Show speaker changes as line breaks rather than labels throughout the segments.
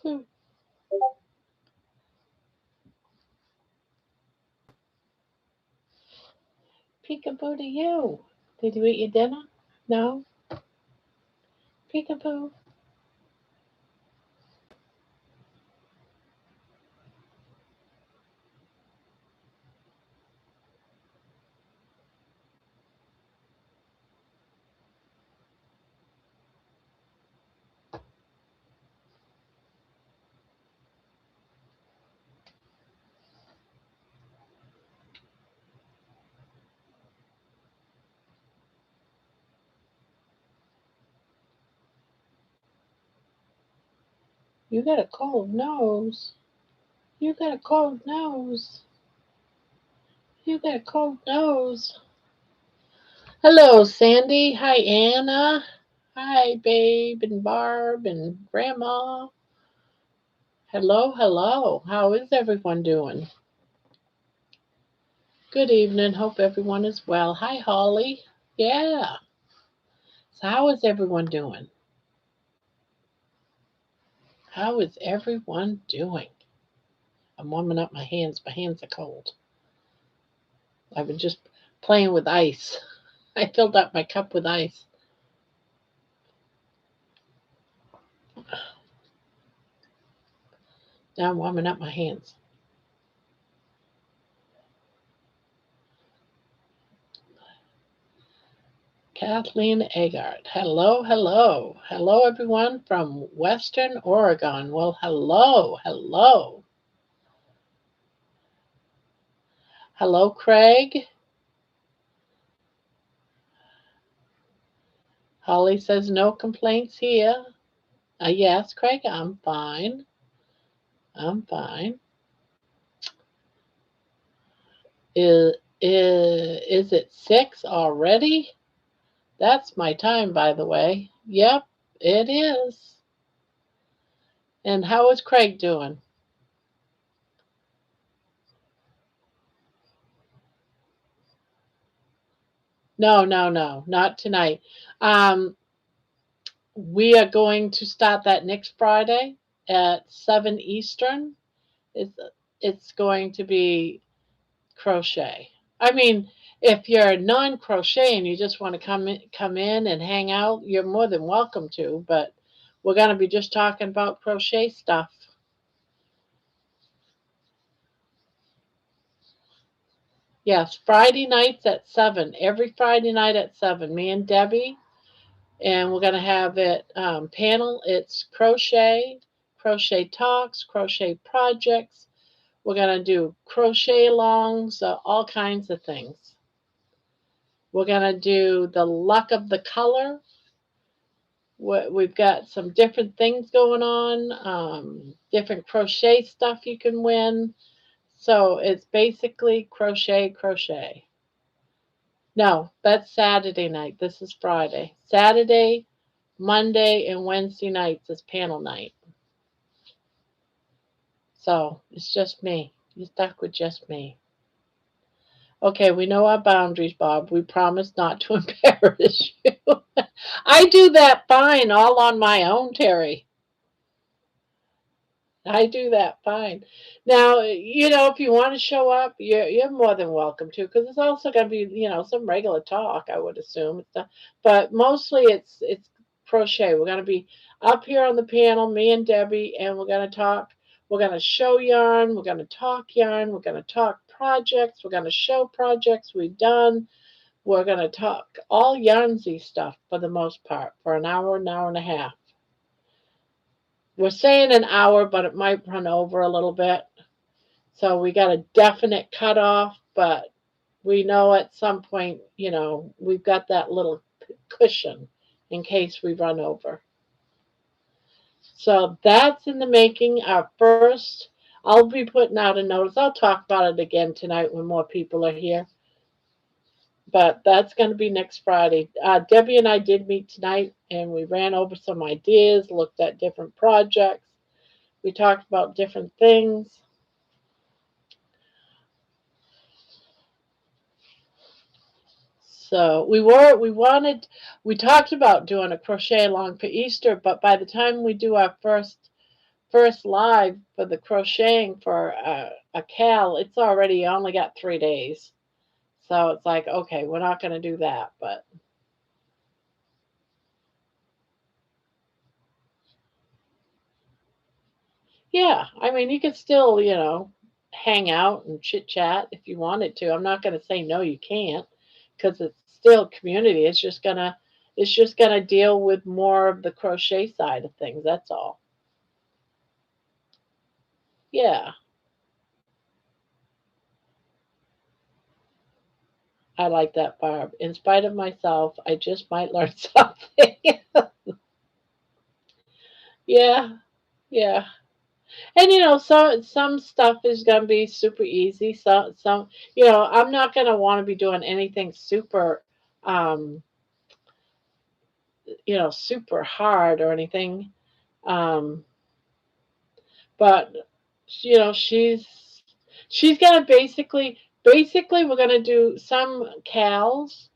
Peekaboo. Peekaboo to you. Did you eat your dinner? No? Peekaboo. You got a cold nose. You got a cold nose. You got a cold nose. Hello, Sandy. Hi, Anna. Hi, Babe and Barb and Grandma. Hello, hello. How is everyone doing? Good evening. Hope everyone is well. Hi, Holly. Yeah. So, how is everyone doing? How is everyone doing? I'm warming up my hands. My hands are cold. I've been just playing with ice. I filled up my cup with ice. Now I'm warming up my hands. Kathleen Agard. Hello, hello. Hello, everyone from Western Oregon. Well, hello, hello. Hello, Craig. Holly says no complaints here. Yes, Craig, I'm fine. I'm fine. Is it 6 already? That's my time, by the way. Yep, it is. And how is Craig doing? No, not tonight. We are going to start that next Friday at 7 Eastern. It's going to be crochet. I mean, if you're non-crochet and you just want to come in and hang out, you're more than welcome to, but we're going to be just talking about crochet stuff. Yes, Friday nights at 7. Every Friday night at 7. Me and Debbie. And we're going to have it panel. It's crochet talks, crochet projects. We're going to do crochet alongs, all kinds of things. We're going to do the luck of the color. We've got some different things going on, different crochet stuff you can win. So it's basically crochet. No, that's Saturday night. This is Friday. Saturday, Monday, and Wednesday nights is panel night. So it's just me. You're stuck with just me. Okay, we know our boundaries, Bob. We promise not to embarrass you. I do that fine all on my own, Terry. I do that fine. Now, if you want to show up, you're more than welcome to, because it's also going to be, some regular talk, I would assume. But mostly it's crochet. We're going to be up here on the panel, me and Debbie, and we're going to talk. We're going to show yarn. We're going to talk yarn. We're going to talk projects. We're going to show projects we've done. We're going to talk all yarnsy stuff for the most part for an hour and a half. We're saying an hour, but it might run over a little bit. So we got a definite cutoff, but we know at some point, we've got that little cushion in case we run over. So that's in the making. Our first, I'll be putting out a notice. I'll talk about it again tonight when more people are here. But that's going to be next Friday. Debbie and I did meet tonight, and we ran over some ideas, looked at different projects. We talked about different things. So we talked about doing a crochet along for Easter, but by the time we do our first first live for the crocheting for a Cal, it's already only got 3 days. So it's like, okay, we're not going to do that. But yeah, I mean, you could still, hang out and chit chat if you wanted to. I'm not going to say no, you can't, because it's still community. It's just gonna deal with more of the crochet side of things. That's all. Yeah, I like that, Barb. In spite of myself, I just might learn something. Yeah, yeah. And some stuff is gonna be super easy. I'm not gonna want to be doing anything super, um, super hard or anything. Um, but she's gonna basically we're gonna do some cals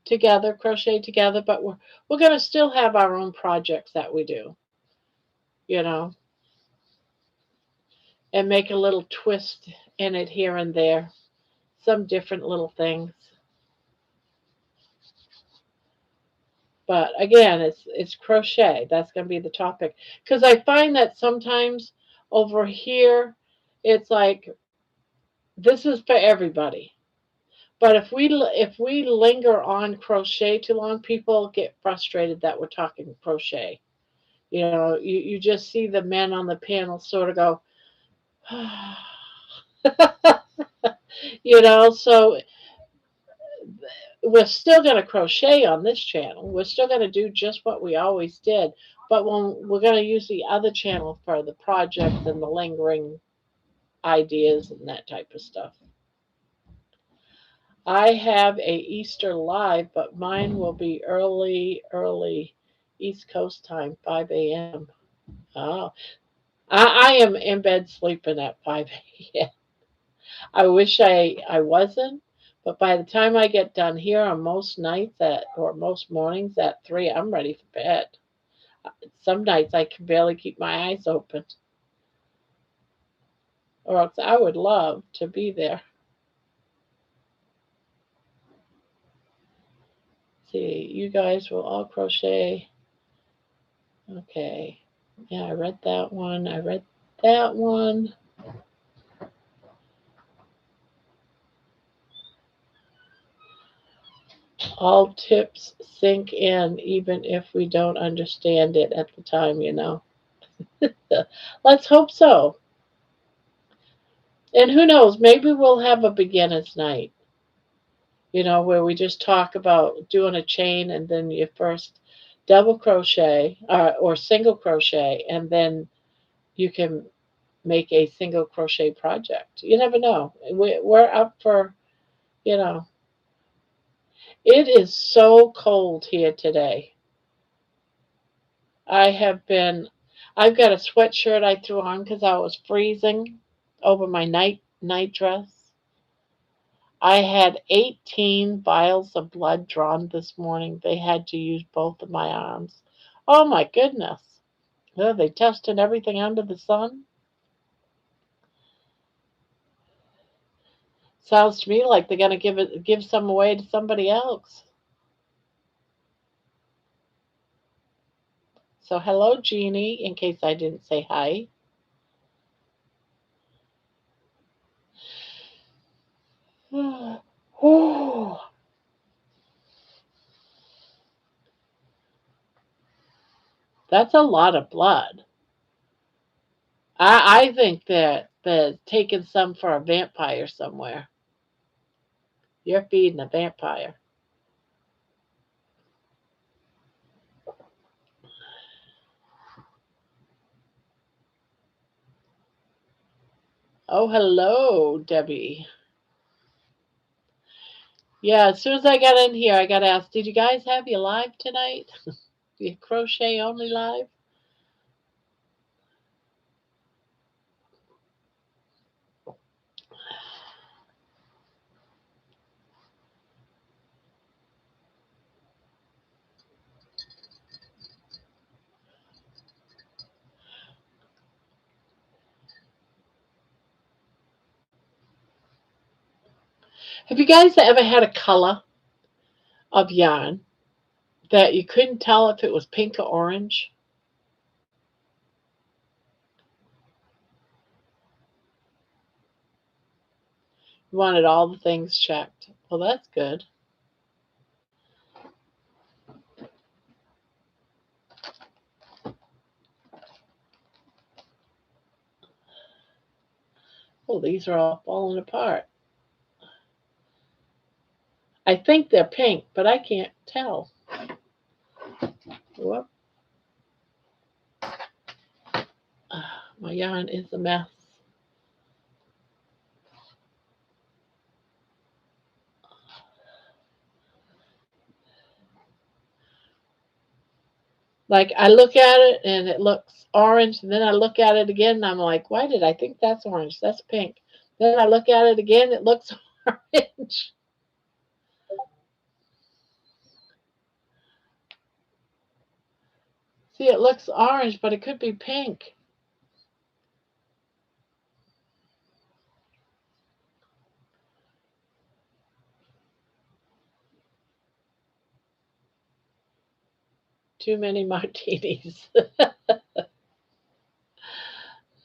together, crochet together, but we're gonna still have our own projects that we do, you know, and make a little twist in it here and there, some different little things. But again, it's crochet. That's going to be the topic because I find that sometimes over here, it's like this is for everybody. But if we linger on crochet too long, people get frustrated that we're talking crochet. You just see the men on the panel sort of go, so we're still going to crochet on this channel. We're still going to do just what we always did, but when we're going to use the other channel for the project and the lingering ideas and that type of stuff. I have a Easter live, but mine will be early East Coast time, 5 a.m. Oh, I am in bed sleeping at 5 a.m. I wish I wasn't, but by the time I get done here on most nights or most mornings at 3, I'm ready for bed. Some nights I can barely keep my eyes open, or else I would love to be there. See, you guys will all crochet. Okay. Yeah, I read that one. I read that one. All tips sink in, even if we don't understand it at the time. Let's hope so. And who knows, maybe we'll have a beginner's night, where we just talk about doing a chain and then you first double crochet or single crochet, and then you can make a single crochet project. You never know. We're up for, you know, it is so cold here today. I have been, I've got a sweatshirt I threw on because I was freezing over my night dress. I had 18 vials of blood drawn this morning. They had to use both of my arms. Oh my goodness. They tested everything under the sun. Sounds to me like they're gonna give some away to somebody else. So hello, Jeannie, in case I didn't say hi. Oh, that's a lot of blood. I think that they're taking some for a vampire somewhere. You're feeding a vampire. Oh, hello, Debbie. Yeah, as soon as I got in here, I got asked, did you guys have your live tonight? Your crochet only live? Have you guys ever had a color of yarn that you couldn't tell if it was pink or orange? You wanted all the things checked. Well, that's good. Well, these are all falling apart. I think they're pink, but I can't tell. Whoop. My yarn is a mess. Like I look at it and it looks orange, and then I look at it again and I'm like, why did I think that's orange? That's pink. Then I look at it again, it looks orange. See, it looks orange, but it could be pink. Too many martinis.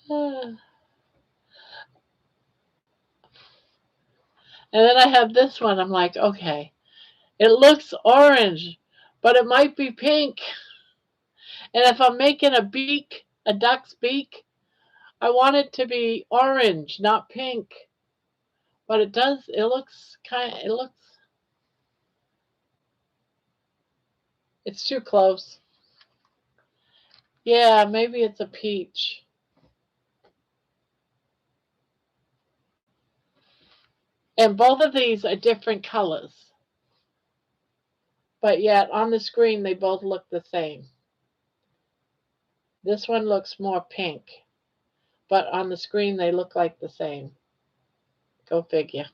And then I have this one. I'm like, okay, it looks orange, but it might be pink. And if I'm making a beak, a duck's beak, I want it to be orange, not pink. But it does, it's too close. Yeah, maybe it's a peach. And both of these are different colors. But yet on the screen, they both look the same. This one looks more pink, but on the screen, they look like the same. Go figure.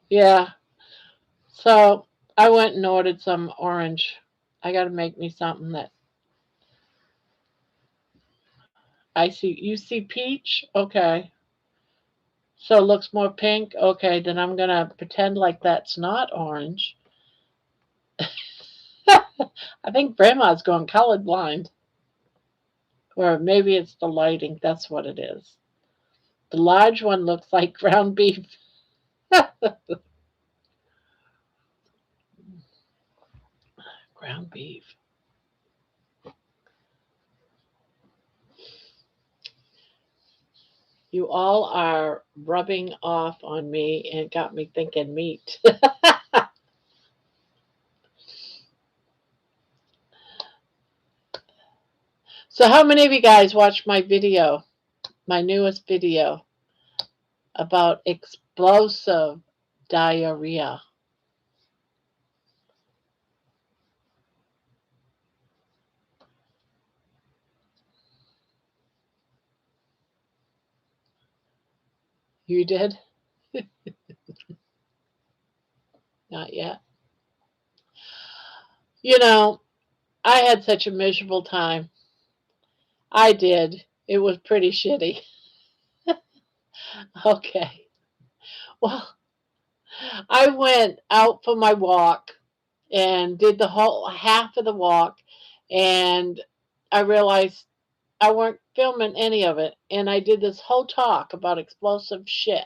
Yeah. So I went and ordered some orange. I got to make me something that I see. You see peach? Okay. So it looks more pink? Okay, then I'm going to pretend like that's not orange. I think Grandma's going colorblind. Or maybe it's the lighting. That's what it is. The large one looks like ground beef. Ground beef. You all are rubbing off on me and got me thinking meat. So how many of you guys watched my video, my newest video about explosive diarrhea? You did? Not yet. You know, I had such a miserable time. I did. It was pretty shitty. Okay. Well, I went out for my walk and did the whole half of the walk, and I realized I weren't filming any of it, and I did this whole talk about explosive shit.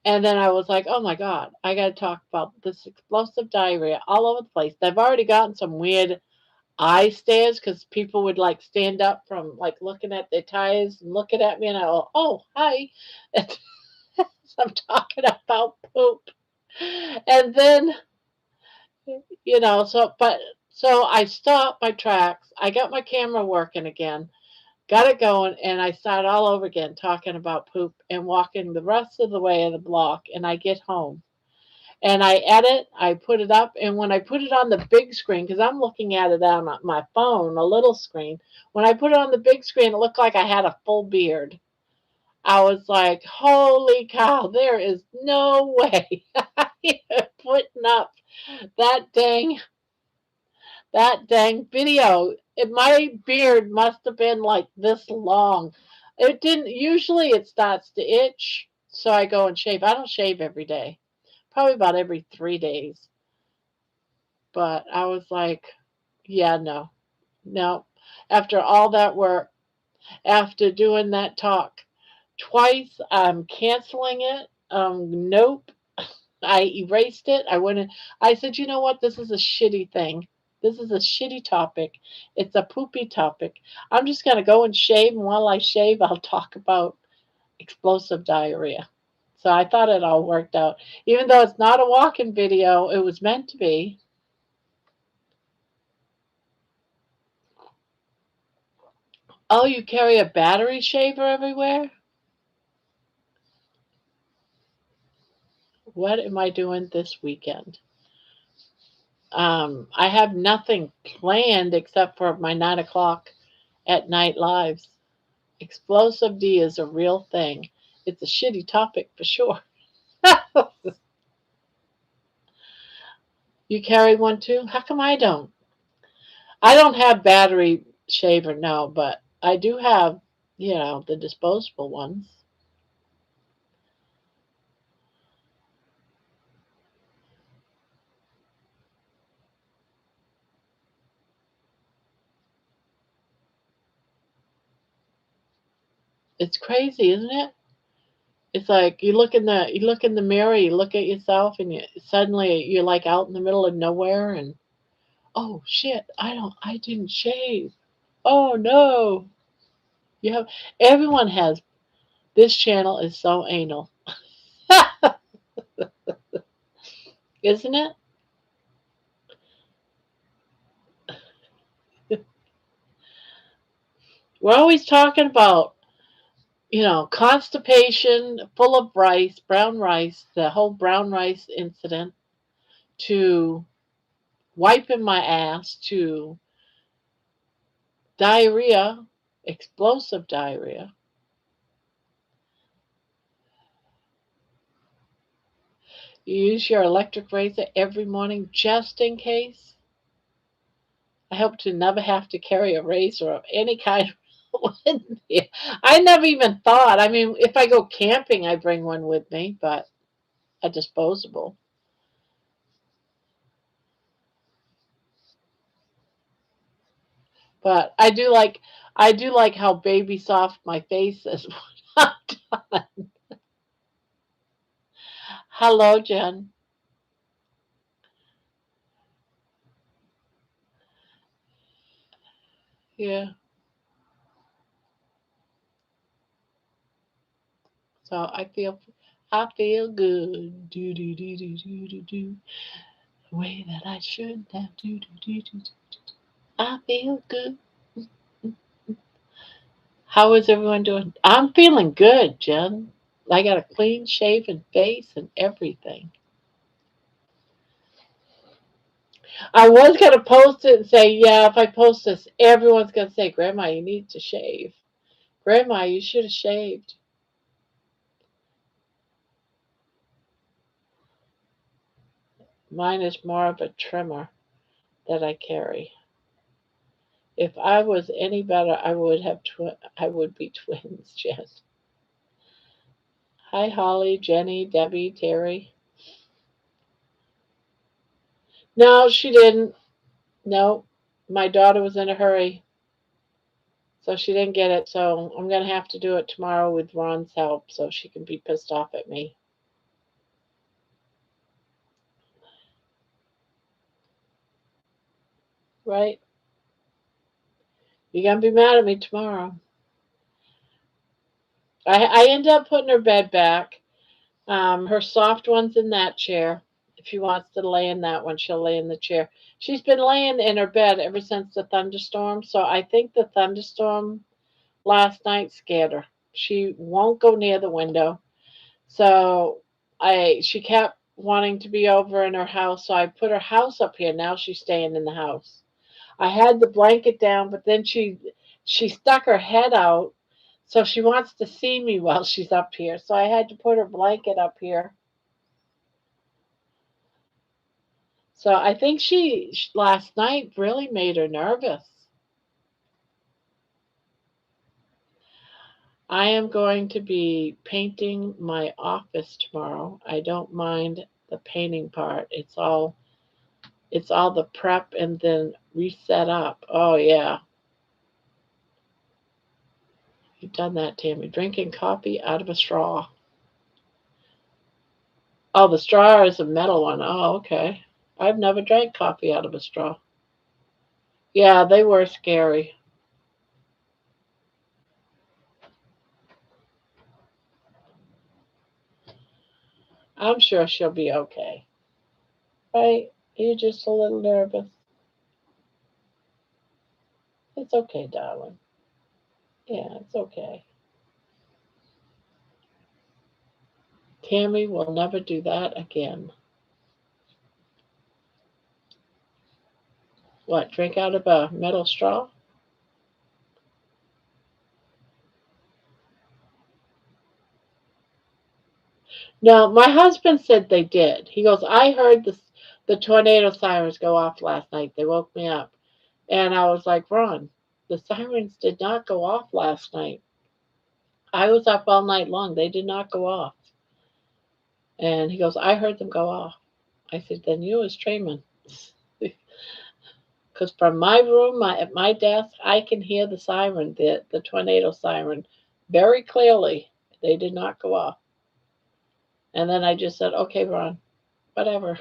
And then I was like, oh my God, I got to talk about this explosive diarrhea all over the place. I've already gotten some weird eye stares because people would like stand up from like looking at their tires and looking at me, and I go, oh, hi. So I'm talking about poop. And then, so I stopped my tracks. I got my camera working again, got it going, and I start all over again talking about poop and walking the rest of the way of the block. And I get home and I edit, I put it up. And when I put it on the big screen, because I'm looking at it on my phone, a little screen, when I put it on the big screen, it looked like I had a full beard. I was like, holy cow, there is no way I'm putting up that dang that dang video. My beard must have been like this long. It didn't. Usually it starts to itch, so I go and shave. I don't shave every day, probably about every 3 days. But I was like, yeah, no, no. After all that work, after doing that talk twice, I'm canceling it. Nope. I erased it. I went in. I said, you know what? This is a shitty thing. This is a shitty topic. It's a poopy topic. I'm just going to go and shave. And while I shave, I'll talk about explosive diarrhea. So I thought it all worked out. Even though it's not a walking video, it was meant to be. Oh, you carry a battery shaver everywhere? What am I doing this weekend? I have nothing planned except for my 9 o'clock at night lives. Explosive D is a real thing. It's a shitty topic for sure. You carry one too? How come I don't? I don't have battery shaver, no, but I do have, the disposable ones. It's crazy, isn't it? It's like you look in the mirror, you look at yourself, and suddenly you're like out in the middle of nowhere, and oh shit, I didn't shave. Oh no, you have everyone has. This channel is so anal, isn't it? We're always talking about constipation, full of rice, brown rice, the whole brown rice incident, to wiping my ass, to diarrhea, explosive diarrhea. You use your electric razor every morning just in case. I hope to never have to carry a razor of any kind with me. I never even thought. I mean, if I go camping, I bring one with me, but a disposable. But I do like how baby soft my face is. Hello, Jen. Yeah. So I feel good. Do do do do do do do. The way that I should have. Do do do do do. I feel good. How is everyone doing? I'm feeling good, Jen. I got a clean shaven face and everything. I was gonna post it and say, yeah, if I post this, everyone's gonna say, Grandma, you need to shave. Grandma, you should have shaved. Mine is more of a trimmer that I carry. If I was any better, I would be twins, Jen. Hi, Holly, Jenny, Debbie, Terry. No, she didn't. No, my daughter was in a hurry, so she didn't get it. So I'm gonna have to do it tomorrow with Ron's help, so she can be pissed off at me. Right? You're gonna be mad at me tomorrow. I end up putting her bed back. Her soft one's in that chair. If she wants to lay in that one, she'll lay in the chair. She's been laying in her bed ever since the thunderstorm, so I think the thunderstorm last night scared her. She won't go near the window. So she kept wanting to be over in her house, so I put her house up here. Now she's staying in the house. I had the blanket down, but then she stuck her head out, so she wants to see me while she's up here. So I had to put her blanket up here. So I think she last night really made her nervous. I am going to be painting my office tomorrow. I don't mind the painting part. It's all the prep and then reset up. Oh yeah. You've done that, Tammy. Drinking coffee out of a straw. Oh, the straw is a metal one. Oh, okay. I've never drank coffee out of a straw. Yeah, they were scary. I'm sure she'll be okay. Right? You're just a little nervous. It's okay, darling. Yeah, it's okay. Tammy will never do that again. What, drink out of a metal straw? No, my husband said they did. He goes, I heard the tornado sirens go off last night. They woke me up. And I was like, Ron, the sirens did not go off last night. I was up all night long. They did not go off. And he goes, I heard them go off. I said, then you was dreaming. Because from my room, at my desk, I can hear the siren, the tornado siren, very clearly. They did not go off. And then I just said, okay, Ron, whatever.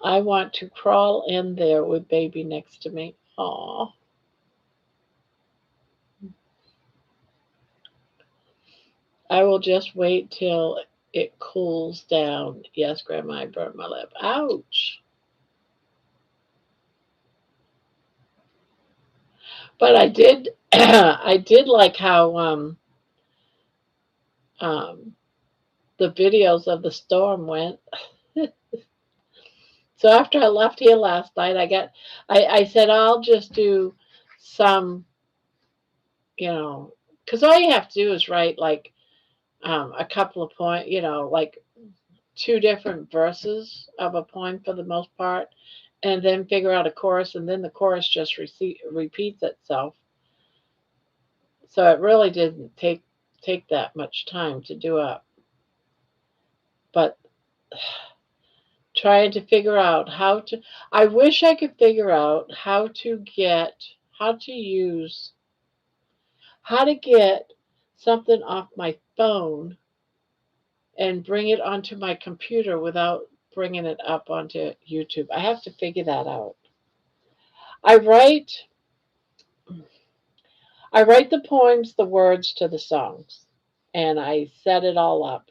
I want to crawl in there with baby next to me. Aw. I will just wait till it cools down. Yes, Grandma, I burnt my lip. Ouch. But I did, I did like how um, the videos of the storm went. So after I left here last night, I said I'll just do some, you know, because all you have to do is write like a couple of points, like two different verses of a poem for the most part, and then figure out a chorus, and then the chorus just repeats itself. So it really didn't take that much time to do up, but trying to figure out how to. I wish I could figure out how to use how to get something off my phone and bring it onto my computer without bringing it up onto YouTube. I have to figure that out. I write I write the poems, the words to the songs, and I set it all up.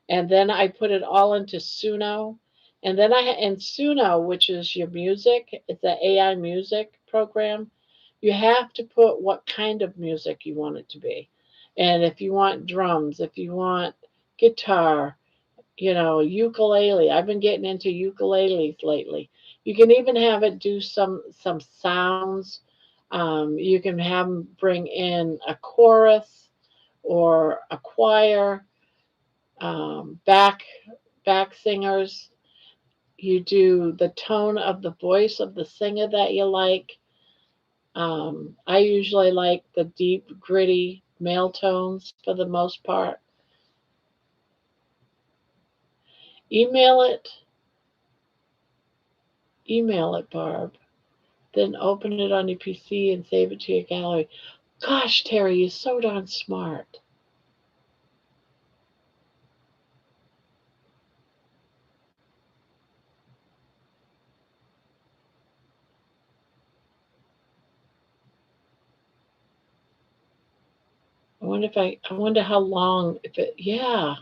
And then I put it all into Suno. And then in Suno, which is your music, it's an AI music program. You have to put what kind of music you want it to be. And if you want drums, if you want guitar, ukulele. I've been getting into ukuleles lately. You can even have it do some sounds. You can have them bring in a chorus or a choir, back singers. You do the tone of the voice of the singer that you like. I usually like the deep, gritty male tones for the most part. Email it, email it, Barb. Then open it on your PC and save it to your gallery. Gosh, Terry, you're so darn smart. I wonder how long if it yeah.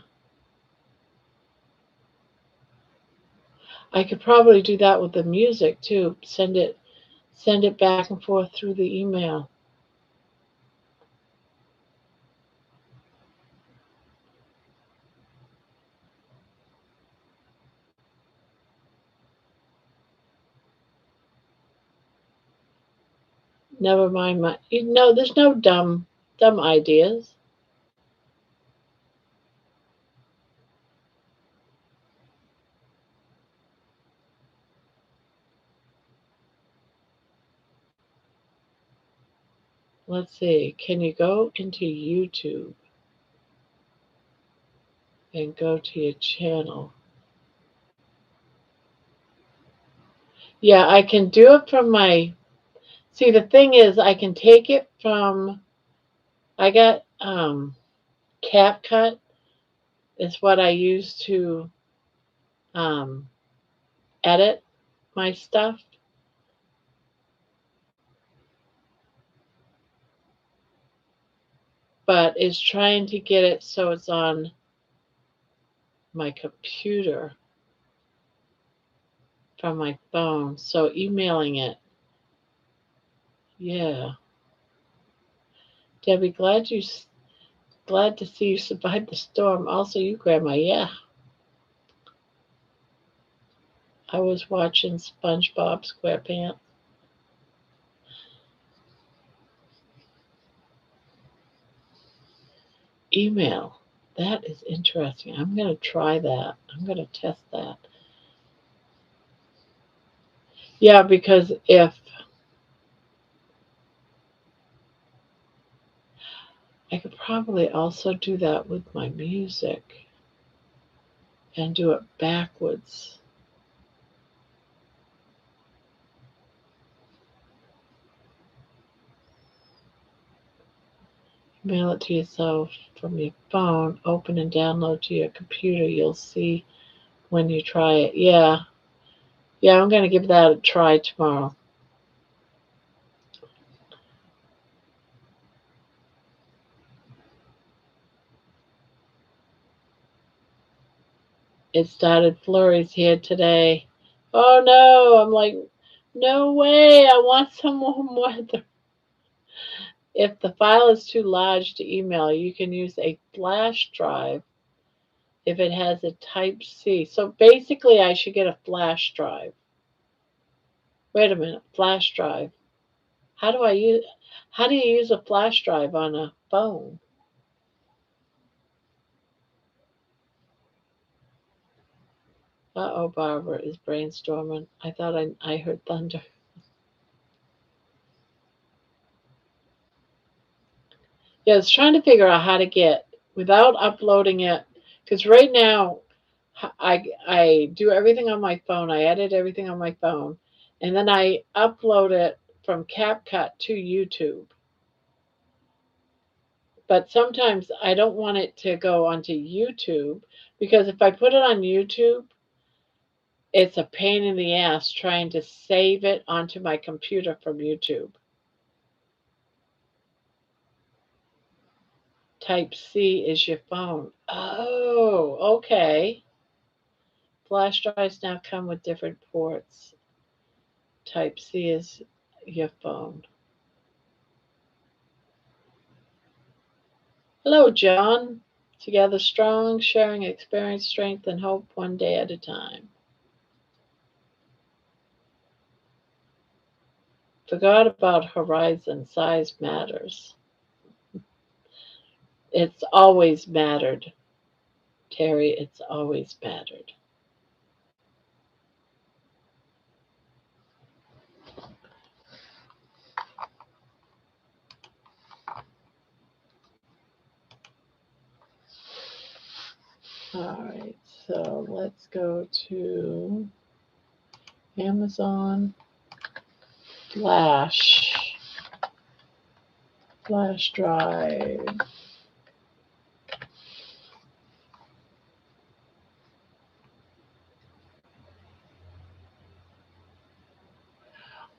I could probably do that with the music too. Send it back and forth through the email. Never mind there's no dumb ideas. let's see, can you go into YouTube and go to your channel? Yeah, I can do it from my, see, the thing is, I can take it from, I got CapCut is what I use to um, edit my stuff, but it's trying to get it so it's on my computer from my phone. So emailing it, yeah. Debbie, glad to see you survived the storm. Also, you, Grandma, yeah. I was watching SpongeBob SquarePants. Email. That is interesting. I'm going to try that. I'm going to test that. Yeah, because if I could probably also do that with my music and do it backwards. Mail it to yourself from your phone, open and download to your computer. You'll see when you try it. Yeah. Yeah, I'm going to give that a try tomorrow. It started flurries here today. Oh no, I'm like, no way, I want some warm weather. If the file is too large to email, you can use a flash drive if it has a type C. So basically, I should get a flash drive. Wait a minute, flash drive. How do I use? How do you use a flash drive on a phone? Uh-oh, Barbara is brainstorming. I thought I heard thunder. Yeah, I was trying to figure out how to get without uploading it because right now I do everything on my phone. I edit everything on my phone, and then I upload it from CapCut to YouTube. But sometimes I don't want it to go onto YouTube because if I put it on YouTube, it's a pain in the ass trying to save it onto my computer from YouTube. Type C is your phone. Oh, okay. Flash drives now come with different ports. Type C is your phone. Hello, John. Together strong, sharing experience, strength, and hope one day at a time. Forgot about horizon. Size matters. It's always mattered, Terry. It's always mattered. All right, so let's go to Amazon Flash. Flash drive.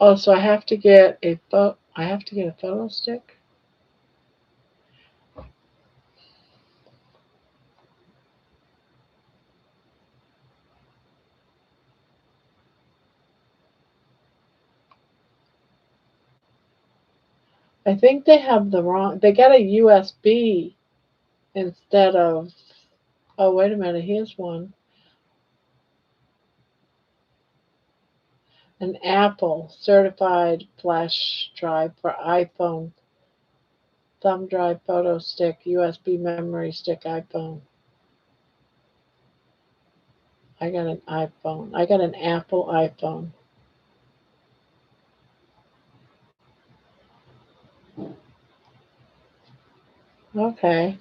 Oh, so I have to get I have to get a photo stick. I think they have the wrong. They got a USB instead of. Oh, wait a minute. Here's one. An Apple certified flash drive for iPhone. Thumb drive, photo stick, USB memory stick, iPhone. I got an iPhone. I got an Apple iPhone. Okay.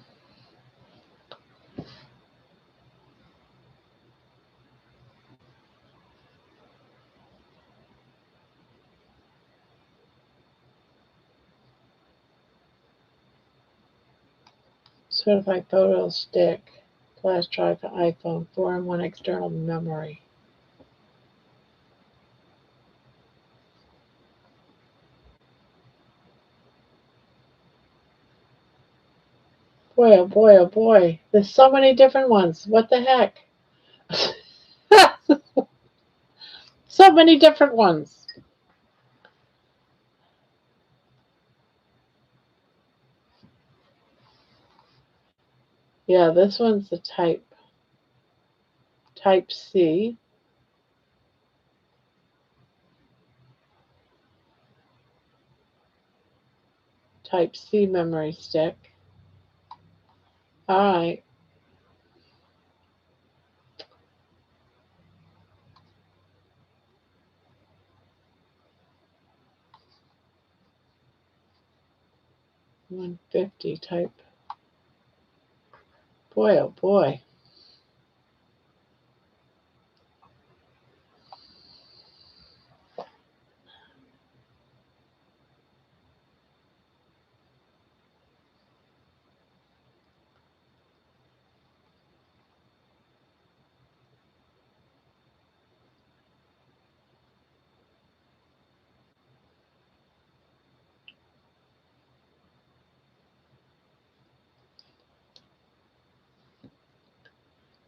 Certified photo stick, flash drive for iPhone, 4-in-1 external memory. Boy, oh boy, oh boy. There's so many different ones. What the heck? So many different ones. Yeah, this one's the type C. Type C memory stick. All right. 150 type. Boy, oh boy.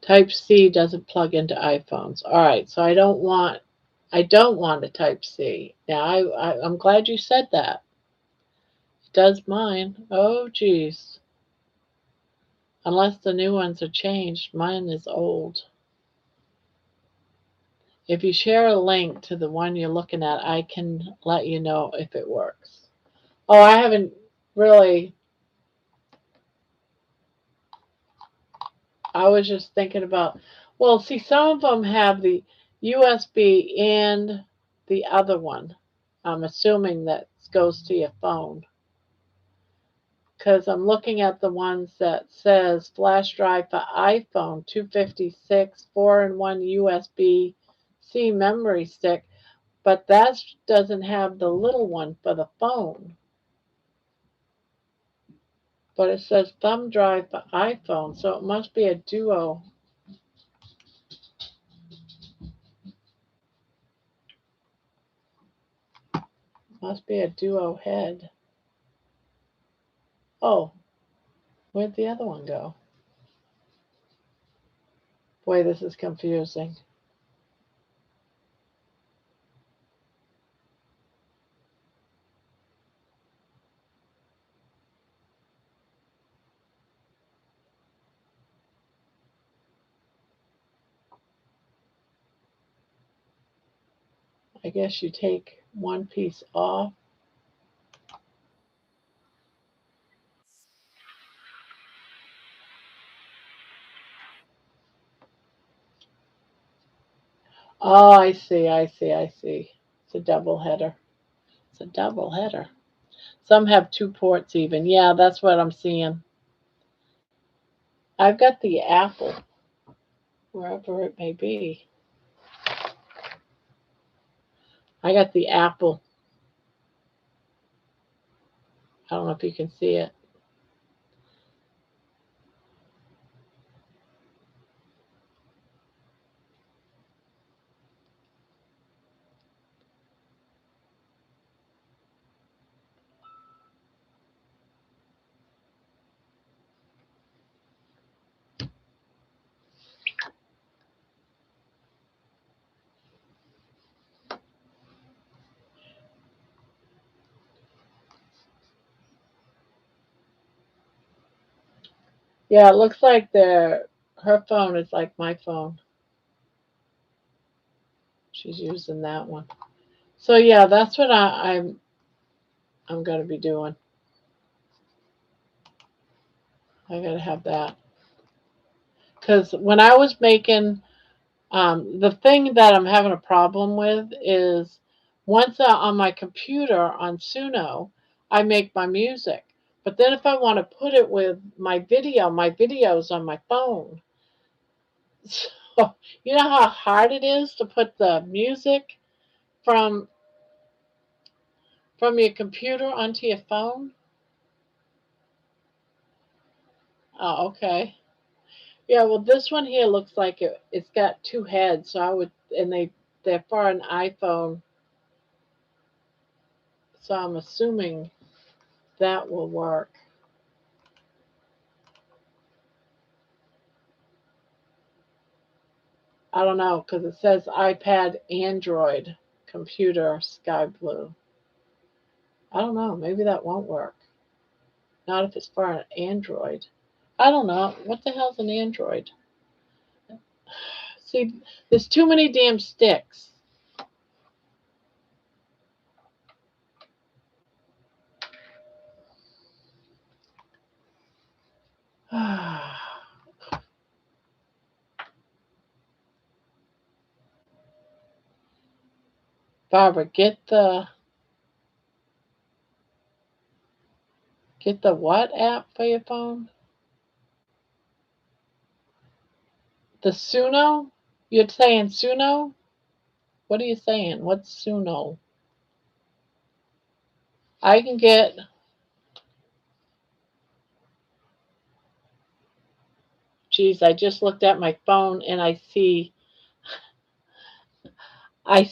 Type C doesn't plug into iPhones. All right, so I don't want a Type C. Now I'm glad you said that. It does mine. Oh geez. Unless the new ones are changed, mine is old. If you share a link to the one you're looking at, I can let you know if it works. Oh, I haven't really. I was just thinking about. Well, see, some of them have the USB and the other one. I'm assuming that goes to your phone because I'm looking at the ones that says flash drive for iPhone 256 4-in-1 USB C memory stick, but that doesn't have the little one for the phone. But it says thumb drive for iPhone, so it must be a duo. Must be a duo head. Oh, where'd the other one go? Boy, this is confusing. I guess you take one piece off. Oh, I see, I see, I see. It's a double header. It's a double header. Some have two ports even. Yeah, that's what I'm seeing. I've got the Apple, wherever it may be. I got the Apple. I don't know if you can see it. Yeah, it looks like her phone is like my phone. She's using that one. So yeah, that's what I'm gonna be doing. I gotta have that because when I was making the thing that I'm having a problem with is once on my computer on Suno, I make my music. But then if I want to put it with my video's on my phone. So you know how hard it is to put the music from your computer onto your phone? Oh, okay. Yeah, well, this one here looks like it's got two heads, so I would, and they're for an iPhone, so I'm assuming that will work. I don't know, because it says iPad, Android, computer, sky blue. I don't know, maybe that won't work. Not if it's for an Android. I don't know. What the hell's an Android? See, there's too many damn sticks. Barbara, get the what app for your phone? The Suno? You're saying Suno? What are you saying? What's Suno? I can get. Geez, I just looked at my phone and I see. I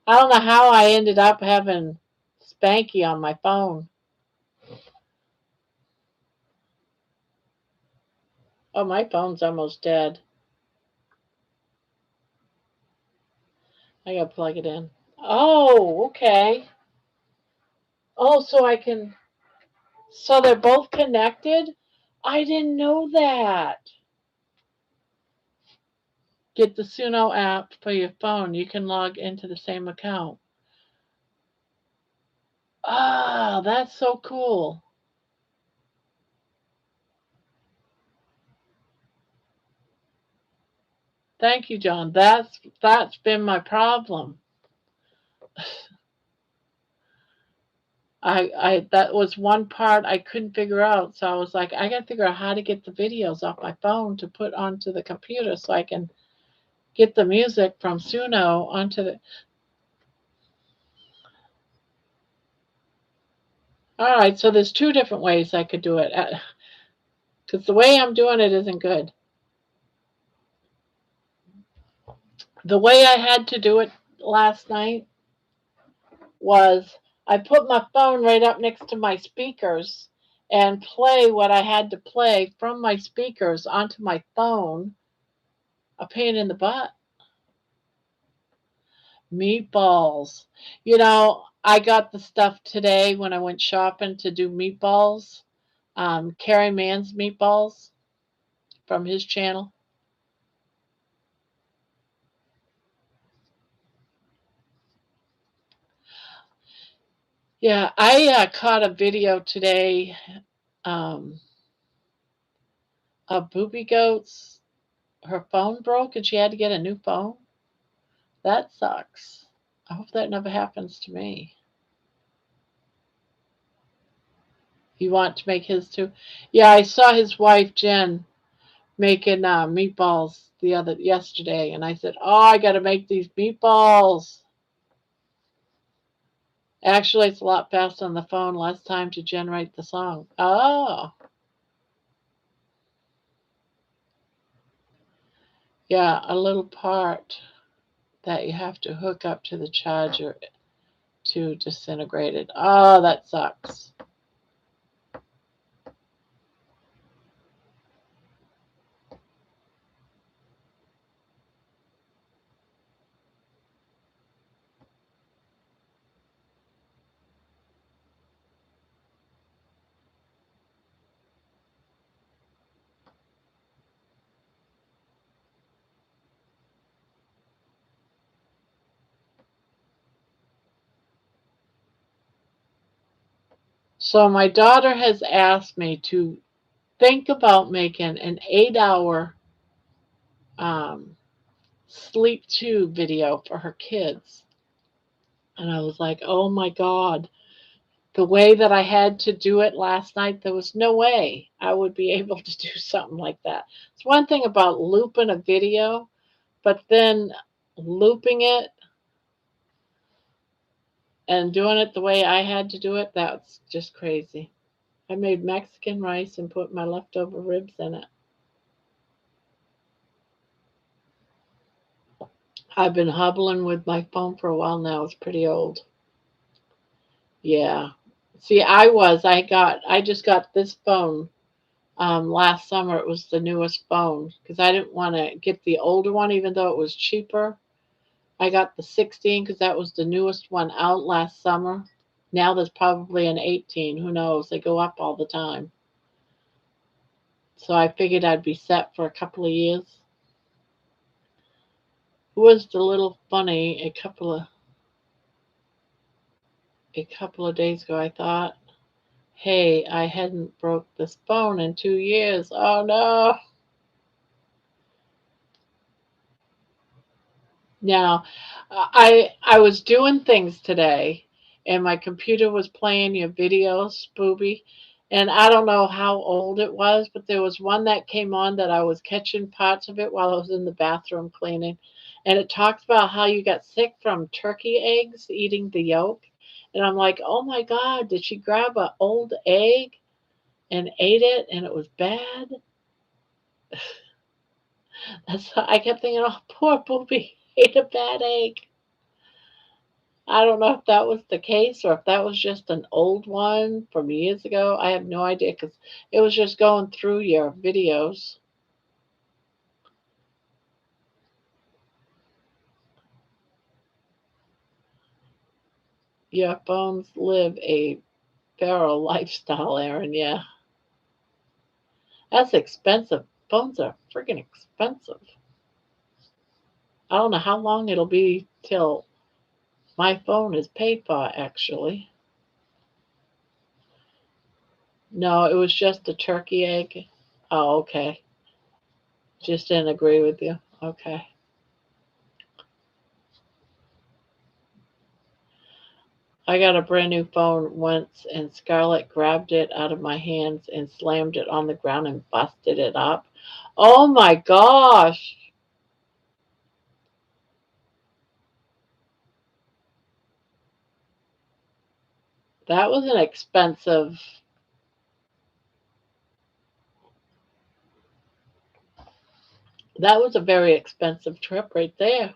don't know how I ended up having Spanky on my phone. Oh, my phone's almost dead. I gotta plug it in. Oh, okay. Oh, so I can. So they're both connected? I didn't know that. Get the Suno app for your phone. You can log into the same account. Ah, that's so cool. Thank you, John. That's been my problem. I that was one part I couldn't figure out. So I was like, I gotta figure out how to get the videos off my phone to put onto the computer so I can get the music from Suno onto the. All right, so there's two different ways I could do it because the way I'm doing it isn't good. The way I had to do it last night was I put my phone right up next to my speakers and play what I had to play from my speakers onto my phone. A pain in the butt. Meatballs. I got the stuff today when I went shopping to do meatballs. Carrie Mann's meatballs from his channel. Yeah, I caught a video today um, of Booby Goats. Her phone broke and she had to get a new phone. That sucks. I hope that never happens to me. You want to make his too? Yeah, I saw his wife Jen making meatballs yesterday, and I said, "Oh, I got to make these meatballs." Actually, it's a lot faster on the phone, less time to generate the song. Oh, yeah, a little part that you have to hook up to the charger to disintegrate it. Oh, that sucks. So my daughter has asked me to think about making an 8-hour um, sleep tube video for her kids. And I was like, oh my God, the way that I had to do it last night, there was no way I would be able to do something like that. It's one thing about looping a video, but then looping it and doing it the way I had to do it, that's just crazy. I made Mexican rice and put my leftover ribs in it. I've been hobbling with my phone for a while now. It's pretty old. Yeah. See, I just got this phone last summer. It was the newest phone because I didn't want to get the older one, even though it was cheaper. I got the 16 because that was the newest one out last summer. Now there's probably an 18. Who knows? They go up all the time. So I figured I'd be set for a couple of years. Who was the little bunny a couple of days ago? I thought, hey, I hadn't broke this phone in 2 years. Oh no. Now, I was doing things today, and my computer was playing your videos, Spooby, and I don't know how old it was, but there was one that came on that I was catching parts of it while I was in the bathroom cleaning, and it talks about how you got sick from turkey eggs eating the yolk, and I'm like, oh my God, did she grab an old egg and ate it, and it was bad? I kept thinking, oh, poor Booby ate a bad egg. I don't know if that was the case or if that was just an old one from years ago. I have no idea because it was just going through your videos. Your phones live a feral lifestyle, Aaron. Yeah, that's expensive. Phones are freaking expensive. I don't know how long it'll be till my phone is paid for, actually. No, it was just a turkey egg. Oh, okay. Just didn't agree with you. Okay. I got a brand new phone once and Scarlett grabbed it out of my hands and slammed it on the ground and busted it up. Oh my gosh. That was an expensive. That was a very expensive trip right there.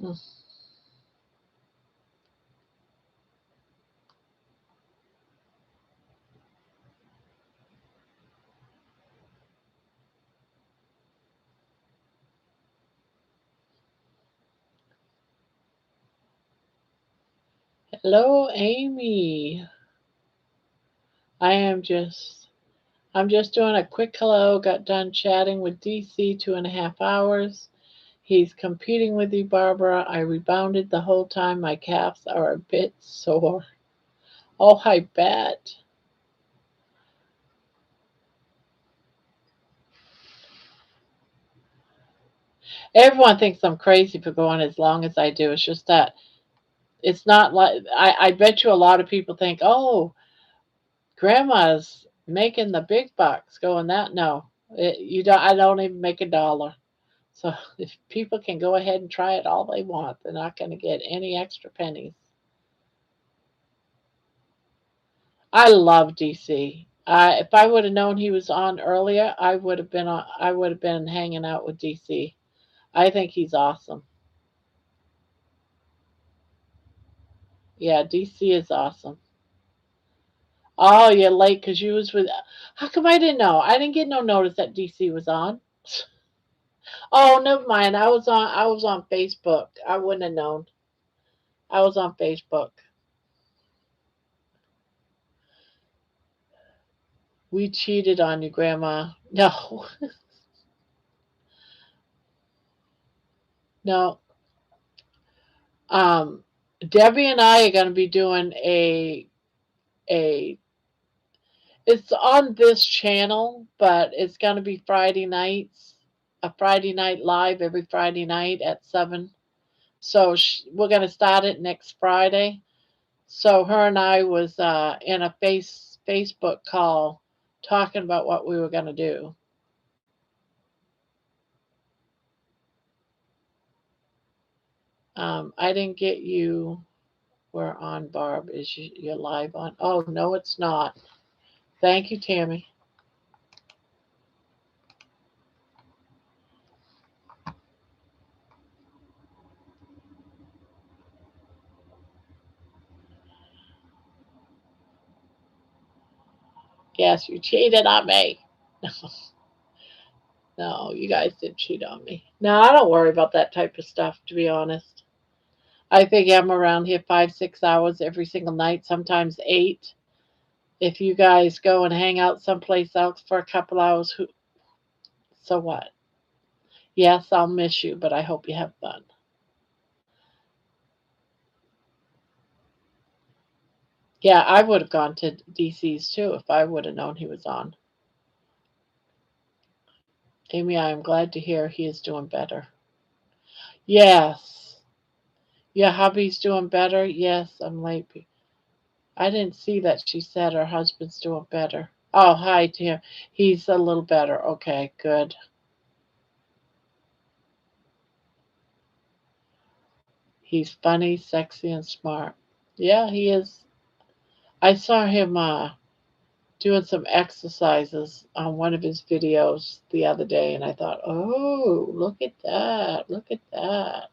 Hmm. Hello, Amy. I am just I'm just doing a quick hello. Got done chatting with DC 2.5 hours. He's competing with you, Barbara. I rebounded the whole time. My calves are a bit sore. Oh, I bet. Everyone thinks I'm crazy for going as long as I do. It's just that it's not like I bet you a lot of people think, oh, Grandma's making the big bucks going that no. You don't I don't even make $1. So if people can go ahead and try it all they want, they're not going to get any extra pennies. I love DC. If I would have known he was on earlier, I would have been on. I would have been hanging out with DC. I think he's awesome. Yeah, DC is awesome. Oh, you're late because you was with. How come I didn't know? I didn't get no notice that DC was on. Oh, never mind. I was on. I was on Facebook. I wouldn't have known. I was on Facebook. We cheated on you, Grandma. No, no. Um, Debbie and I are going to be doing a. It's on this channel, but it's going to be Friday nights. A Friday night live every Friday night at 7. So we're going to start it next Friday. So her and I was in a Facebook call talking about what we were going to do. I didn't get you. We're on, Barb. Is you're live on? Oh no, it's not. Thank you, Tammy. Yes, you cheated on me. No, you guys didn't cheat on me. No, I don't worry about that type of stuff. To be honest, I think I'm around here 5, 6 hours every single night, sometimes 8. If you guys go and hang out someplace else for a couple hours, so what? Yes, I'll miss you, but I hope you have fun. Yeah, I would have gone to DC's too if I would have known he was on. Amy, I am glad to hear he is doing better. Yes. Your hubby's doing better? Yes, I'm late. I didn't see that she said her husband's doing better. Oh, hi, dear. He's a little better. Okay, good. He's funny, sexy, and smart. Yeah, he is. I saw him doing some exercises on one of his videos the other day, and I thought, oh, look at that. Look at that.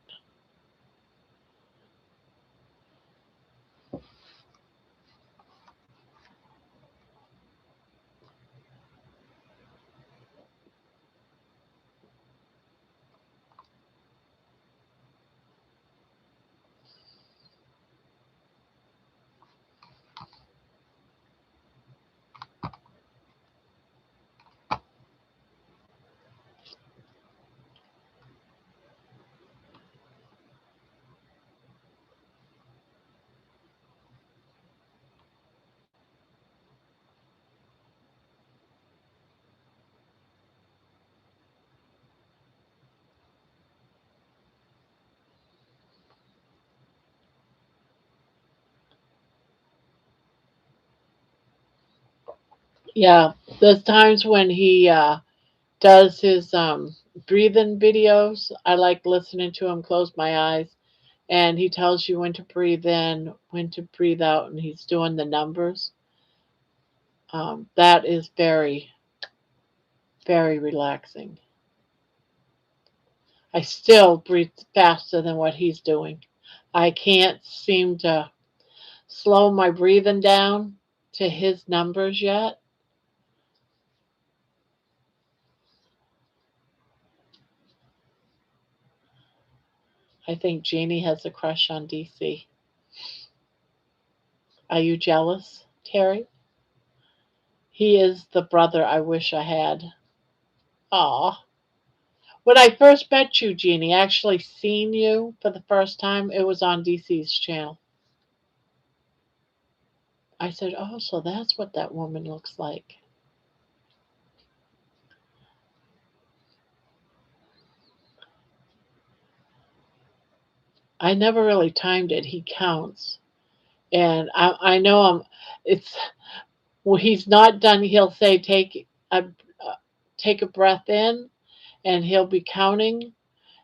Yeah, there's times when he does his breathing videos. I like listening to him close my eyes, and he tells you when to breathe in, when to breathe out, and he's doing the numbers. That is very, very relaxing. I still breathe faster than what he's doing. I can't seem to slow my breathing down to his numbers yet. I think Jeannie has a crush on DC. Are you jealous, Terry? He is the brother I wish I had. Aw. When I first met you, Jeannie, actually seen you for the first time, it was on DC's channel. I said, oh, so that's what that woman looks like. I never really timed it. He counts. And I know it's When he's not done, he'll say, take a breath in, and he'll be counting,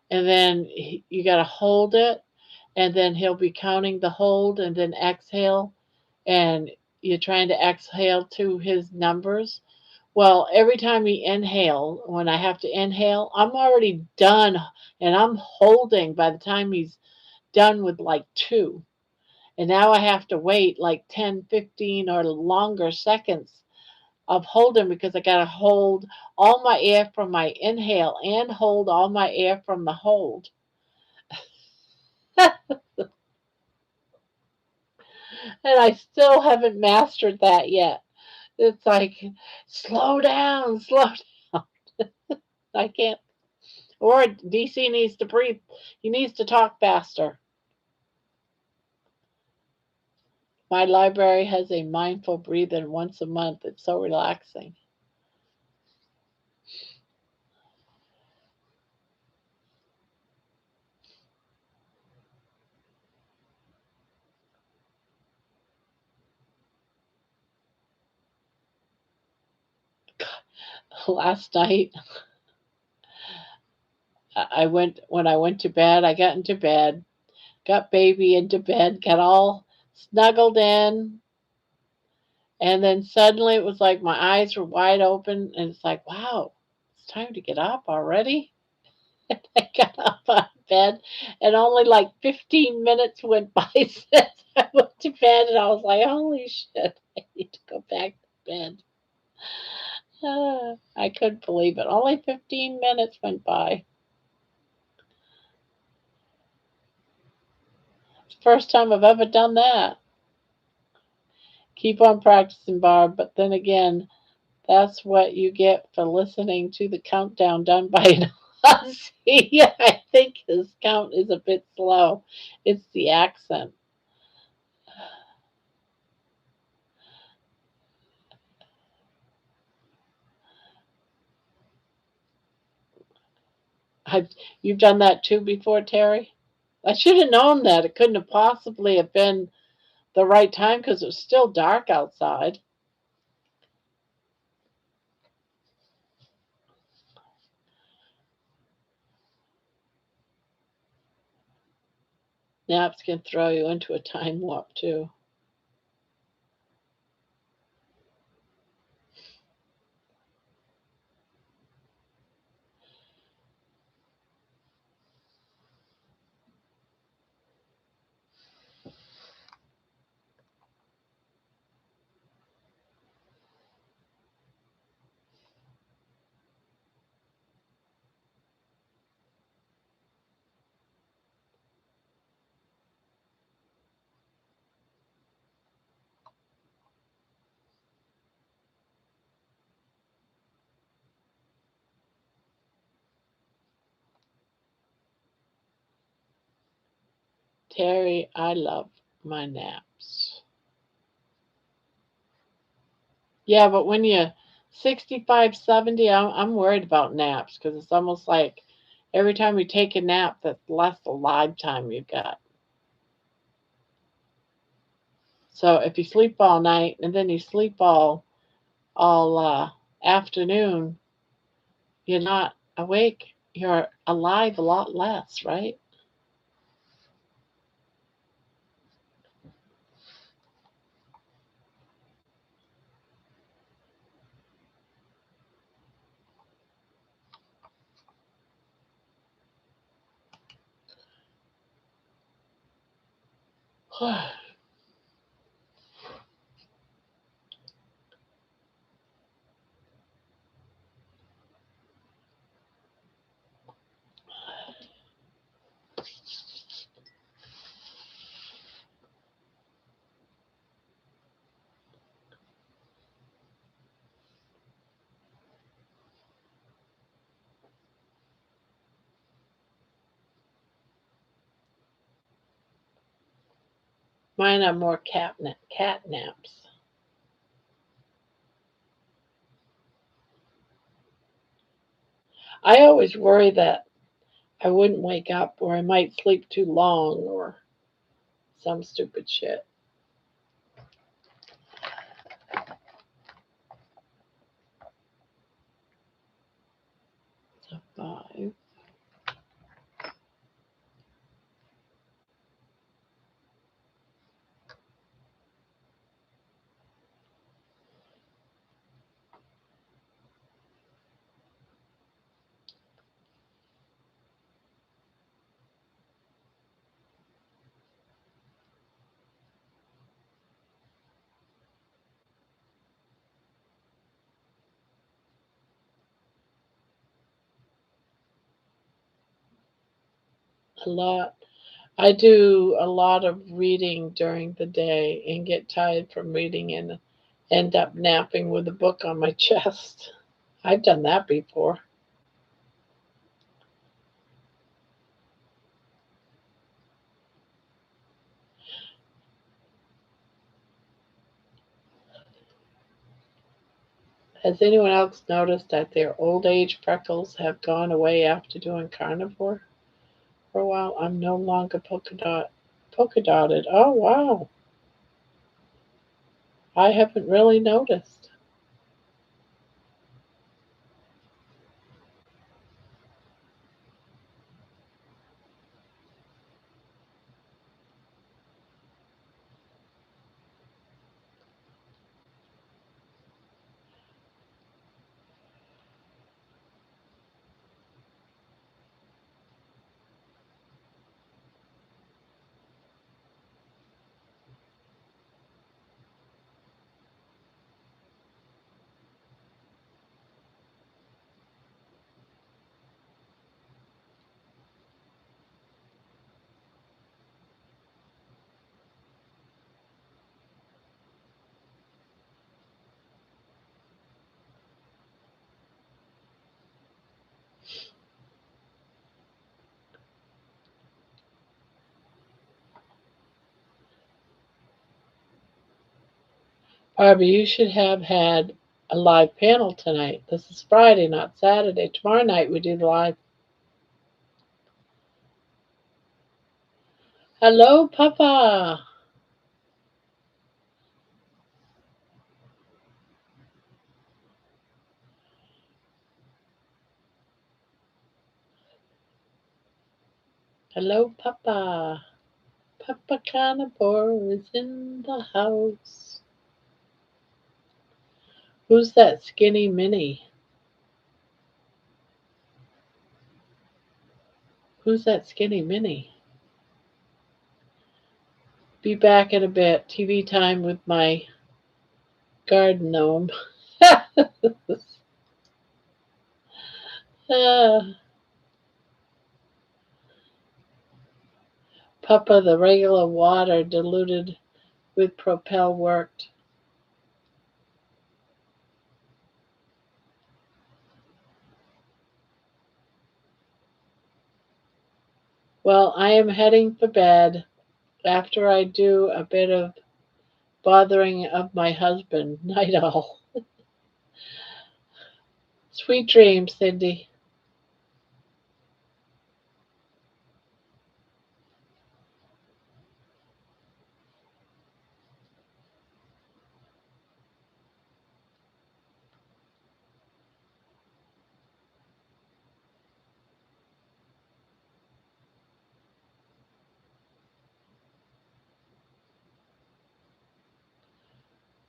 and then you got to hold it, and then he'll be counting the hold, and then exhale, and you're trying to exhale to his numbers. Well, every time he inhale, when I have to inhale, I'm already done, and I'm holding by the time he's done with like two. And now I have to wait like 10, 15, or longer seconds of holding, because I got to hold all my air from my inhale and hold all my air from the hold. And I still haven't mastered that yet. It's like, slow down, slow down. I can't. Or DC needs to breathe. He needs to talk faster. My library has a mindful breathing once a month. It's so relaxing. Last night, when I went to bed, I got into bed, got baby into bed, got all snuggled in, and then suddenly it was like my eyes were wide open, and it's like, wow, it's time to get up already. I got up out of bed, and only like 15 minutes went by since I went to bed, and I was like, holy shit, I need to go back to bed. I couldn't believe it. Only 15 minutes went by. It's the first time I've ever done that. Keep on practicing, Barb, but then again, that's what you get for listening to the countdown done by an Aussie. I think his count is a bit slow. It's the accent. Have you've done that too before, Terry? I should have known that. It couldn't have possibly have been the right time because it was still dark outside. Naps can throw you into a time warp too. Terry, I love my naps. Yeah, but when you're 65, 70, I'm worried about naps because it's almost like every time you take a nap, that's less alive time you got. So if you sleep all night and then you sleep all afternoon, you're not awake. You're alive a lot less, right? Mine are more cat naps. I always worry that I wouldn't wake up or I might sleep too long or some stupid shit. A lot. I do a lot of reading during the day and get tired from reading and end up napping with a book on my chest. I've done that before. Has anyone else noticed that their old age freckles have gone away after doing carnivore for a while? I'm no longer polka dotted. Oh wow. I haven't really noticed. Barbie, you should have had a live panel tonight. This is Friday, not Saturday. Tomorrow night we do the live. Hello, Papa. Hello, Papa. Papa Carnivore is in the house. Who's that skinny mini? Who's that skinny mini? Be back in a bit. TV time with my garden gnome. Ah, Papa, the regular water diluted with Propel worked. Well, I am heading for bed after I do a bit of bothering of my husband, Night Owl. Sweet dreams, Cindy.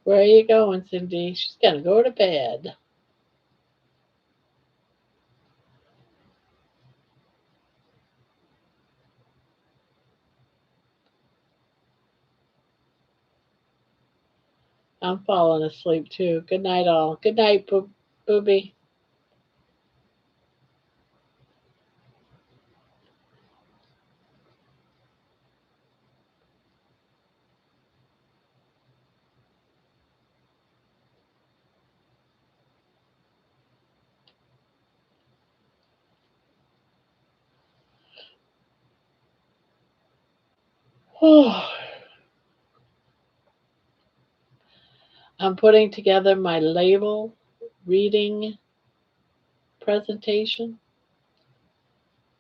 Where are you going, Cindy? She's going to go to bed. I'm falling asleep too. Good night, all. Good night, Booby. I'm putting together my label reading presentation.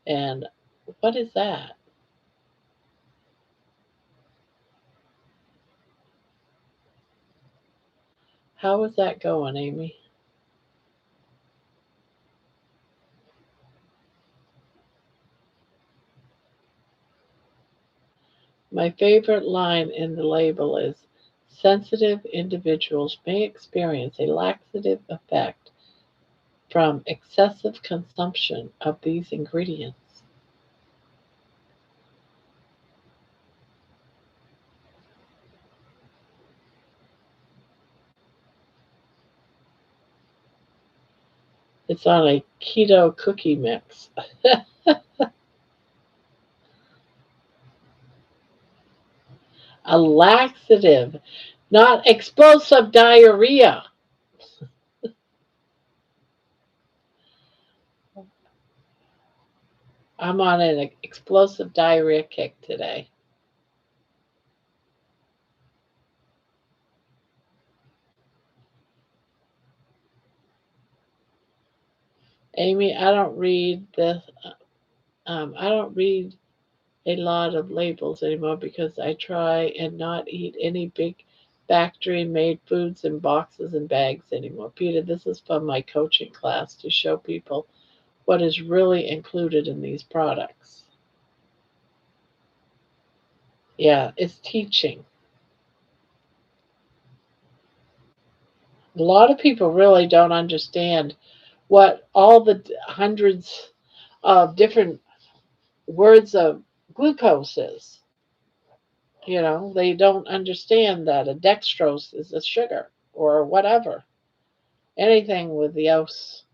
And what is that? How is that going, Amy? My favorite line in the label is sensitive individuals may experience a laxative effect from excessive consumption of these ingredients. It's on a keto cookie mix. A laxative, not explosive diarrhea. I'm on an explosive diarrhea kick today. Amy, I don't read this. I don't read a lot of labels anymore because I try and not eat any big factory made foods in boxes and bags anymore. Peter, this is from my coaching class to show people what is really included in these products. Yeah, it's teaching. A lot of people really don't understand what all the hundreds of different words of glucose is. They don't understand that a dextrose is a sugar or whatever. Anything with the ose.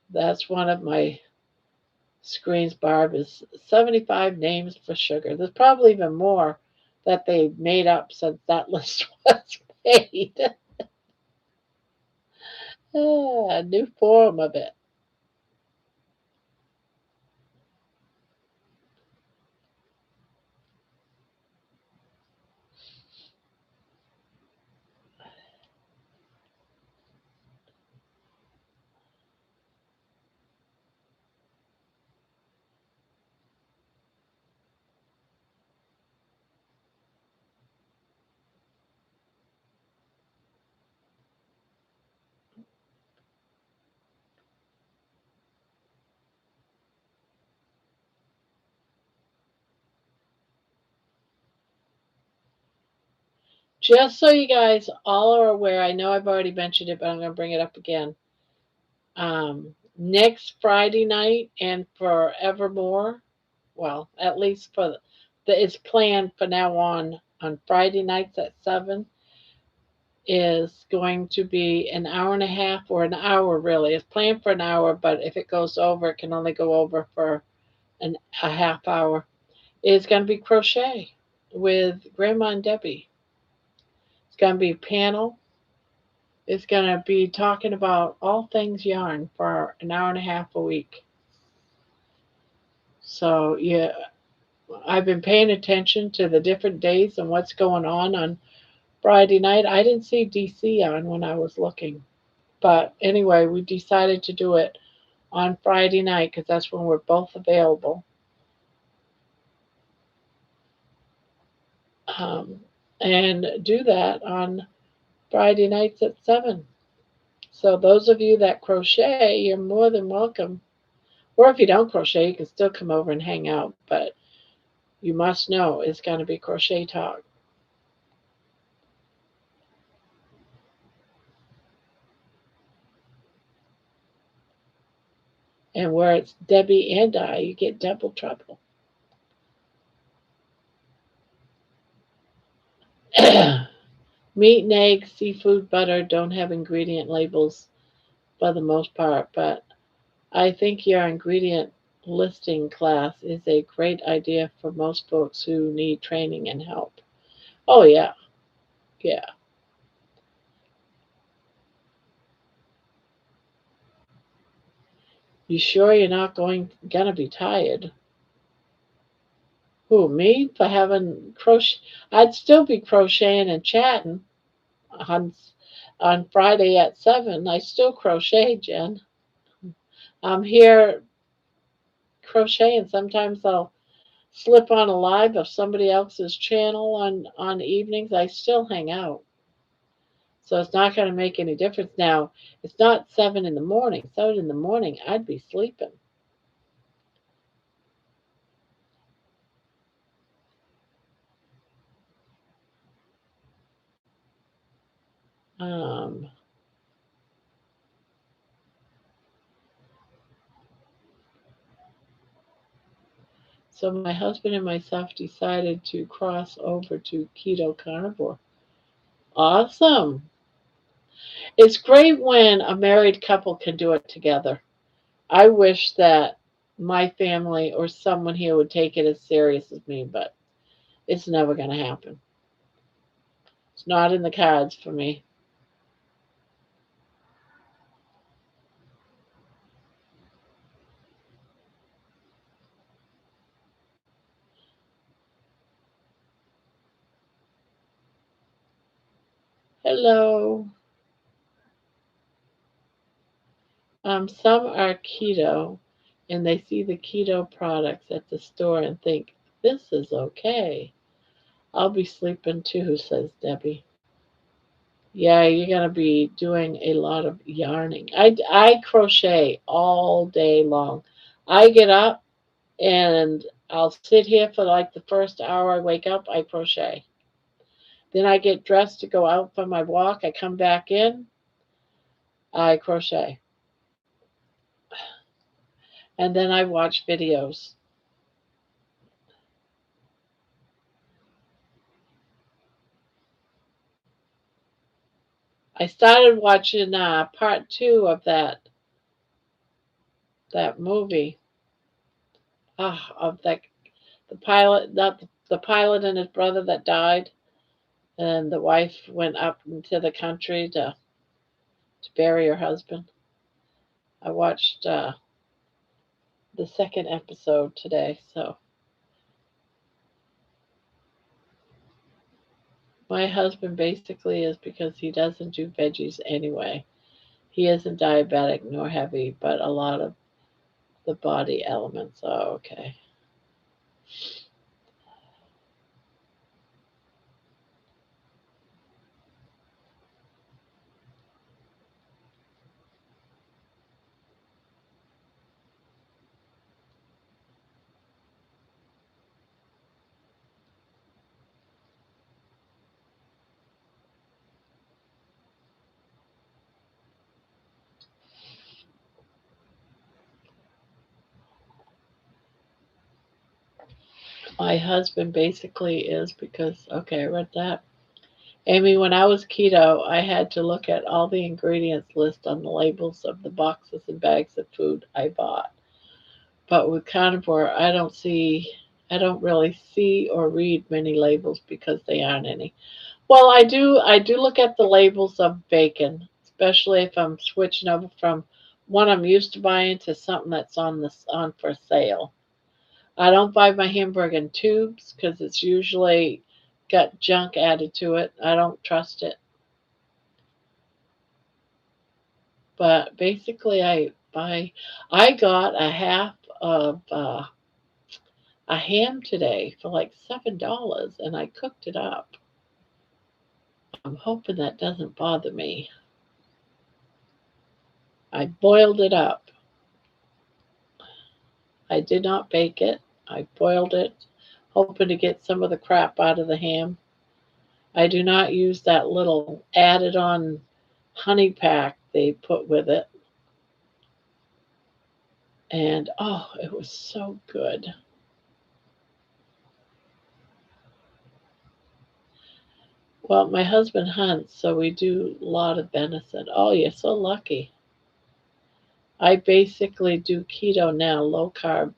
That's one of my screens, Barb, is 75 names for sugar. There's probably even more that they made up since that list was made. A new form of it. Just so you guys all are aware, I know I've already mentioned it, but I'm going to bring it up again. Next Friday night and forevermore, well, at least for it's planned for now on Friday nights at 7 is going to be an hour and a half or an hour really. It's planned for an hour, but if it goes over, it can only go over for a half hour. It's going to be crochet with Grandma and Debbie. It's going to be a panel. It's going to be talking about all things yarn for an hour and a half a week. So, yeah, I've been paying attention to the different days and what's going on Friday night. I didn't see DC on when I was looking. But anyway, we decided to do it on Friday night because that's when we're both available. Um, and do that on Friday nights at 7. So, those of you that crochet, you're more than welcome. Or if you don't crochet, you can still come over and hang out. But you must know it's going to be crochet talk. And where it's Debbie and I, you get double trouble. Meat and eggs, seafood, butter don't have ingredient labels for the most part, but I think your ingredient listing class is a great idea for most folks who need training and help. Oh, yeah, yeah. You sure you're not gonna be tired? Who, me? For having crochet? I'd still be crocheting and chatting on on Friday at 7. I still crochet, Jen. I'm here crocheting. Sometimes I'll slip on a live of somebody else's channel on evenings. I still hang out. So it's not going to make any difference. Now, it's not 7 in the morning. 7 in the morning, I'd be sleeping. Um, so my husband and myself decided to cross over to keto carnivore. Awesome. It's great when a married couple can do it together. I wish that my family or someone here would take it as serious as me, but it's never going to happen. It's not in the cards for me. Hello. Some are keto and they see the keto products at the store and think, this is okay. I'll be sleeping too, says Debbie. Yeah, you're going to be doing a lot of yarning. I crochet all day long. I get up and I'll sit here for like the first hour I wake up, I crochet. Then I get dressed to go out for my walk. I come back in, I crochet. And then I watch videos. I started watching part two of that movie. Of that the pilot, not the pilot and his brother that died, and the wife went up into the country to bury her husband. I watched the second episode today. So my husband basically is because he doesn't do veggies anyway. He isn't diabetic nor heavy, but a lot of the body elements are okay. My husband basically is because, okay, I read that. Amy, when I was keto, I had to look at all the ingredients list on the labels of the boxes and bags of food I bought. But with carnivore, I don't really see or read many labels because they aren't any. Well, I do look at the labels of bacon, especially if I'm switching over from one I'm used to buying to something that's on for sale. I don't buy my hamburger in tubes because it's usually got junk added to it. I don't trust it. But basically, I got a half of a ham today for like $7, and I cooked it up. I'm hoping that doesn't bother me. I boiled it up. I did not bake it. I boiled it, hoping to get some of the crap out of the ham. I do not use that little added on honey pack they put with it. And oh, it was so good. Well, my husband hunts, so we do a lot of venison. Oh, you're so lucky. I basically do keto now, low carb.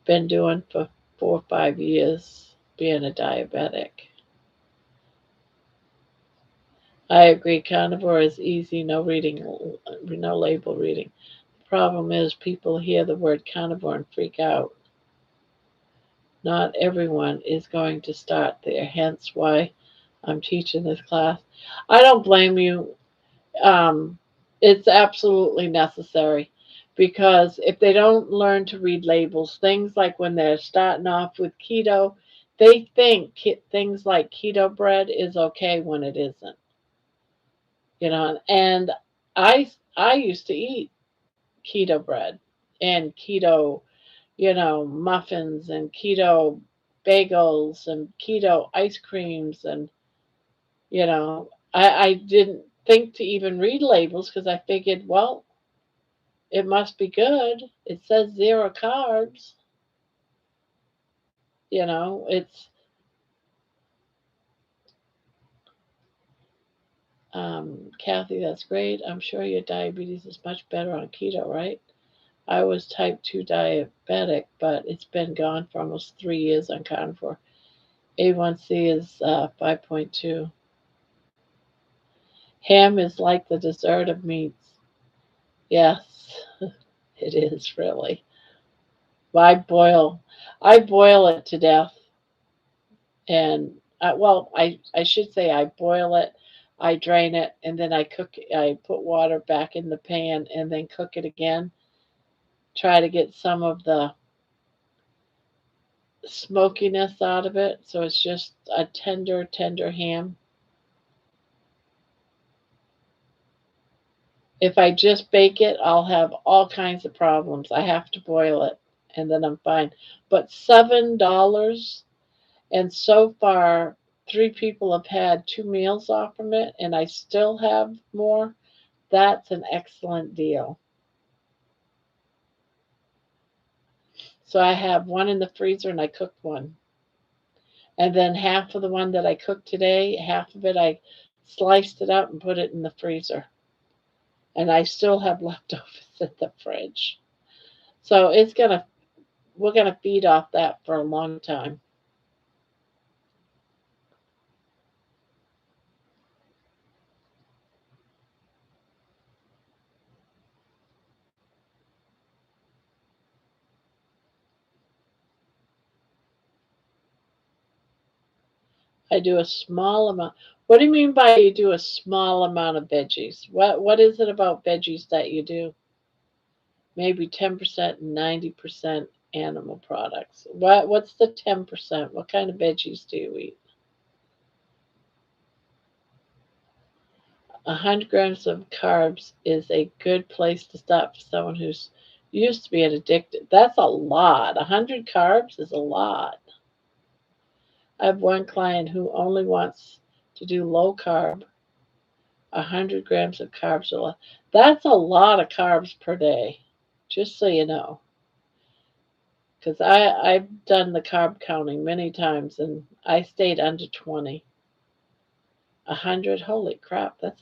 Been doing for 4 or 5 years, being a diabetic. I agree, carnivore is easy, no reading, no label reading. The problem is people hear the word carnivore and freak out. Not everyone is going to start there, hence why I'm teaching this class. I don't blame you. Um, it's absolutely necessary because if they don't learn to read labels, things like when they're starting off with keto, they think things like keto bread is okay when it isn't. And I used to eat keto bread and keto, muffins and keto bagels and keto ice creams and I didn't think to even read labels because I figured, well, it must be good. It says zero carbs. It's Kathy, that's great. I'm sure your diabetes is much better on keto, right? I was type 2 diabetic, but it's been gone for almost 3 years on carnivore. A1C is 5.2. Ham is like the dessert of meats. Yes, it is really. I boil, I boil it to death, and well, I should say I boil it, I drain it, and then I cook. I put water back in the pan and then cook it again. Try to get some of the smokiness out of it, so it's just a tender ham. If I just bake it, I'll have all kinds of problems. I have to boil it, and then I'm fine. But $7, and so far, 3 people have had 2 meals off from it, and I still have more. That's an excellent deal. So I have one in the freezer, and I cooked one. And then half of the one that I cooked today, half of it I sliced it up and put it in the freezer. And I still have leftovers in the fridge. So we're gonna feed off that for a long time. I do a small amount. What do you mean by you do a small amount of veggies? What is it about veggies that you do? Maybe 10% and 90% animal products. What's the 10%? What kind of veggies do you eat? 100 grams of carbs is a good place to start for someone who's used to being addicted. That's a lot. 100 carbs is a lot. I have one client who only wants to do low carb. 100 grams of carbs a lot. That's a lot of carbs per day. Just so you know, because I've done the carb counting many times and I stayed under 20. 100, holy crap, that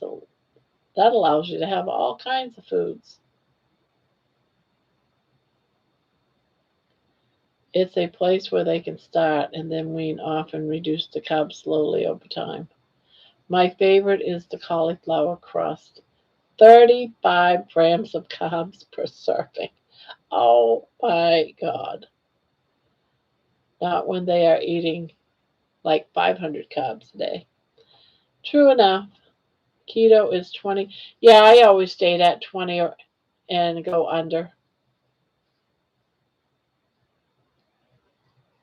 allows you to have all kinds of foods. It's a place where they can start and then wean off and reduce the carbs slowly over time. My favorite is the cauliflower crust. 35 grams of carbs per serving. Oh my God. Not when they are eating like 500 carbs a day. True enough. Keto is 20. Yeah, I always stayed at 20 and go under.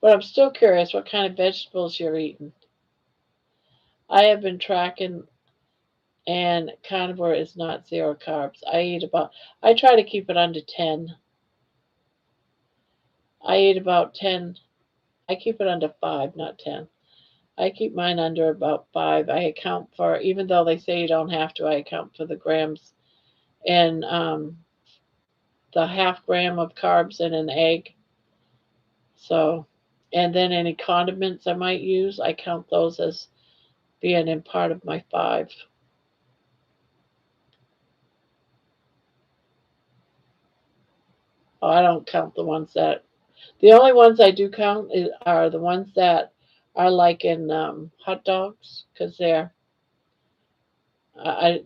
But I'm still curious what kind of vegetables you're eating. I have been tracking, and carnivore is not zero carbs. I try to keep it under 10. I eat about 10. I keep it under 5, not 10. I keep mine under about 5. I account for, even though they say you don't have to, I account for the grams and the half gram of carbs in an egg. So, and then any condiments I might use, I count those as being in part of my 5. Oh, I don't count the only ones I do count are the ones that are like in hot dogs, because I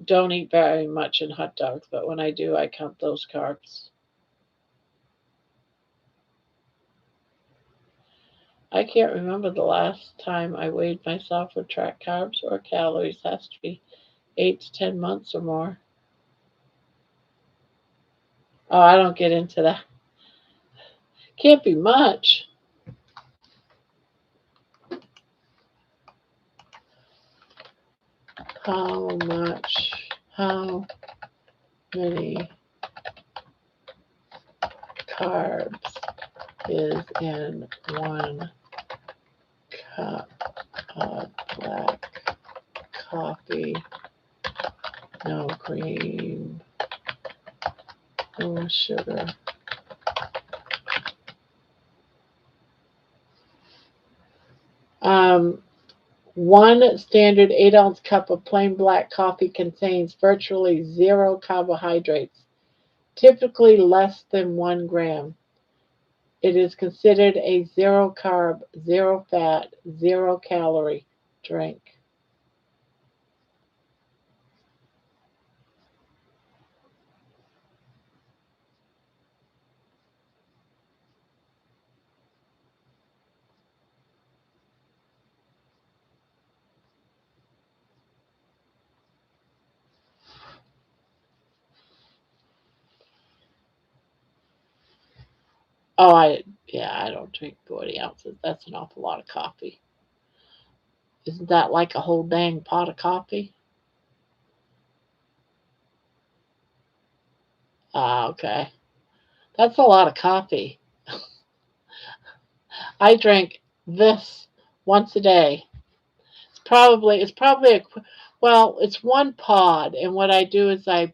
don't eat very much in hot dogs, but when I do, I count those carbs. I can't remember the last time I weighed myself or tracked carbs or calories. Has to be 8 to 10 months or more. Oh, I don't get into that. Can't be much. How much? How many carbs is in 1 cup of black coffee? No cream, no sugar. Um, one standard 8-ounce cup of plain black coffee contains virtually zero carbohydrates. typically less than 1 gram. It is considered a zero carb, zero fat, zero calorie drink. Oh, I don't drink 40 ounces. That's an awful lot of coffee. Isn't that like a whole dang pot of coffee? Ah, okay. That's a lot of coffee. I drink this once a day. It's probably well, it's one pod, and what I do is I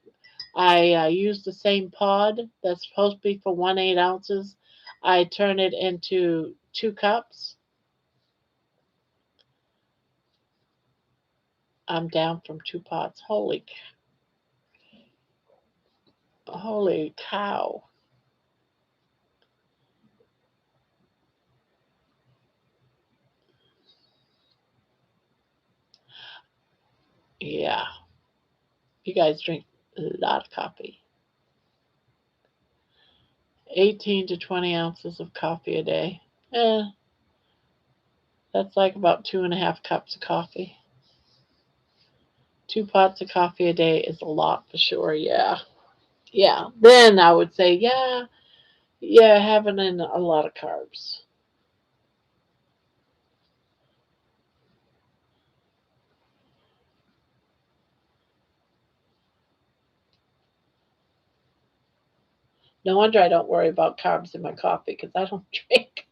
use the same pod that's supposed to be for 1 8 ounces. I turn it into 2 cups. I'm down from 2 pots. Holy cow! Yeah, you guys drink a lot of coffee. 18 to 20 ounces of coffee a day. Eh, that's like about 2.5 cups of coffee. 2 pots of coffee a day is a lot for sure. Yeah, yeah. Then I would say, yeah, yeah, having in a lot of carbs. No wonder I don't worry about carbs in my coffee because I don't drink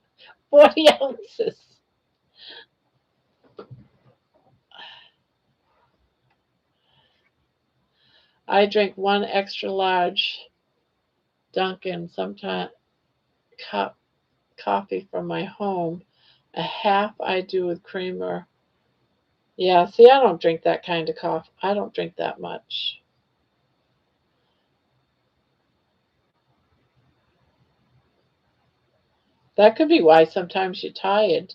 40 ounces. I drink one extra large Dunkin' sometimes cup coffee from my home. A half I do with creamer. Yeah, see, I don't drink that kind of coffee. I don't drink that much. That could be why sometimes you're tired,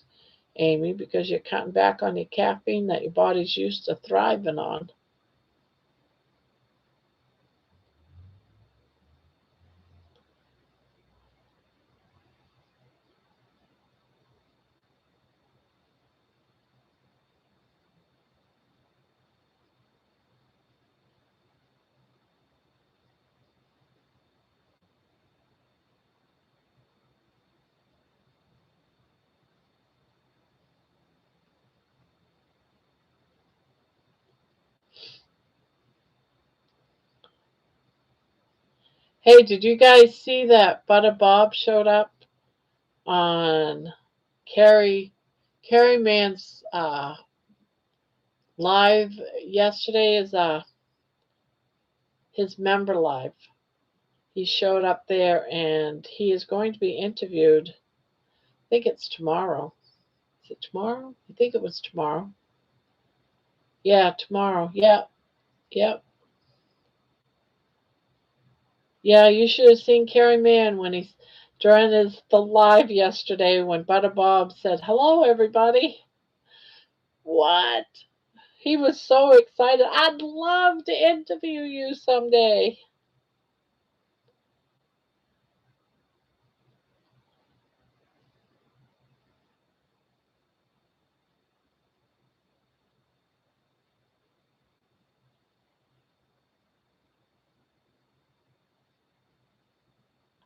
Amy, because you're cutting back on your caffeine that your body's used to thriving on. Hey, did you guys see that Butter Bob showed up on Carrie Carrie Mann's live yesterday? Is his member live. He showed up there and he is going to be interviewed. I think it's tomorrow. Is it tomorrow? I think it was tomorrow. Yeah, tomorrow. Yep, yep. Yeah, you should have seen Carrie Mann when he's during the live yesterday when Butter Bob said, "Hello, everybody." What? He was so excited. I'd love to interview you someday.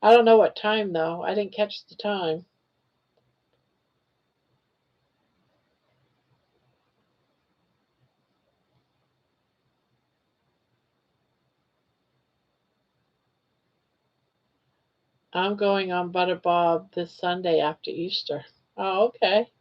I don't know what time though. I didn't catch the time. I'm going on Butter Bob this Sunday after Easter. Oh, okay.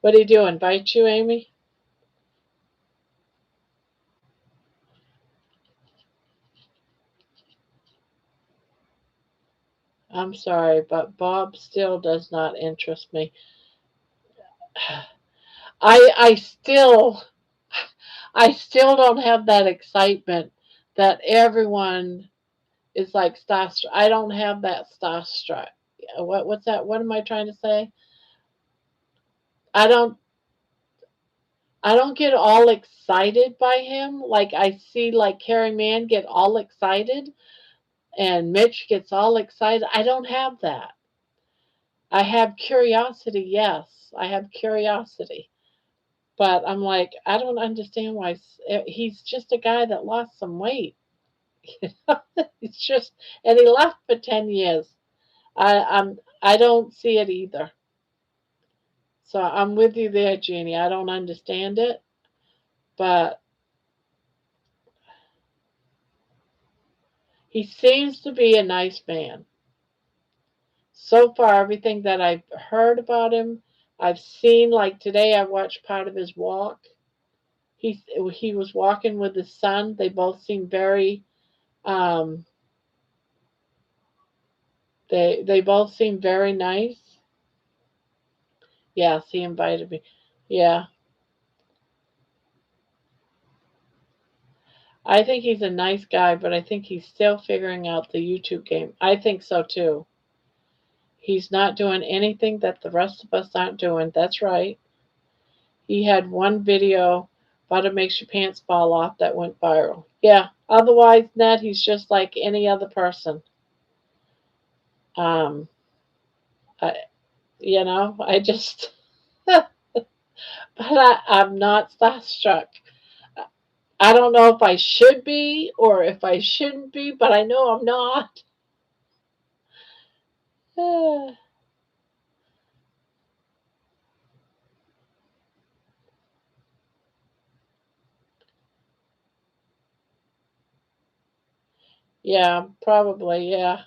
What do you do? Invite you, Amy? I'm sorry, but Bob still does not interest me. I still I still don't have that excitement that everyone is like starstruck. I don't have that starstruck. What's that? What am I trying to say? I don't I don't get all excited by him. Like I see like Carrie Mann get all excited and Mitch gets all excited. I don't have that. I have curiosity, yes. I have curiosity. But I'm like, I don't understand why he's just a guy that lost some weight. It's just, and he left for 10 years. I don't see it either. So I'm with you there, Jeannie. I don't understand it, but he seems to be a nice man. So far, everything that I've heard about him, I've seen. Like today, I watched part of his walk. He was walking with his son. They both seem very um, they both seem very nice. Yes, he invited me. Yeah, I think he's a nice guy, but I think he's still figuring out the YouTube game. I think so too. He's not doing anything that the rest of us aren't doing. That's right. He had one video about it makes your pants fall off that went viral. Yeah. Otherwise, Ned, he's just like any other person. Um, I, I just, but I'm not starstruck. I don't know if I should be or if I shouldn't be, but I know I'm not. Yeah, probably, yeah.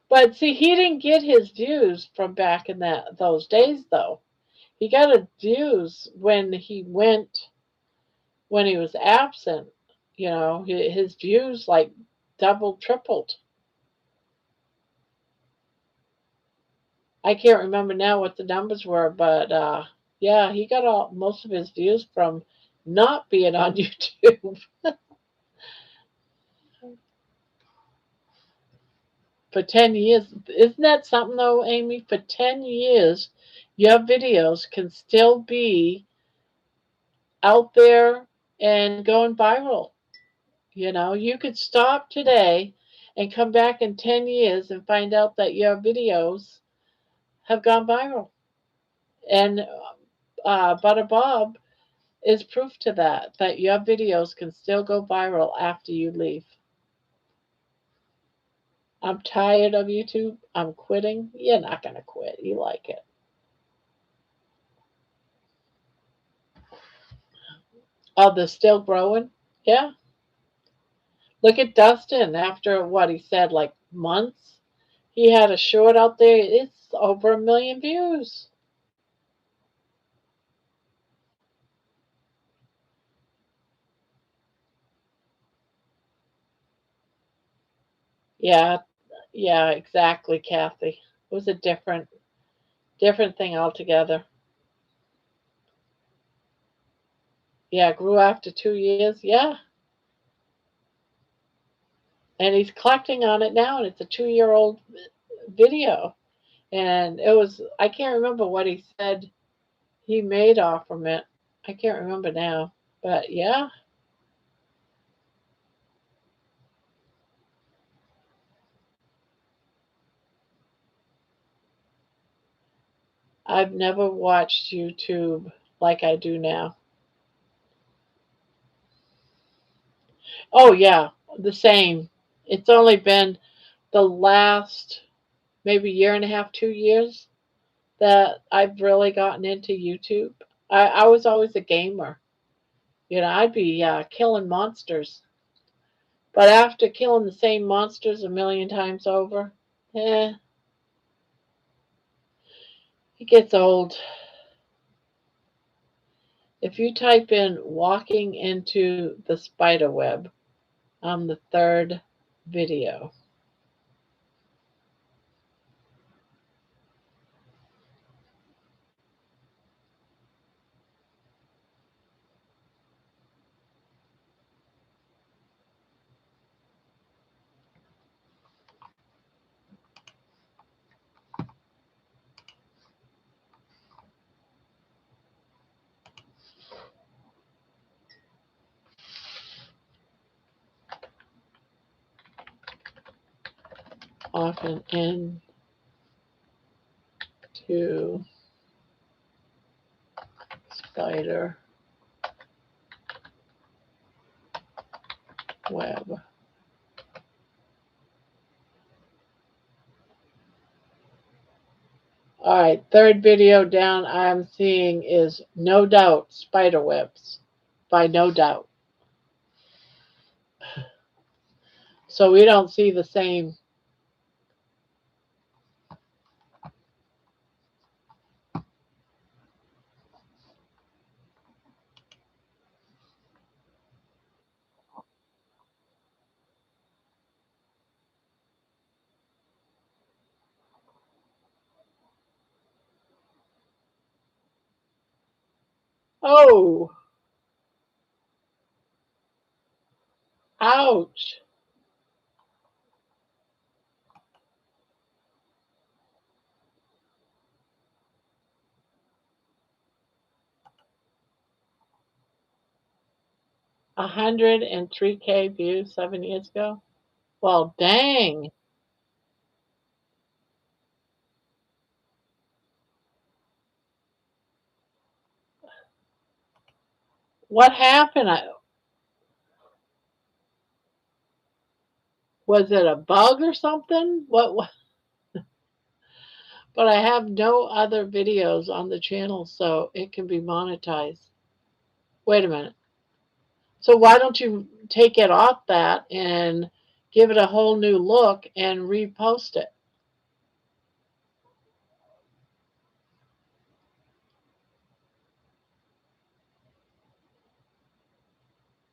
But see, he didn't get his views from back in those days, though. He got his views when he was absent. His views like doubled, tripled. I can't remember now what the numbers were, but yeah, he got most of his views from not being on YouTube for 10 years. Isn't that something though, Amy? For 10 years, your videos can still be out there and going viral. You could stop today and come back in 10 years and find out that your videos have gone viral. And Butter Bob is proof to that your videos can still go viral after you leave. I'm tired of YouTube. I'm quitting. You're not going to quit. You like it. Oh, they're still growing? Yeah. Look at Dustin after what he said, like months. He had a short out there. It's over 1 million views. Yeah, yeah, exactly, Kathy. It was a different thing altogether. Yeah, grew after 2 years. Yeah, and he's collecting on it now, and it's a 2-year-old video. And I can't remember what he said he made off from it. I can't remember now. But yeah, I've never watched YouTube like I do now. Oh, yeah, the same. It's only been the last maybe year and a half, 2 years that I've really gotten into YouTube. I was always a gamer. I'd be killing monsters. But after killing the same monsters 1 million times over, eh, it gets old. If you type in walking into the spider web on the third video, often into spider web. All right, third video down I'm seeing is No Doubt Spider Webs by No Doubt. So we don't see the same. Oh, ouch. 103K views 7 years ago. Well, dang. What happened? Was it a bug or something? What? But I have no other videos on the channel, so it can be monetized. Wait a minute. So why don't you take it off that and give it a whole new look and repost it?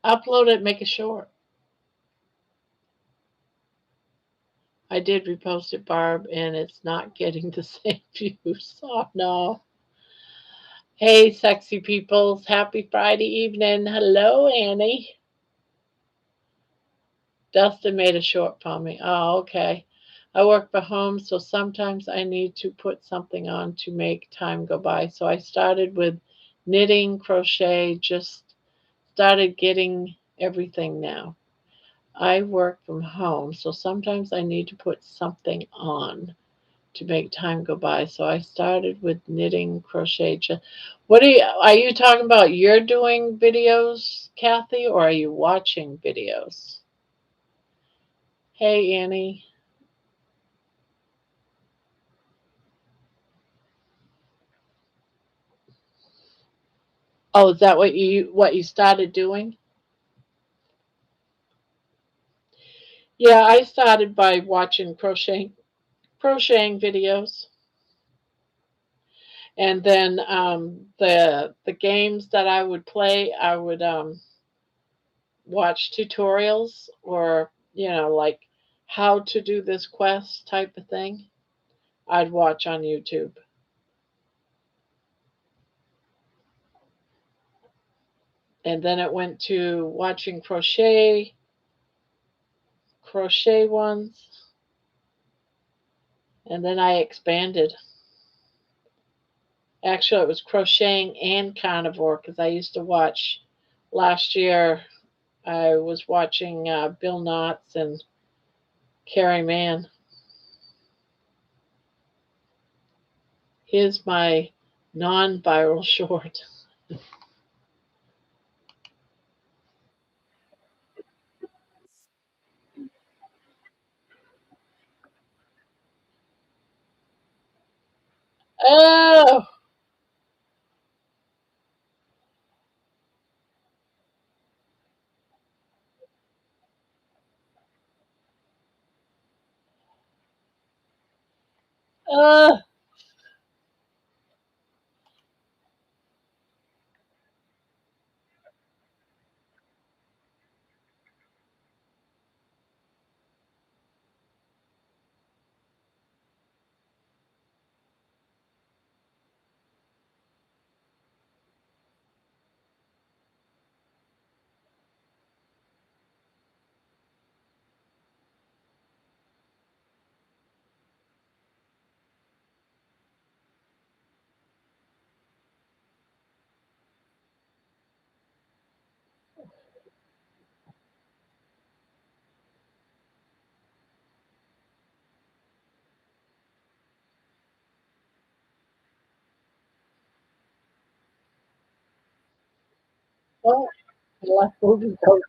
Upload it, make it short. I did repost it, Barb, and it's not getting the same views. Oh no. Hey, sexy peoples. Happy Friday evening. Hello, Annie. Dustin made a short for me. Oh, okay. I work from home, so sometimes I need to put something on to make time go by. So I started with knitting, crochet, just started getting everything now. I work from home, so sometimes I need to put something on to make time go by. So I started with knitting, crochet. What are you talking about? You're doing videos, Kathy, or are you watching videos? Hey, Annie. Oh, is that what you started doing? Yeah, I started by watching crocheting videos, and then the games that I would play, I would watch tutorials or like how to do this quest type of thing. I'd watch on YouTube, and then it went to watching crochet ones, and then I expanded. Actually, it was crocheting and carnivore because I used to watch last year. I was watching Bill Knotts and Carrie Mann. Here's my non viral short. Oh, uh, Oh, I love Booby Goats.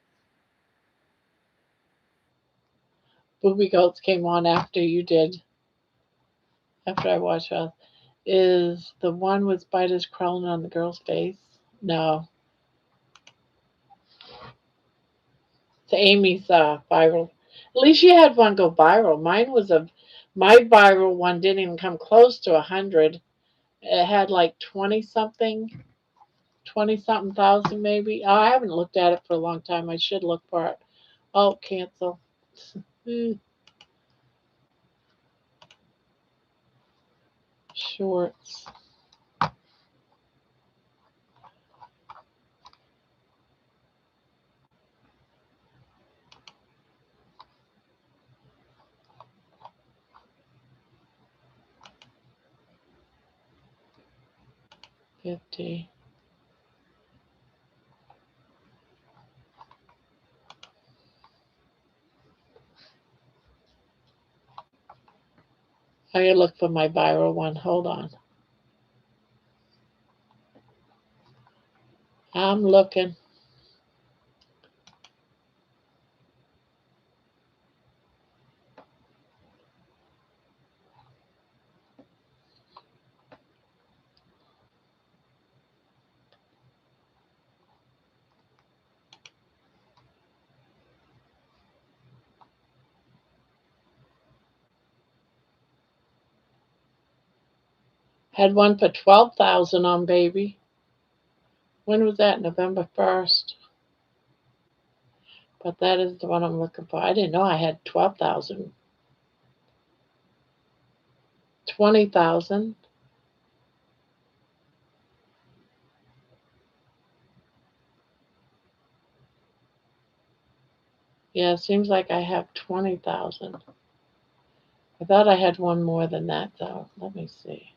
Booby Goats came on after you did, after I watched it. Is the one with spiders crawling on the girl's face? No, it's Amy's viral. At least you had one go viral. Mine was my viral one didn't even come close to 100. It had like 20 something thousand maybe. Oh, I haven't looked at it for a long time. I should look for it. Oh, cancel. Hmm, shorts. 50. I gotta look for my viral one. Hold on. I'm looking. Had one for 12,000 on baby. When was that? November 1st. But that is the one I'm looking for. I didn't know I had 12,000. 20,000. Yeah, it seems like I have 20,000. I thought I had one more than that though. Let me see.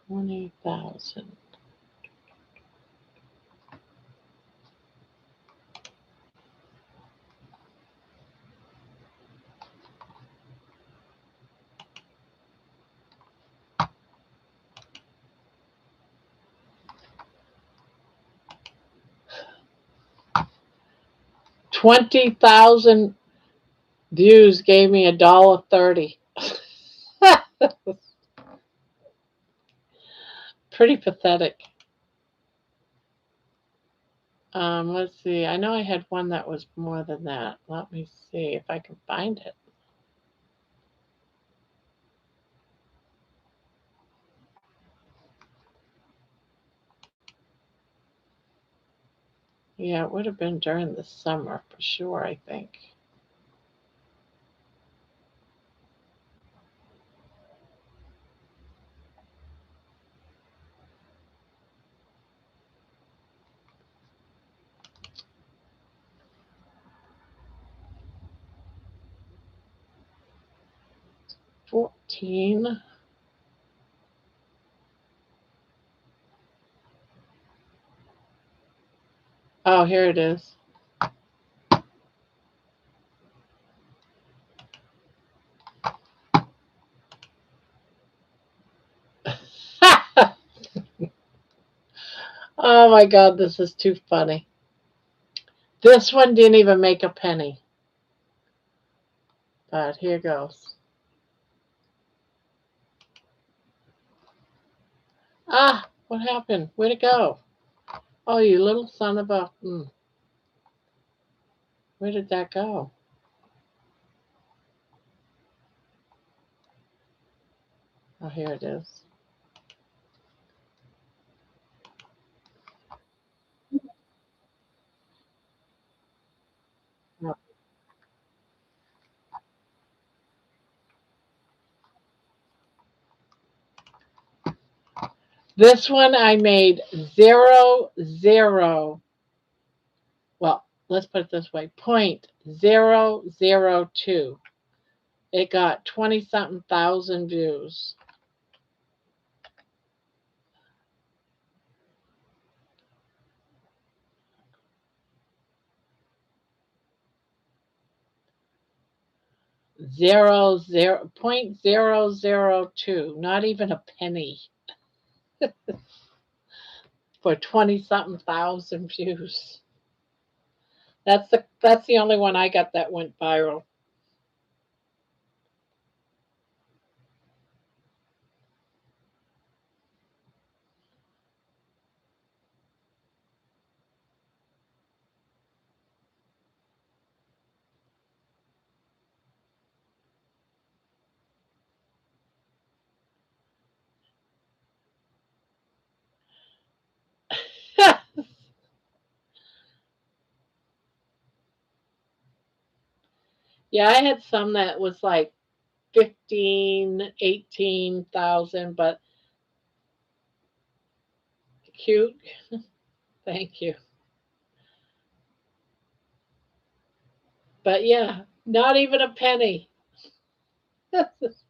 20,000. 20,000 views gave me $1.30. Pretty pathetic. Let's see. I know I had one that was more than that. Let me see if I can find it. Yeah, it would have been during the summer for sure, I think. 14. Oh, here it is. Oh my God, this is too funny. This one didn't even make a penny. But here goes. Ah, what happened? Where'd it go? Oh, you little son of a. Where did that go? Oh, here it is. Oh. This one I made 0, 0. Well, let's put it this way, 0.002. It got 20 something thousand views. .002, not even a penny for 20 something thousand views. That's the only one I got that went viral. Yeah, I had some that was like 15, 18,000, but cute. Thank you. But yeah, not even a penny. It's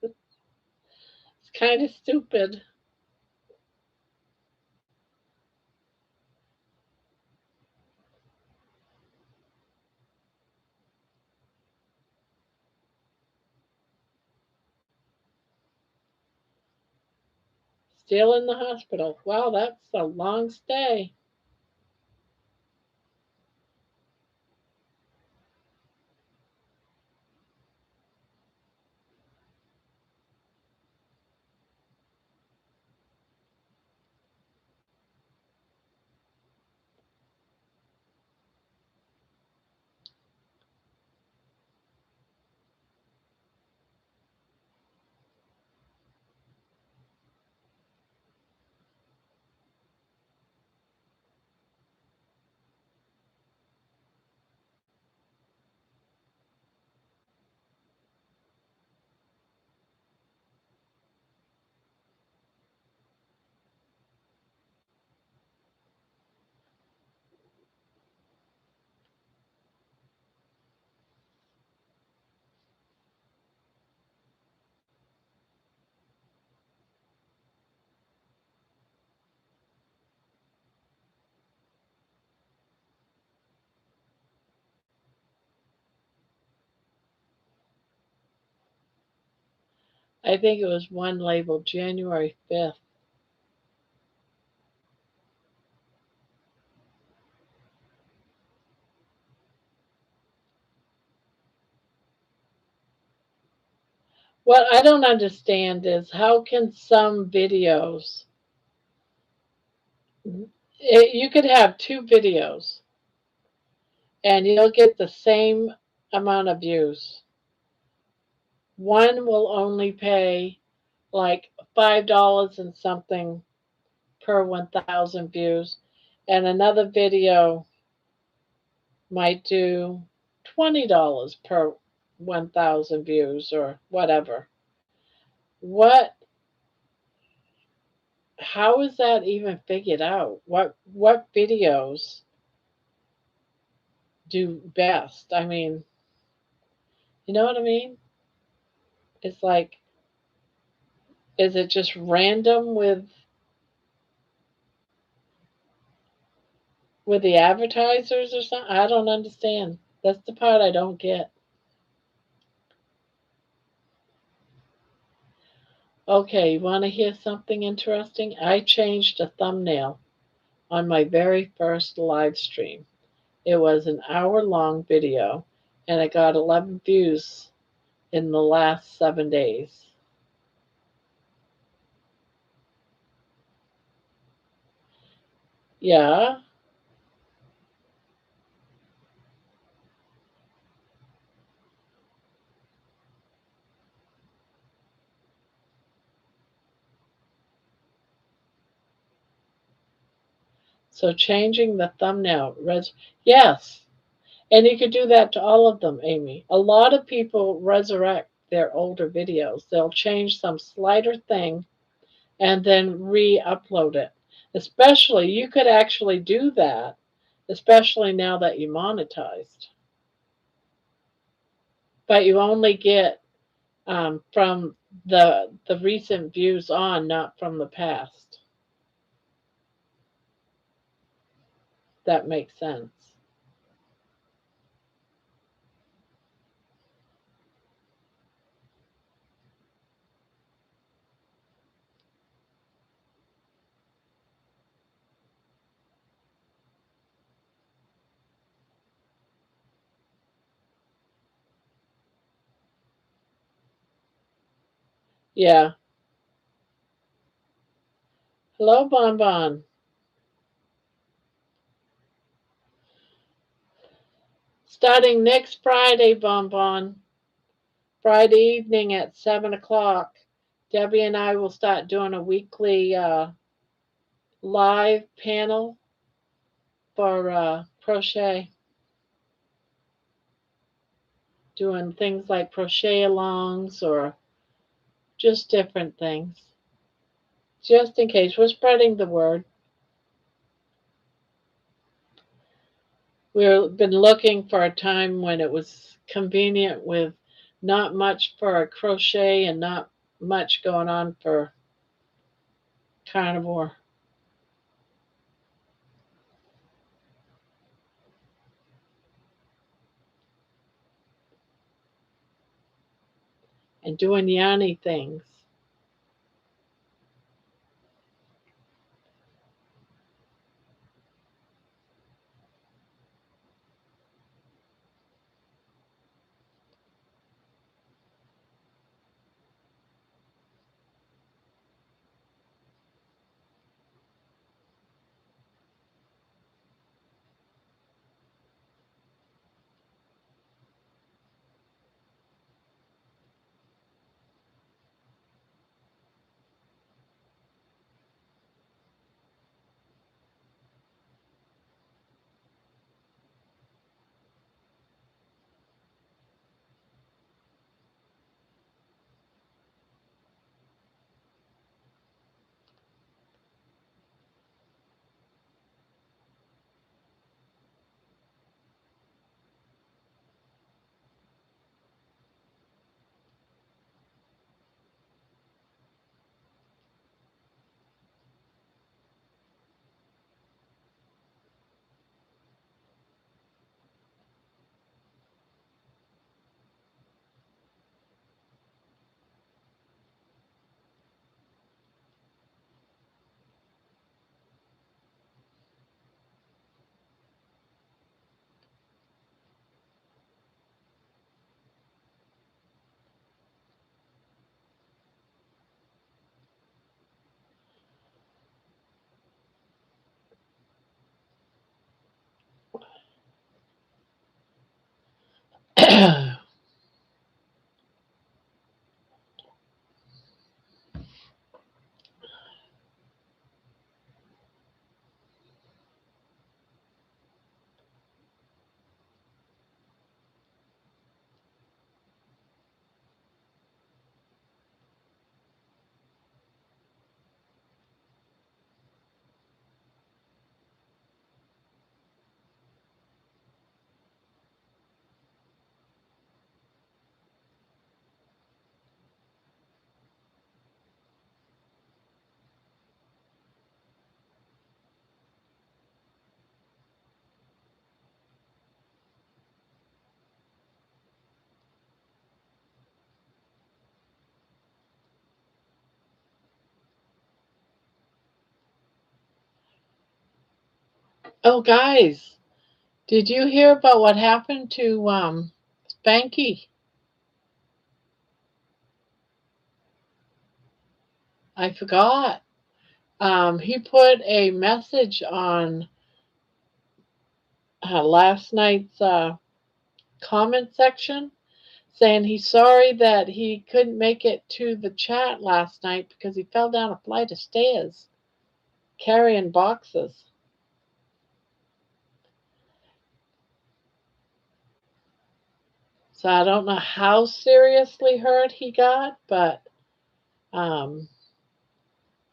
kind of stupid. Still in the hospital. Wow, that's a long stay. I think it was one labeled January 5th. What I don't understand is how can some videos, you could have two videos and you'll get the same amount of views. One will only pay like $5 and something per 1,000 views, and another video might do $20 per 1,000 views or whatever. What how is that even figured out? What videos do best? I mean, you know what I mean? It's like, is it just random with the advertisers or something? I don't understand. That's the part I don't get. Okay, you want to hear something interesting? I changed a thumbnail on my very first live stream. It was an hour long video and it got 11 views in the last 7 days. Yeah, so changing the thumbnail. Yes, and you could do that to all of them, Amy. A lot of people resurrect their older videos. They'll change some slighter thing and then re-upload it. Especially, you could actually do that, especially now that you monetized. But you only get from the recent views on, not from the past. That makes sense. Yeah. Hello, Bon Bon. Starting next Friday, Bon Bon. Friday evening at 7 o'clock. Debbie and I will start doing a weekly live panel for crochet, doing things like crochet alongs or just different things. Just in case we're spreading the word. We've been looking for a time when it was convenient with not much for a crochet and not much going on for carnivore. And doing yarny things. Oh, guys, did you hear about what happened to Spanky? I forgot. He put a message on last night's comment section saying he's sorry that he couldn't make it to the chat last night because he fell down a flight of stairs carrying boxes. So I don't know how seriously hurt he got, but um,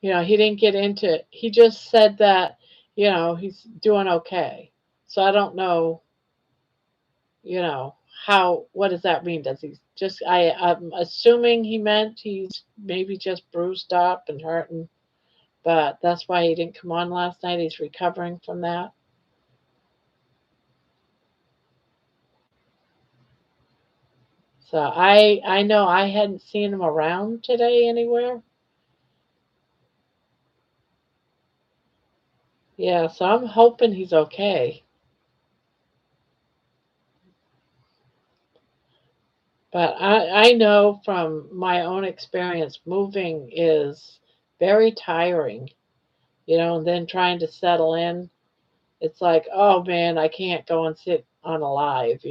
he didn't get into it. He just said that, he's doing okay. So I don't know, you know, what does that mean? Does he just, I'm assuming he meant he's maybe just bruised up and hurting, but that's why he didn't come on last night. He's recovering from that. So I know I hadn't seen him around today anywhere. Yeah, so I'm hoping he's okay. But I know from my own experience, moving is very tiring, and then trying to settle in. It's like, oh man, I can't go and sit on a live.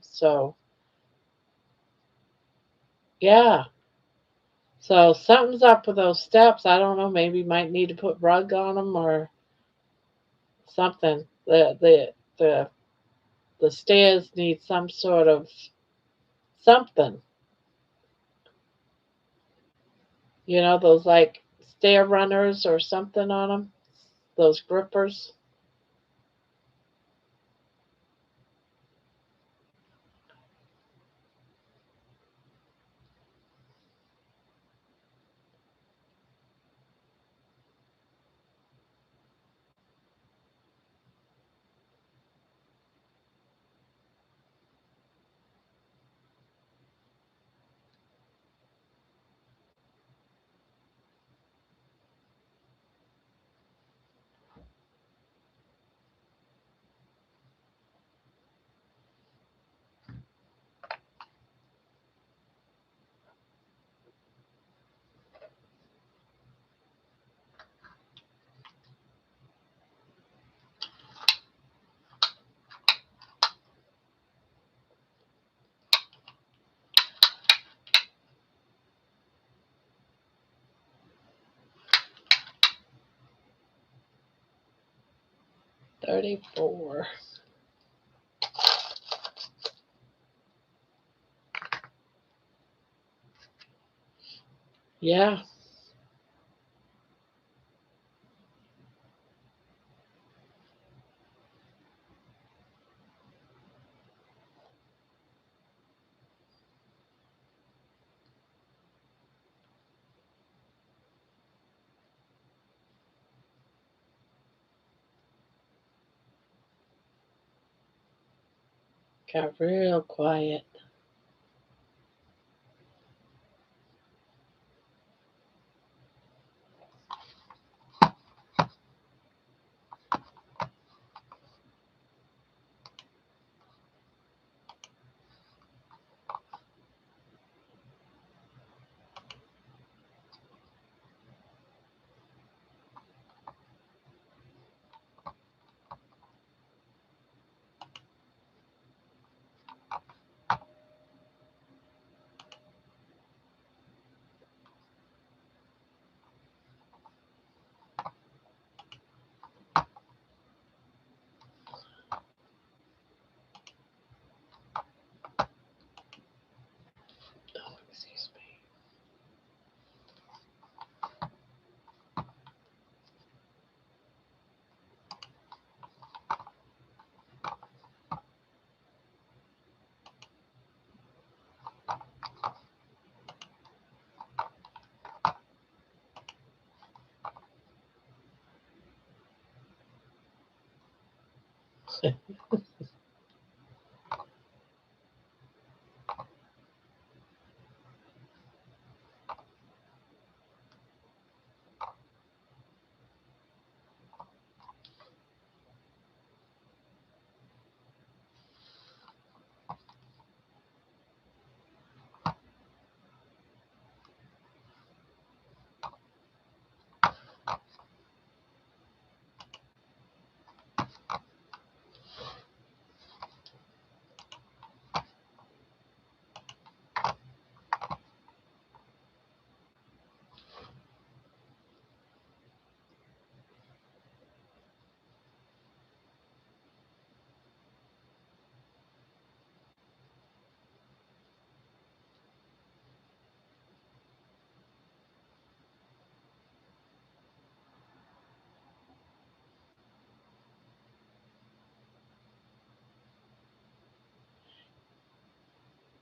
So, yeah. So something's up with those steps. I don't know. Maybe might need to put rug on them or something. The stairs need some sort of something. Those like stair runners or something on them. Those grippers. $34. Yeah, got real quiet. Oh, excuse me.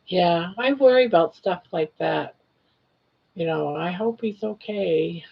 Yeah, I worry about stuff like that. I hope he's okay.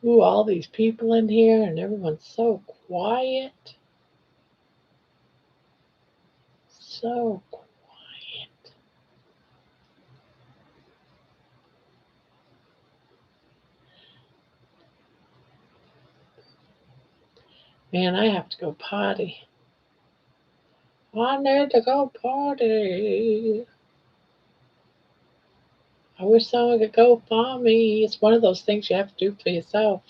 Ooh, all these people in here, and everyone's so quiet. So quiet. Man, I have to go potty. I need to go potty. I wish someone could go for me. It's one of those things you have to do for yourself.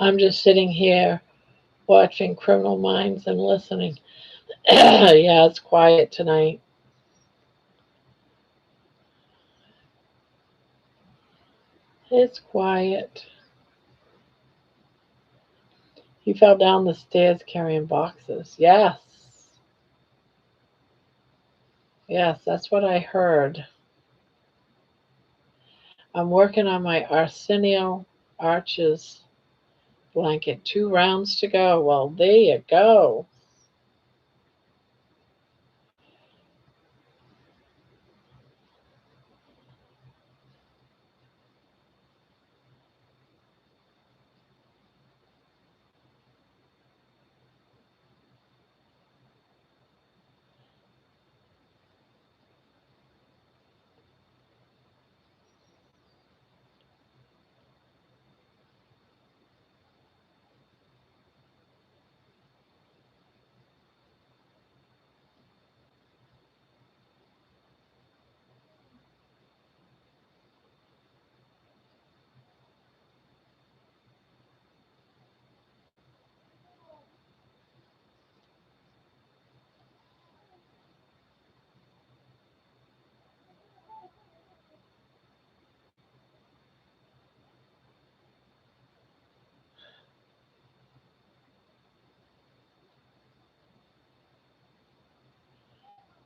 I'm just sitting here watching Criminal Minds and listening. Yeah, it's quiet tonight. It's quiet. He fell down the stairs carrying boxes. Yes. Yes, that's what I heard. I'm working on my Arsenio Arches blanket. 2 rounds to go. Well, there you go.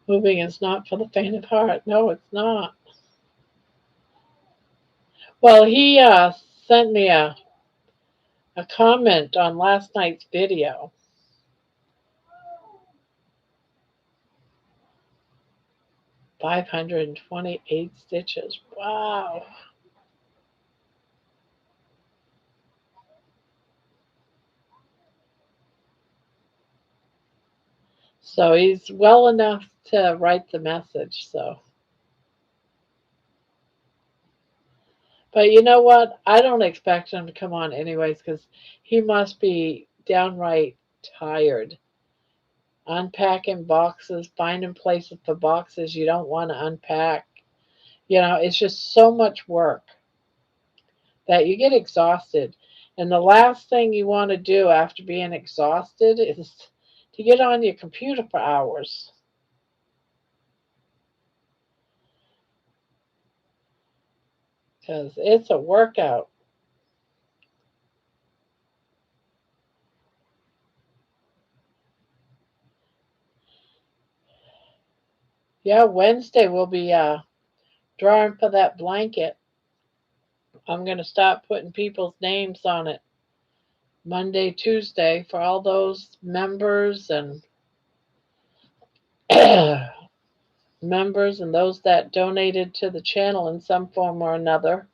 Moving is not for the faint of heart. No, it's not. Well, he sent me a comment on last night's video. 528 stitches. Wow. So he's well enough to write the message. So, but you know what? I don't expect him to come on anyways because he must be downright tired. Unpacking boxes, finding places for boxes you don't want to unpack. It's just so much work that you get exhausted. And the last thing you want to do after being exhausted is to get on your computer for hours because it's a workout. Yeah, Wednesday we'll be drawing for that blanket. I'm going to start putting people's names on it Monday, Tuesday for all those members and members and those that donated to the channel in some form or another.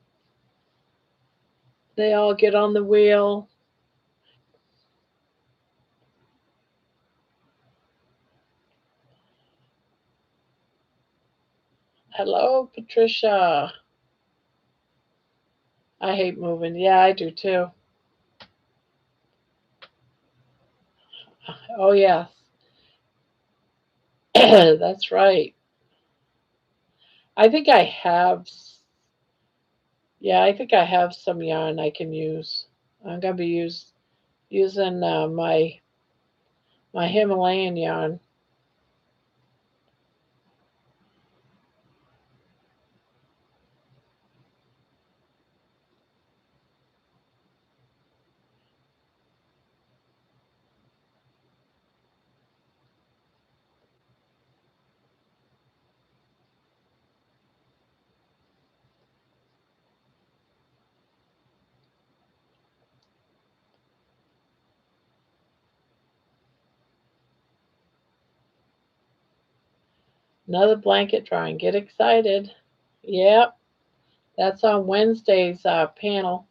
They all get on the wheel. Hello, Patricia. I hate moving. Yeah, I do too. Oh, yes. That's right. I think I have, yeah, I think I have some yarn I can use. I'm going to be using my Himalayan yarn. Another blanket drawing. Get excited. Yep, that's on Wednesday's panel.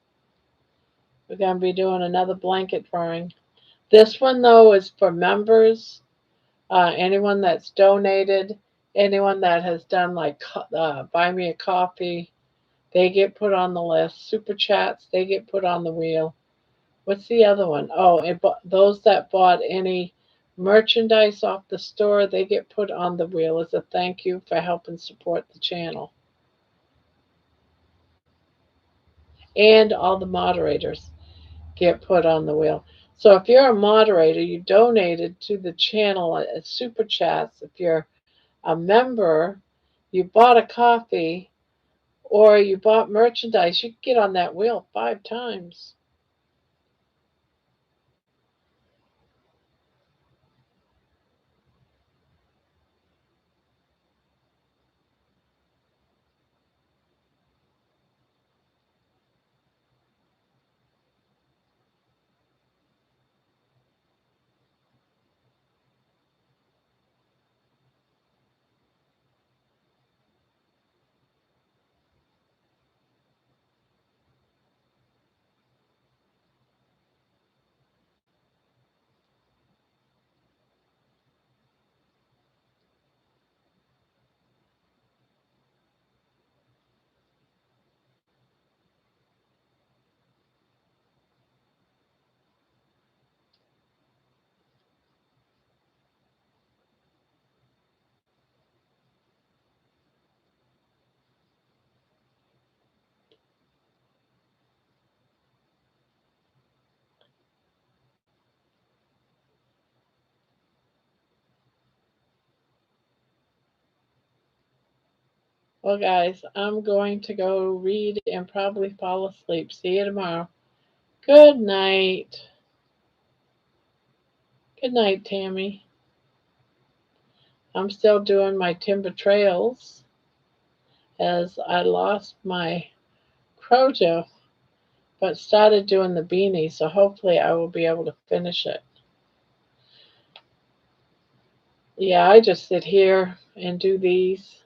We're going to be doing another blanket drawing. This one, though, is for members, anyone that's donated, anyone that has done like buy me a coffee, they get put on the list. Super chats, they get put on the wheel. What's the other one? Oh, those that bought any merchandise off the store, they get put on the wheel as a thank you for helping support the channel. And all the moderators get put on the wheel. So if you're a moderator, you donated to the channel at Super Chats. If you're a member, you bought a coffee or you bought merchandise, you can get on that wheel 5 times. Well, guys, I'm going to go read and probably fall asleep. See you tomorrow. Good night. Good night, Tammy. I'm still doing my timber trails as I lost my crochet, but started doing the beanie, so hopefully I will be able to finish it. Yeah, I just sit here and do these.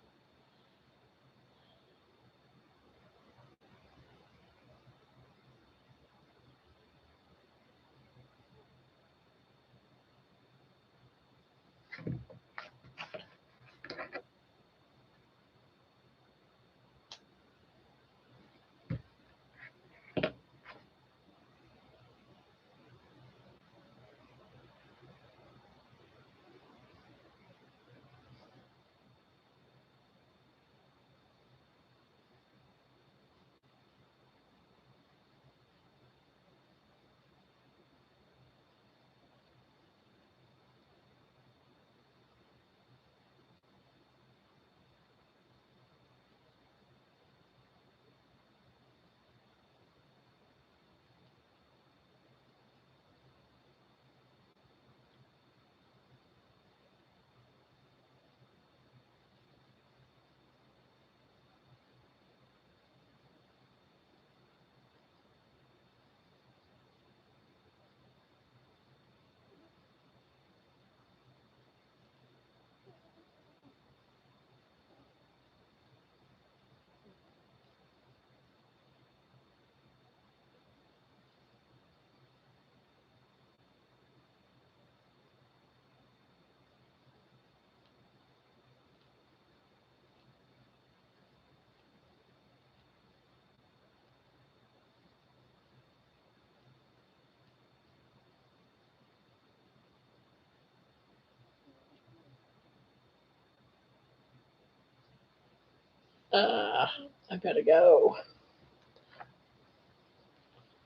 Uh, I better go.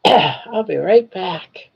I'll be right back.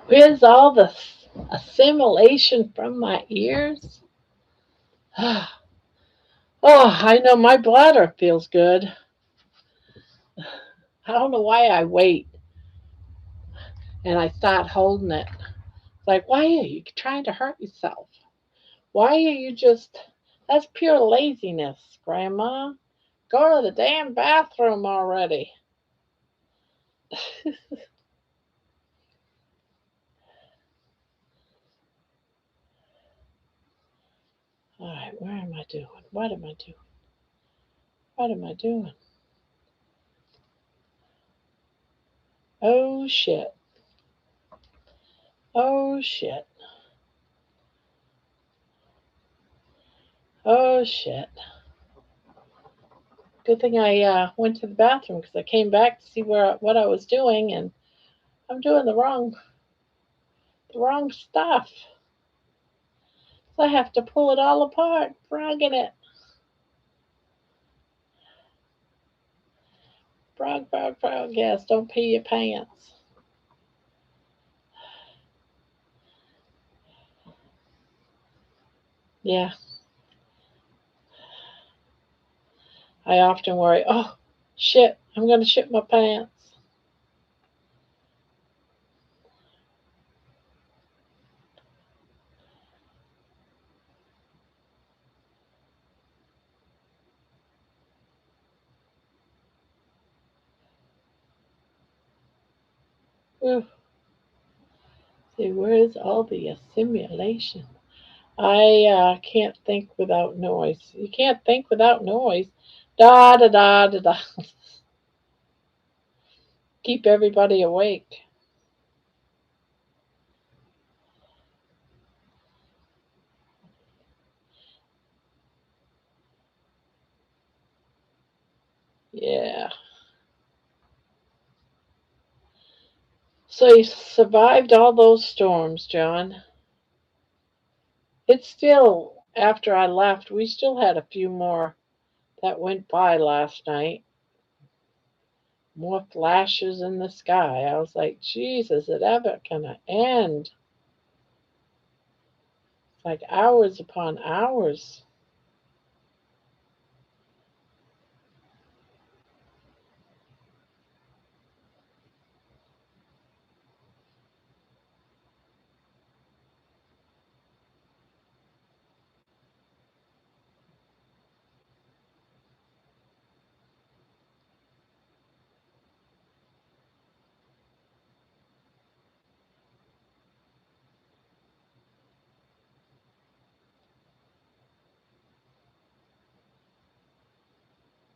Where's all the assimilation from my ears? Oh, I know my bladder feels good. I don't know why I wait and I start holding it. Like, why are you trying to hurt yourself? Why are you just. That's pure laziness, Grandma. Go to the damn bathroom already. All right, where am I doing? What am I doing? What am I doing? Oh shit. Oh shit. Oh shit. Good thing I went to the bathroom because I came back to see what I was doing, and I'm doing the wrong stuff. So I have to pull it all apart, frogging it. Frog, frog, frog. Yes, don't pee your pants. Yeah, I often worry. Oh shit, I'm gonna shit my pants. Ooh, see, where's all the assimilation? I can't think without noise. You can't think without noise. Da da da da da. Keep everybody awake. Yeah. So you survived all those storms, John. It's still, after I left, we still had a few more that went by last night. More flashes in the sky. I was like, Jesus, is it ever gonna end? It's like hours upon hours.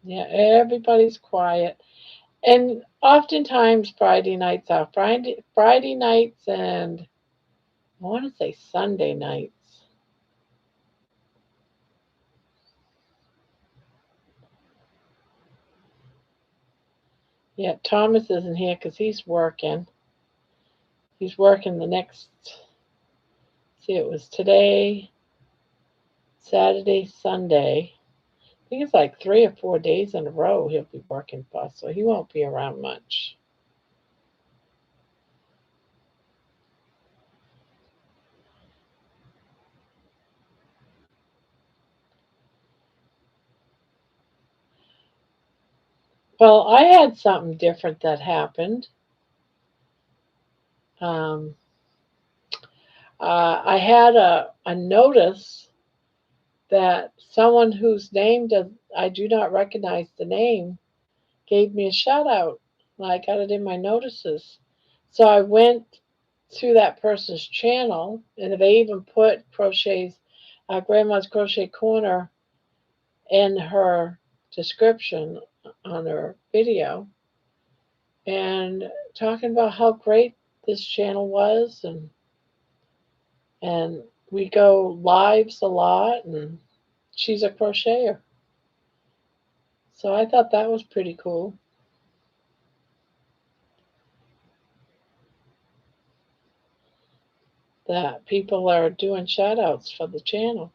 Yeah, everybody's quiet. And oftentimes Friday nights are Friday nights and I want to say Sunday nights. Yeah, Thomas isn't here because he's working. He's working the next. See, it was today, Saturday, Sunday. I think it's like 3 or 4 days in a row he'll be working for us, so he won't be around much. Well, I had something different that happened. Um, I had a notice that someone whose name I do not recognize the name gave me a shout out. I got it in my notices. So I went to that person's channel, and they even put Grandma's Crochet Corner in her description on her video, and talking about how great this channel was, and we go lives a lot, and she's a crocheter. So I thought that was pretty cool that people are doing shout outs for the channel.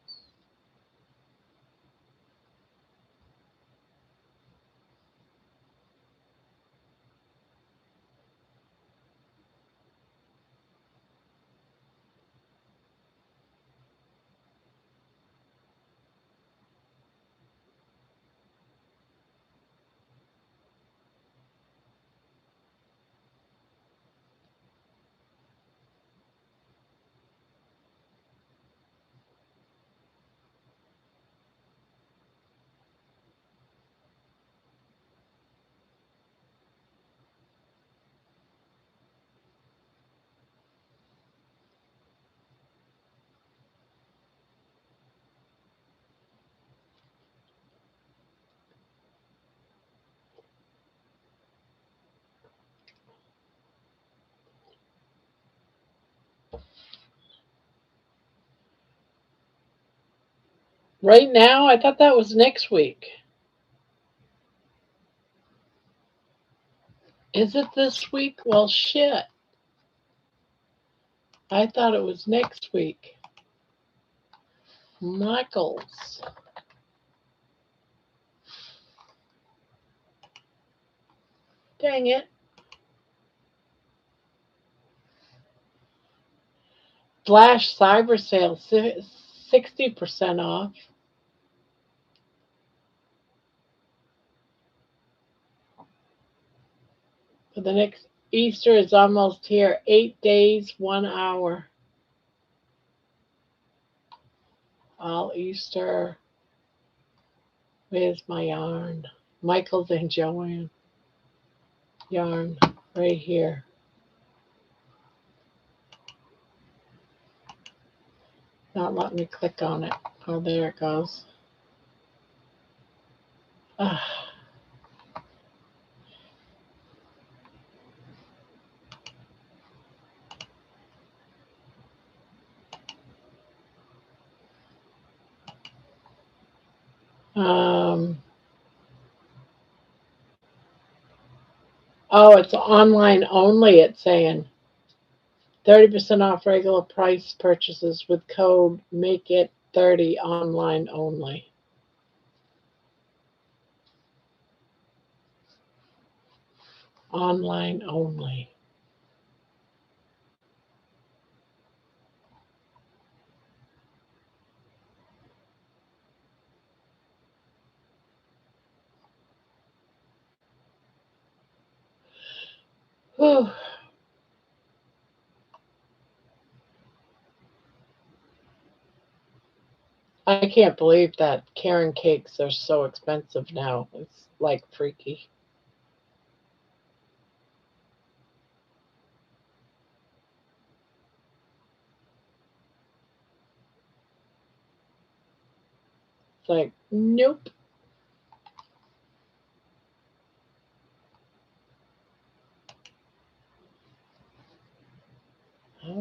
Right now, I thought that was next week. Is it this week? Well, shit. I thought it was next week. Michaels. Dang it. Flash cyber sale, 60% off. For the next Easter is almost here. 8 days, 1 hour. All Easter. Where's my yarn? Michaels and Joanne. Yarn. Right here. Not letting me click on it. Oh, there it goes. Ah. Um, oh, it's online only, it's saying. 30% off regular price purchases with code make it 30 online only. Online only. Whew. I can't believe that Karen cakes are so expensive now. It's like freaky. It's like, nope.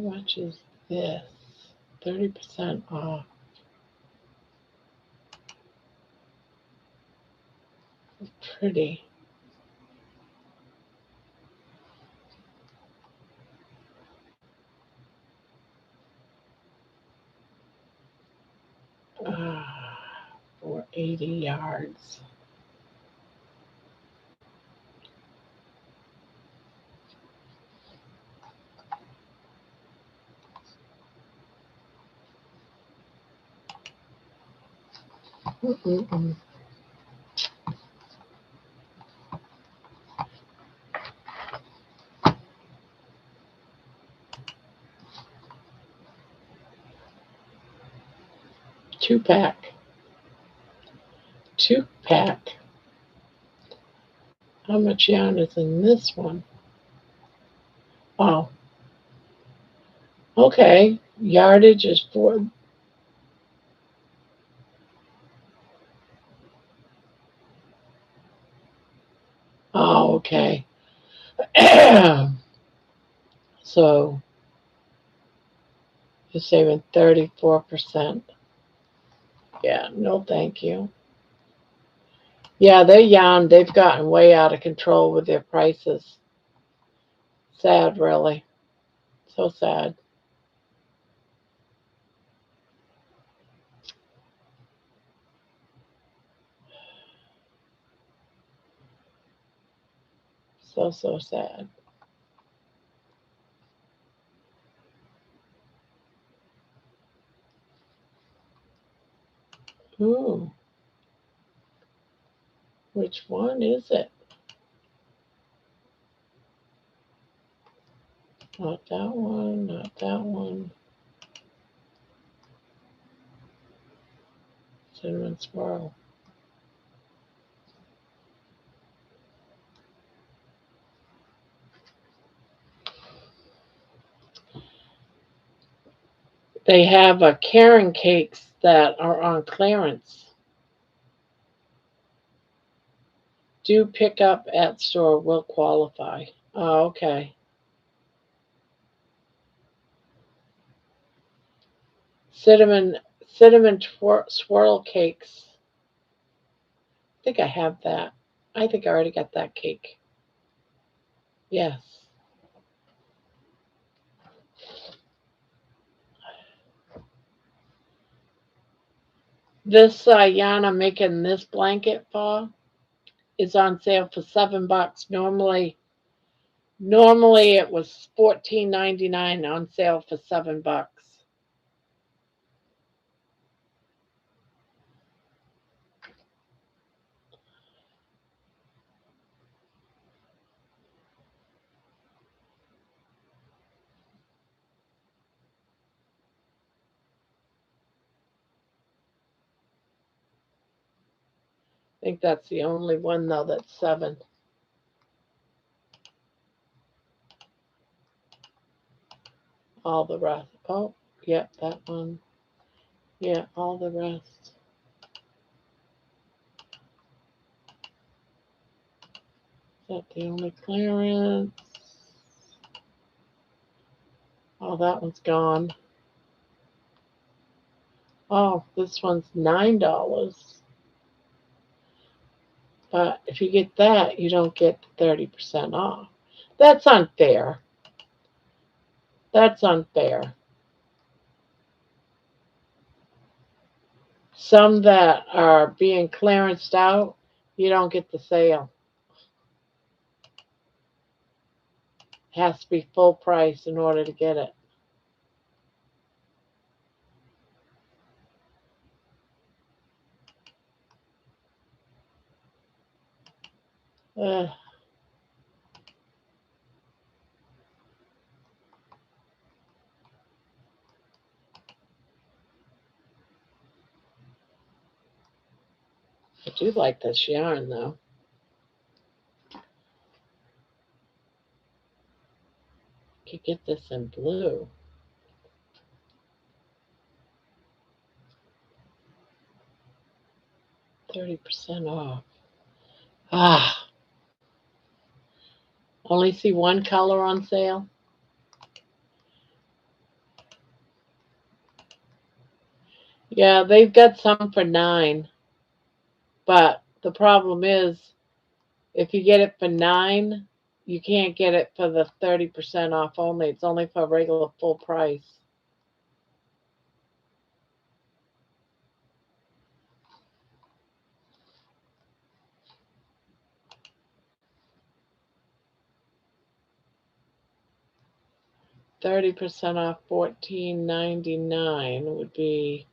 much is this? 30% off. Pretty. For 80 yards. Mm-mm-mm. Two pack. Two pack. How much yarn is in this one? Oh, okay. Yardage is 4. Oh, okay. So you're saving 34%. Yeah, no thank you. Yeah, their yarn, they've gotten way out of control with their prices. Sad, really. So sad. So, so sad. Ooh, which one is it? Not that one, not that one. Cinnamon swirl. They have Karen cakes that are on clearance. Do pick up at store will qualify. Oh, okay. Cinnamon swirl cakes. I think I have that. I think I already got that cake. Yes. This yarn I'm making this blanket for is on sale for $7. Normally it was $14.99, on sale for $7. I think that's the only one though that's 7. All the rest. Oh, yep, that one. Yeah, all the rest. Is that the only clearance? Oh, that one's gone. Oh, this one's $9. But if you get that, you don't get the 30% off. That's unfair. That's unfair. Some that are being clearanced out, you don't get the sale. It has to be full price in order to get it. Ugh. I do like this yarn though. You could get this in blue. 30% off. Ah, only see one color on sale. Yeah, they've got some for 9, but the problem is if you get it for 9, you can't get it for the 30% off only. It's only for regular full price. 30% off 14.99 would be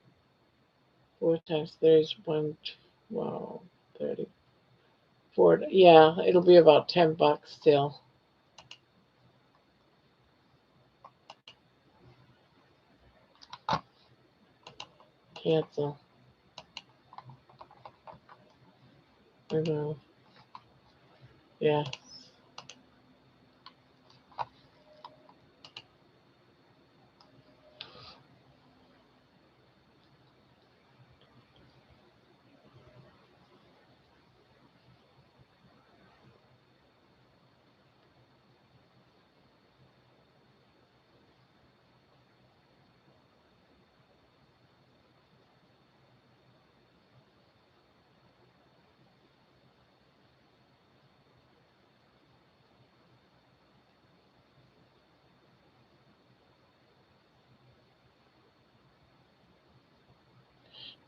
4 times 30 is 112, 30, 4. Yeah, it'll be about $10 still. Cancel. I know. Yeah.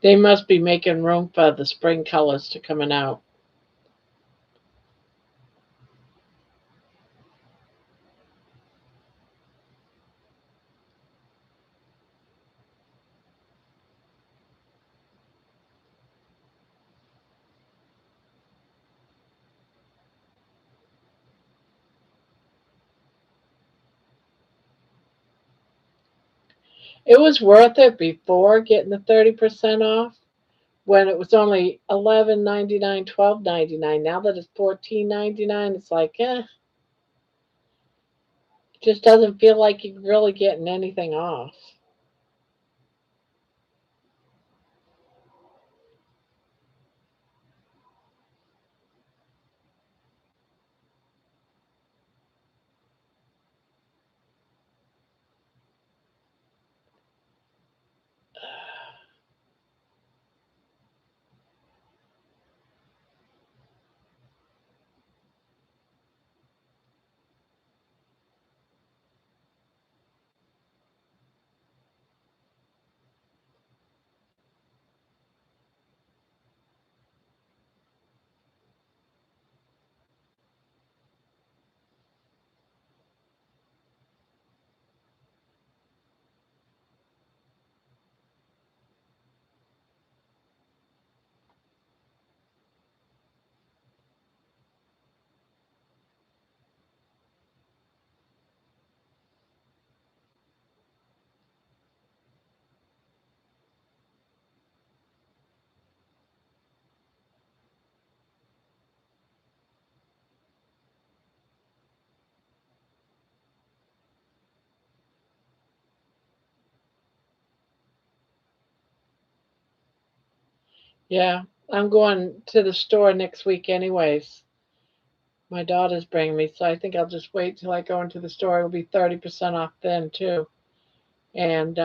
They must be making room for the spring colors to coming out. It was worth it before getting the 30% off when it was only 11.99, 12.99. Now that it's 14.99, it's like, it just doesn't feel like you're really getting anything off. Yeah, I'm going to the store next week anyways. My daughter's bringing me, so I think I'll just wait till I go into the store. It'll be 30% off then too. And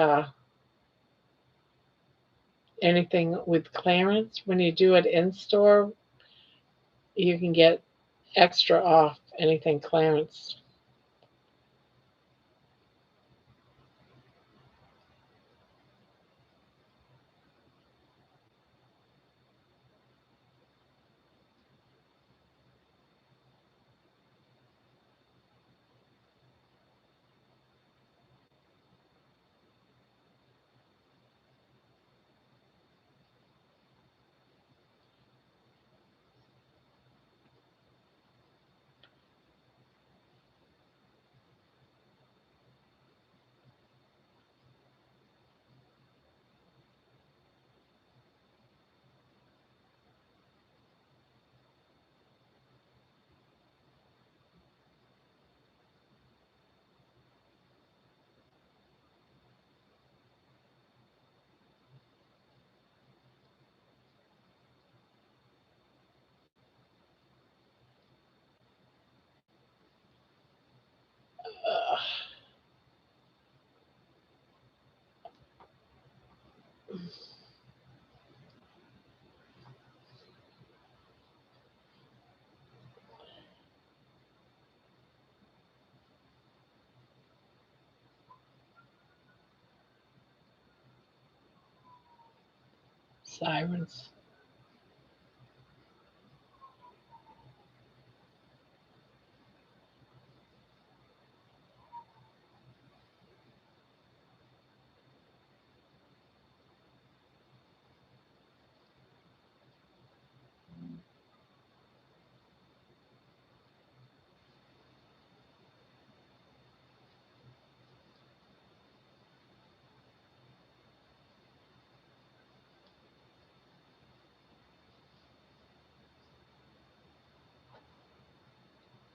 anything with clearance, when you do it in store, you can get extra off anything clearance. Sirens.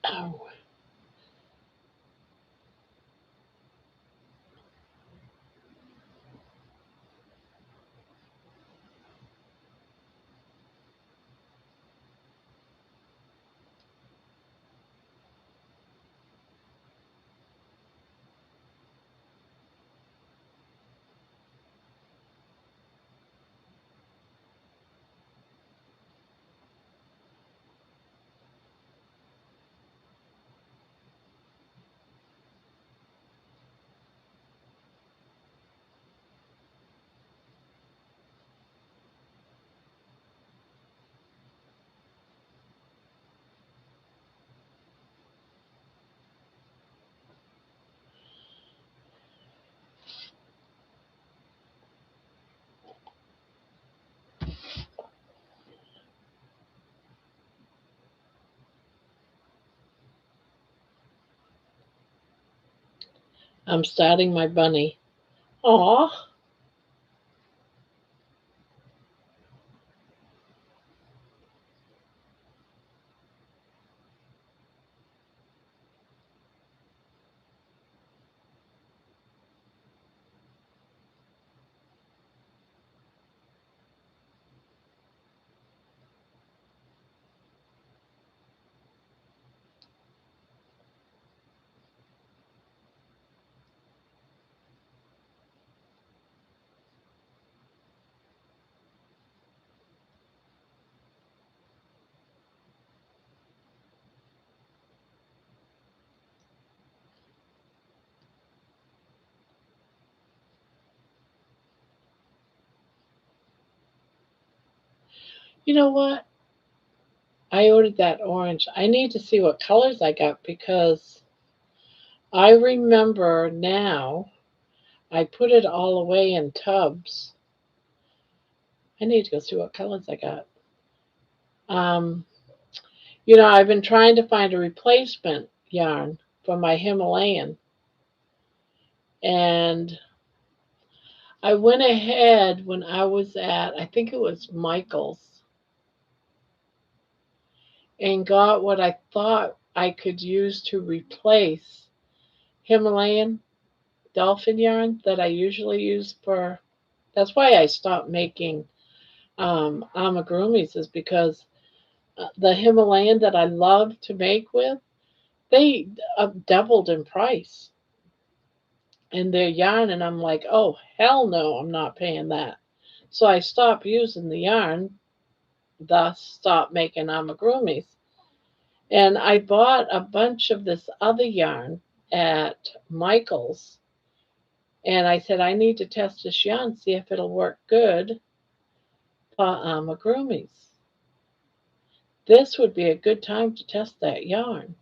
Oh, I'm starting my bunny. Aw. You know what? I ordered that orange. I need to see what colors I got because I remember now I put it all away in tubs. I need to go see what colors I got. Um, I've been trying to find a replacement yarn for my Himalayan, and I went ahead when I was at, I think it was Michael's, and got what I thought I could use to replace Himalayan dolphin yarn that I usually use for. That's why I stopped making amigurumis, is because the Himalayan that I love to make with, they doubled in price in their yarn, and I'm like, oh hell no, I'm not paying that. So I stopped using the yarn, thus stopped making amigurumis. And I bought a bunch of this other yarn at Michael's, and I said I need to test this yarn, see if it'll work good for amigurumis. This would be a good time to test that yarn.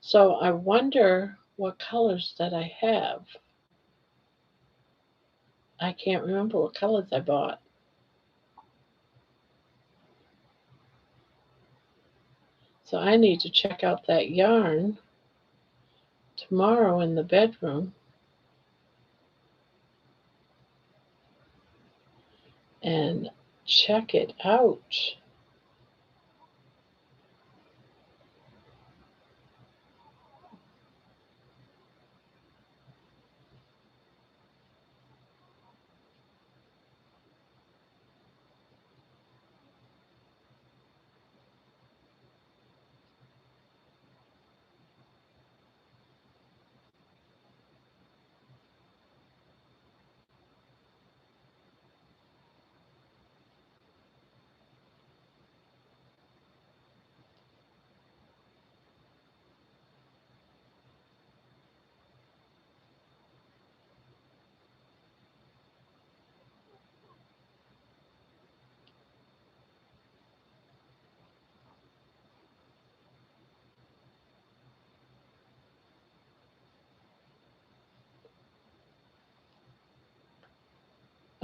So I wonder what colors that I have. I can't remember what colors I bought. So I need to check out that yarn tomorrow in the bedroom and check it out.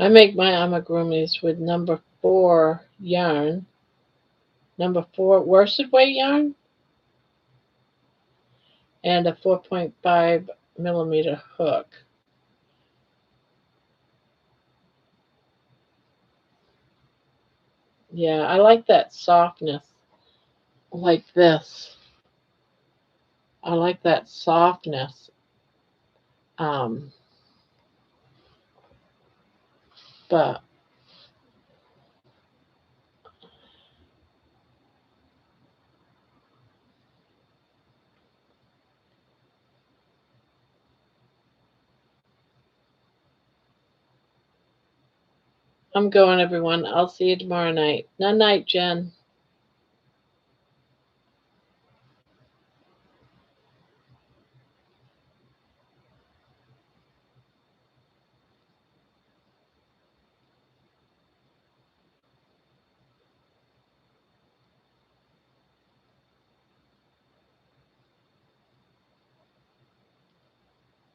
I make my amigurumis with number 4 yarn, number 4 worsted weight yarn, and a 4.5 millimeter hook. Yeah, I like that softness like this. I like that softness. Um, but I'm going, everyone. I'll see you tomorrow night. Night night, Jen.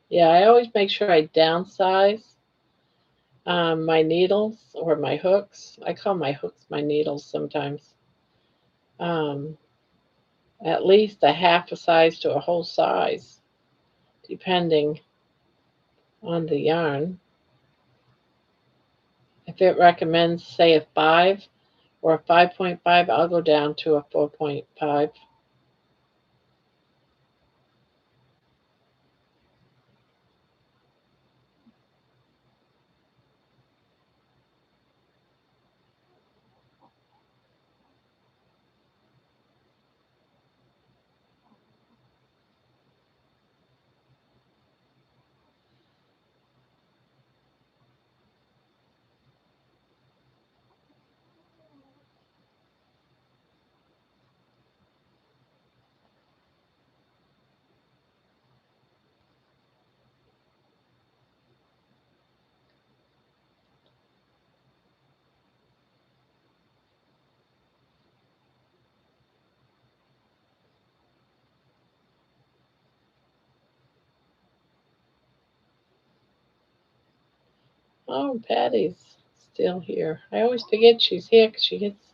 Yeah, I always make sure I downsize my needles or my hooks. I call my hooks my needles sometimes. Um, at least a half a size to a whole size, depending on the yarn. If it recommends, say, a 5 or a 5.5, I'll go down to a 4.5. Oh, Patty's still here. I always forget she's here because she gets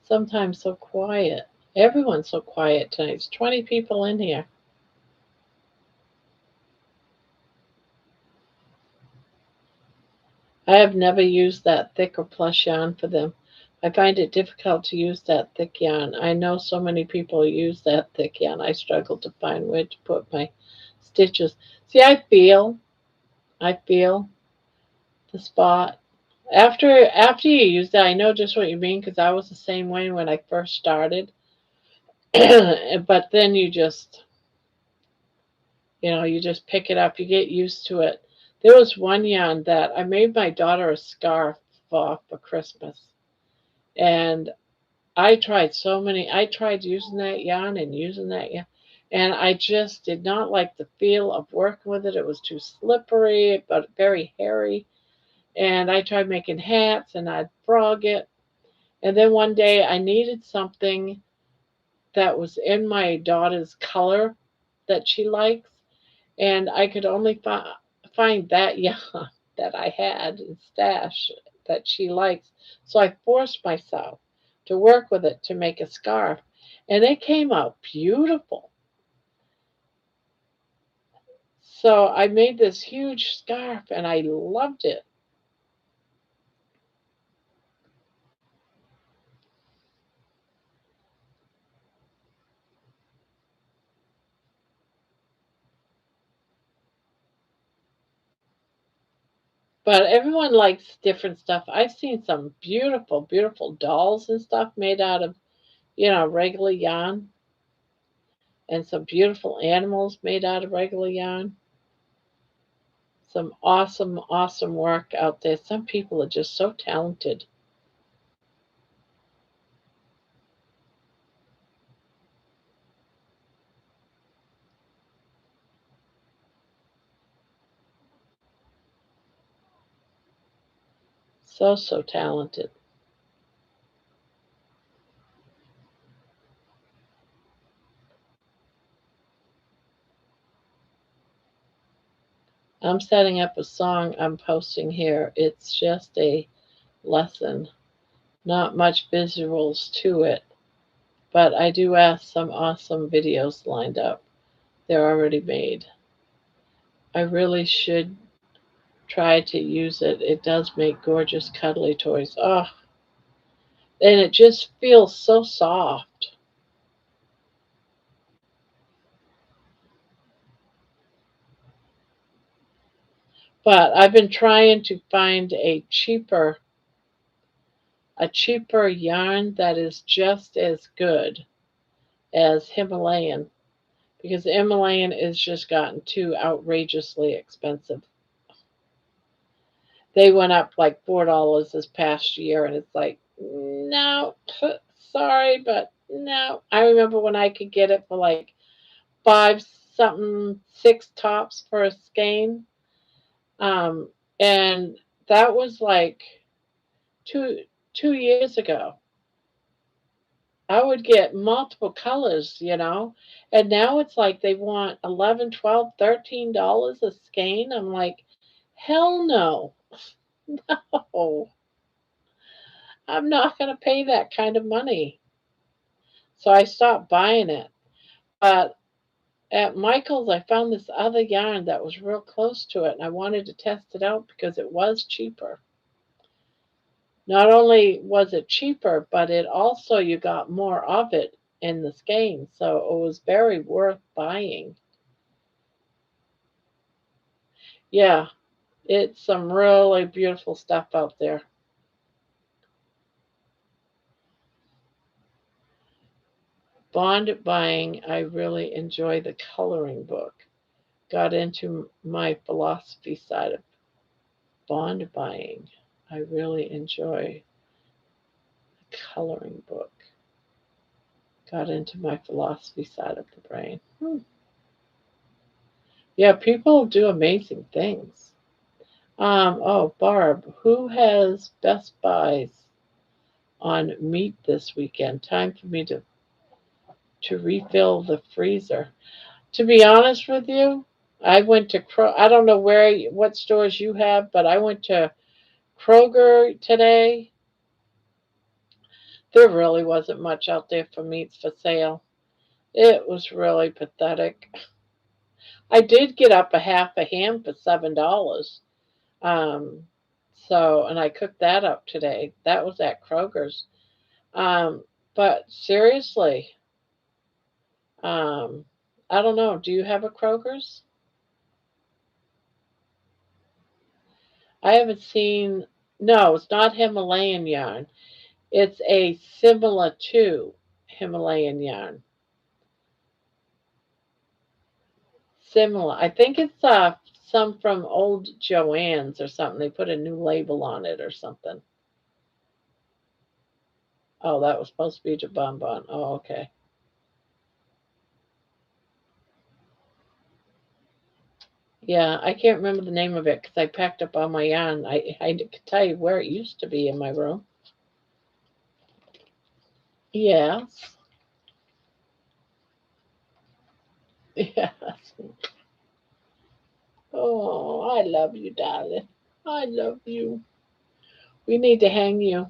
sometimes so quiet. Everyone's so quiet tonight. There's 20 people in here. I have never used that thick or plush yarn for them. I find it difficult to use that thick yarn. I know so many people use that thick yarn. I struggle to find where to put my stitches. See, I feel the spot. After you use that, I know just what you mean because I was the same way when I first started. But then you just pick it up, you get used to it. There was one yarn that I made my daughter a scarf for Christmas. And I tried using that yarn and using that yarn. And I just did not like the feel of working with it. It was too slippery, but very hairy. And I tried making hats and I'd frog it. And then one day I needed something that was in my daughter's color that she likes. And I could only find that yarn that I had in stash that she likes. So I forced myself to work with it to make a scarf, and it came out beautiful. So I made this huge scarf, and I loved it. But everyone likes different stuff. I've seen some beautiful, beautiful dolls and stuff made out of, regular yarn, and some beautiful animals made out of regular yarn. Some awesome, awesome work out there. Some people are just so talented. So, so talented. I'm setting up a song I'm posting here. It's just a lesson, not much visuals to it, but I do have some awesome videos lined up. They're already made. I really should try to use it. It does make gorgeous cuddly toys. Oh, and it just feels so soft. But I've been trying to find a cheaper yarn that is just as good as Himalayan, because Himalayan is just gotten too outrageously expensive. They went up like $4 this past year, and it's like, no, sorry, but no. I remember when I could get it for like five something, six tops for a skein, um, and that was like two years ago. I would get multiple colors, and now it's like they want 11, 12, $13 a skein. I'm like, hell no, oh, I'm not going to pay that kind of money. So I stopped buying it. But at Michael's, I found this other yarn that was real close to it, and I wanted to test it out because it was cheaper. Not only was it cheaper, but it also you got more of it in the skein, so it was very worth buying. Yeah, it's some really beautiful stuff out there. Bond buying, I really enjoy the coloring book. Got into my philosophy side of bond buying. I really enjoy the coloring book. Got into my philosophy side of the brain. Yeah, people do amazing things. Oh, Barb, who has Best Buys on meat this weekend? Time for me to refill the freezer. To be honest with you, I went to I don't know what stores you have, but I went to Kroger today. There really wasn't much out there for meats for sale. It was really pathetic. I did get up a half a ham for $7. Um, and I cooked that up today. That was at Kroger's. Um, but seriously, um, I don't know. Do you have a Kroger's? I haven't seen. No, it's not Himalayan yarn. It's a similar to Himalayan yarn. Similar. I think it's some from old Joann's or something. They put a new label on it or something. Oh, that was supposed to be Jabonbon. Oh, okay. Yeah, I can't remember the name of it because I packed up all my yarn. I could tell you where it used to be in my room. Yes. Yes. Oh, I love you, darling. I love you. We need to hang you.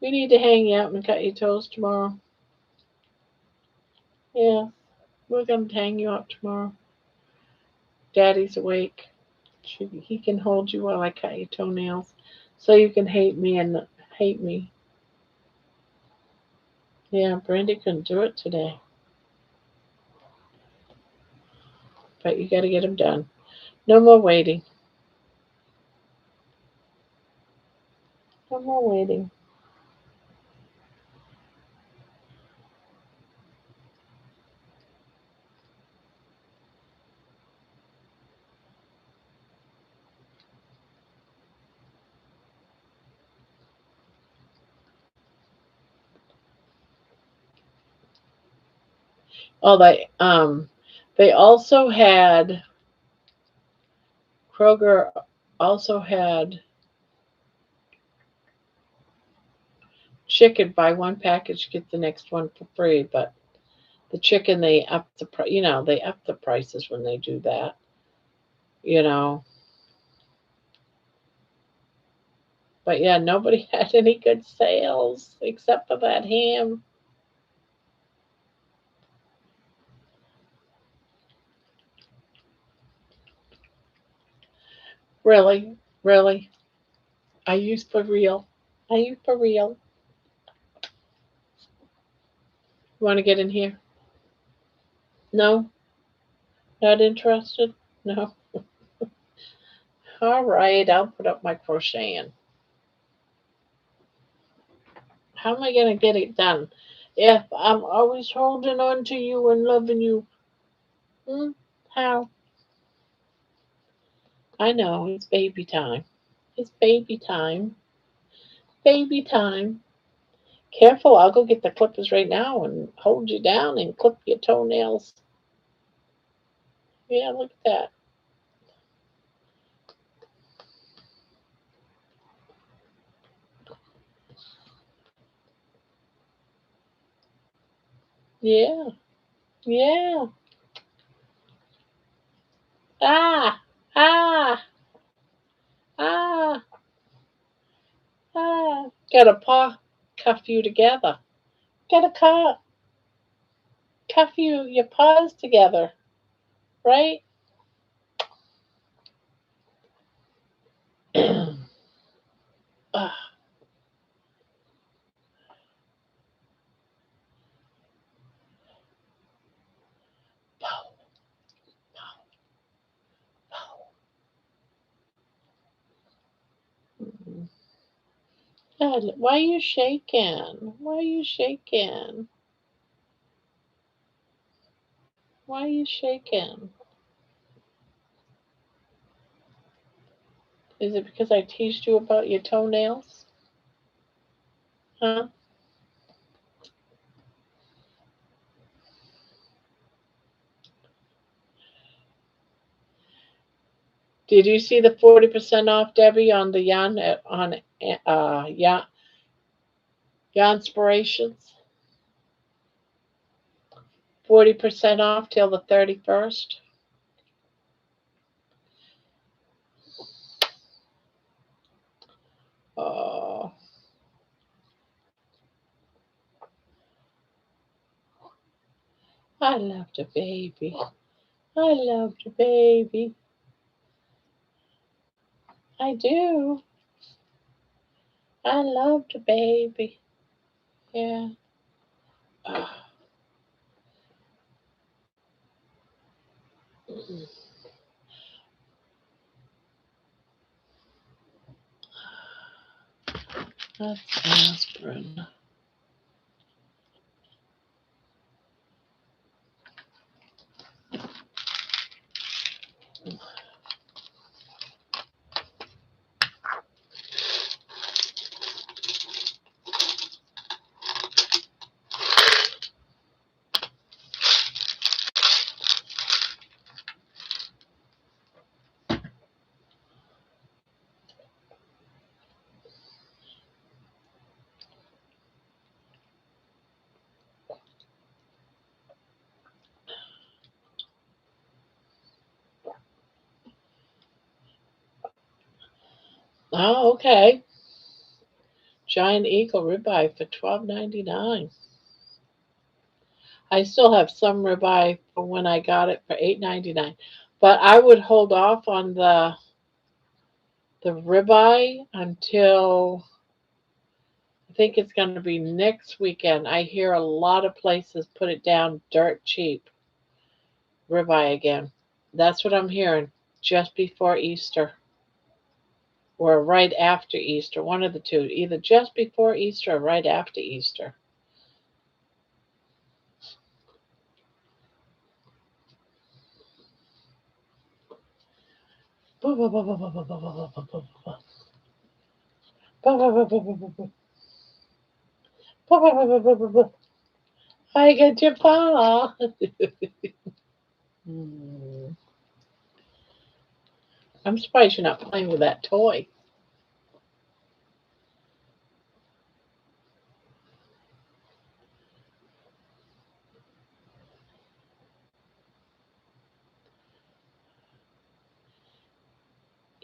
We need to hang you out and cut your toes tomorrow. Yeah, we're going to hang you up tomorrow. Daddy's awake. He can hold you while I cut your toenails so you can hate me and hate me. Yeah, Brandy couldn't do it today, but you got to get him done. No more waiting. No more waiting. Oh, they also had Kroger also had chicken. Buy one package, get the next one for free. But the chicken, they up the prices when they do that. you know. But yeah, nobody had any good sales except for that ham. Really, really. Are you for real? Are you for real? You want to get in here? No, not interested. No. All right, I'll put up my crocheting. How am I gonna get it done if I'm always holding on to you and loving you? Hmm? How? I know it's baby time. It's baby time. Baby time. Careful, I'll go get the clippers right now and hold you down and clip your toenails. Yeah, look at that. Yeah, yeah. Ah, ah, ah, ah. Got a paw cuff you together. Got a cuff your paws together, right? Ah, pow, pow, pow. Mm. God, why are you shaking? Why are you shaking? Why are you shaking? Is it because I teased you about your toenails? Huh? Did you see the 40% off, Debbie, on the yarn on yarn inspirations? 40% off till the 31st. Oh, I love the baby. I love the baby. I do. I love the baby. Yeah. Oh, that's aspirin. Oh, okay. Giant Eagle ribeye for $12.99. I still have some ribeye from when I got it for $8.99. But I would hold off on the ribeye until I think it's going to be next weekend. I hear a lot of places put it down dirt cheap ribeye again. That's what I'm hearing just before Easter or right after Easter, one of the two, either just before Easter or right after Easter. I get your paw. Hmm. I'm surprised you're not playing with that toy.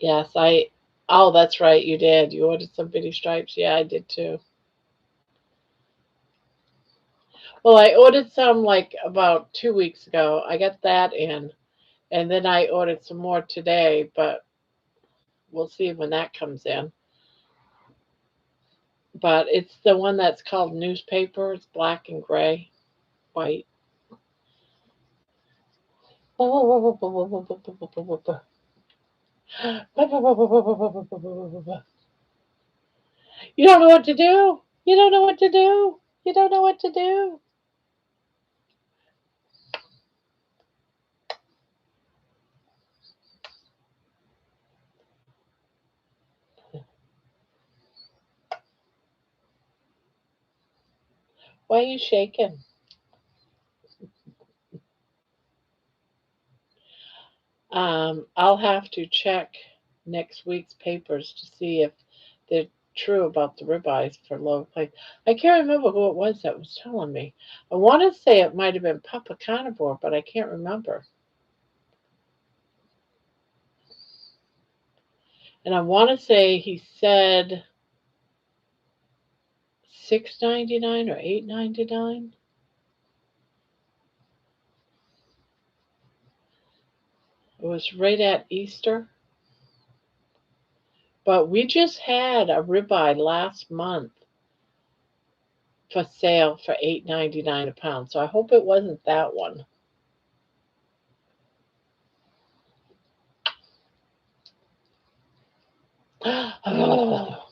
Yes, oh, that's right, you did. You ordered some bitty stripes. Yeah, I did too. Well, I ordered some like about 2 weeks ago. I got that in, and then I ordered some more today, but we'll see when that comes in. But it's the one that's called newspaper. It's black and gray, white. You don't know what to do. You don't know what to do. You don't know what to do. Why are you shaking? I'll have to check next week's papers to see if they're true about the ribeyes for lower place. I can't remember who it was that was telling me. I want to say it might have been Papa Carnivore, but I can't remember. And I want to say he said 6.99 or 8.99. It was right at Easter. But we just had a ribeye last month for sale for 8.99 a pound. So I hope it wasn't that one. Oh,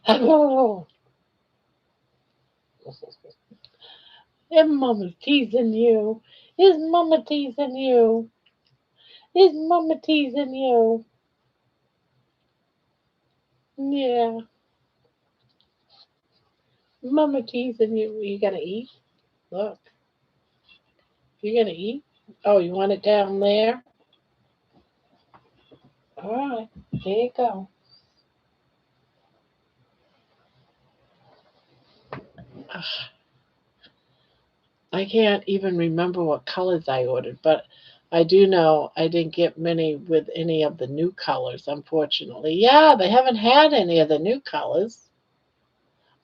oh, is mama teasing you? Is mama teasing you? Is mama teasing you? Yeah, mama teasing you. You gonna eat? Look, you gonna eat? Oh, you want it down there? All right, there you go. I can't even remember what colors I ordered, but I do know I didn't get many with any of the new colors, unfortunately. Yeah, they haven't had any of the new colors.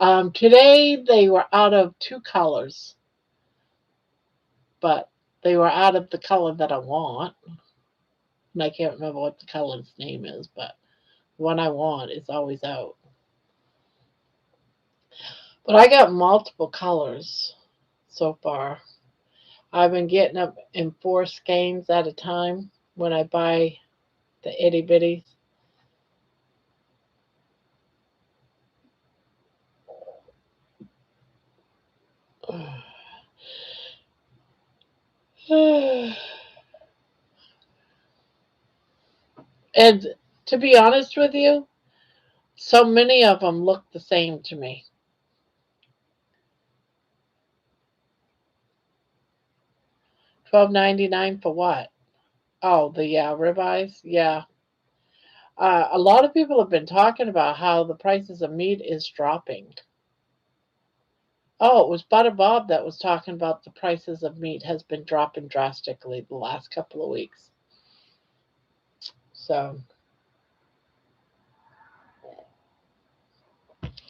Today they were out of two colors, but they were out of the color that I want. And I can't remember what the color's name is, but the one I want is always out. But I got multiple colors so far. I've been getting up in four skeins at a time when I buy the itty bitties. And to be honest with you, so many of them look the same to me. 12.99 for what? Oh, the ribeyes. Yeah, a lot of people have been talking about how the prices of meat is dropping. Oh, it was Butter Bob that was talking about the prices of meat has been dropping drastically the last couple of weeks. So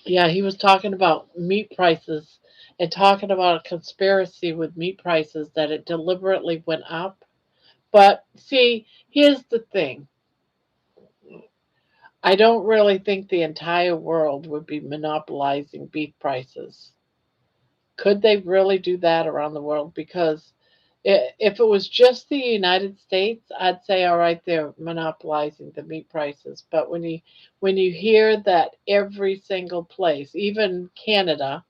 yeah, he was talking about meat prices and talking about a conspiracy with meat prices that it deliberately went up. But see, here's the thing. I don't really think the entire world would be monopolizing beef prices. Could they really do that around the world? Because if it was just the United States, I'd say, all right, they're monopolizing the meat prices. But when you hear that every single place, even Canada,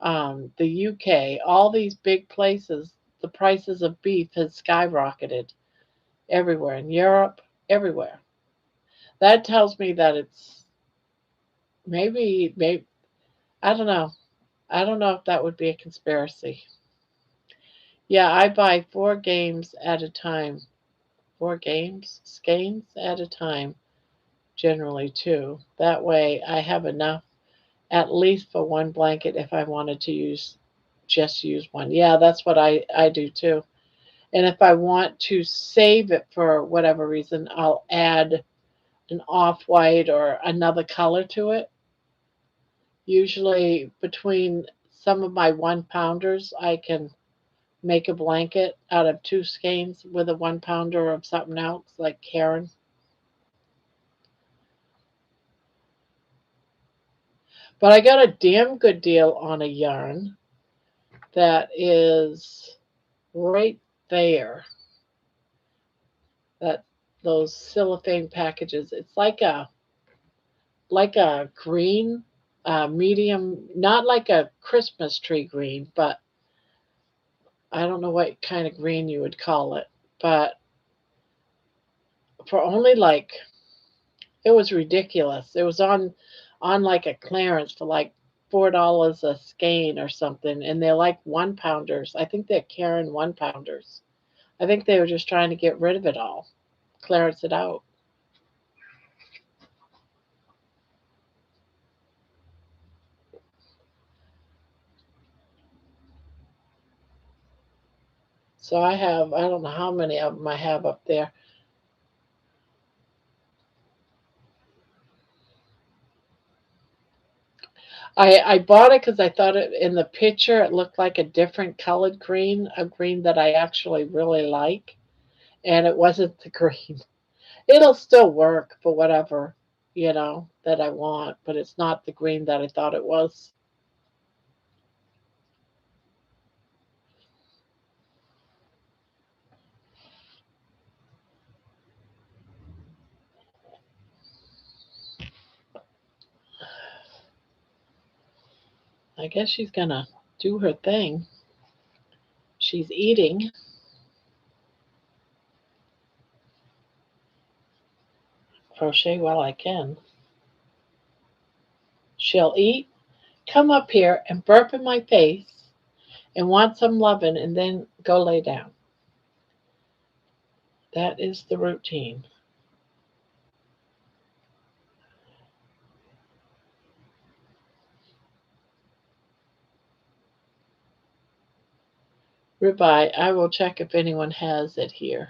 the UK, all these big places, the prices of beef has skyrocketed everywhere in Europe, everywhere. That tells me that it's maybe I don't know. I don't know if that would be a conspiracy. Yeah, I buy four games at a time. Four skeins at a time, generally two. That way I have enough at least for one blanket if I wanted to use one. Yeah, that's what I do too. And if I want to save it for whatever reason, I'll add an off-white or another color to it. Usually between some of my 1 pounders, I can make a blanket out of 2 skeins with a 1 pounder of something else, like Karen. But I got a damn good deal on a yarn that is right there. That those cellophane packages. It's like a green, medium, not like a Christmas tree green, but I don't know what kind of green you would call it. But for only like it was ridiculous. It was on like a clearance for like $4 a skein or something, and they're like 1 pounders. I think they're Karen 1 pounders. I think they were just trying to get rid of it all, clearance it out. So I don't know how many of them I have up there. I bought it because I thought it in the picture it looked like a different colored green, a green that I actually really like, and it wasn't the green. It'll still work for whatever, that I want, but it's not the green that I thought it was. I guess she's gonna do her thing. She's eating. Crochet while I can. She'll eat, come up here and burp in my face and want some loving and then go lay down. That is the routine. Ribeye, I will check if anyone has it here.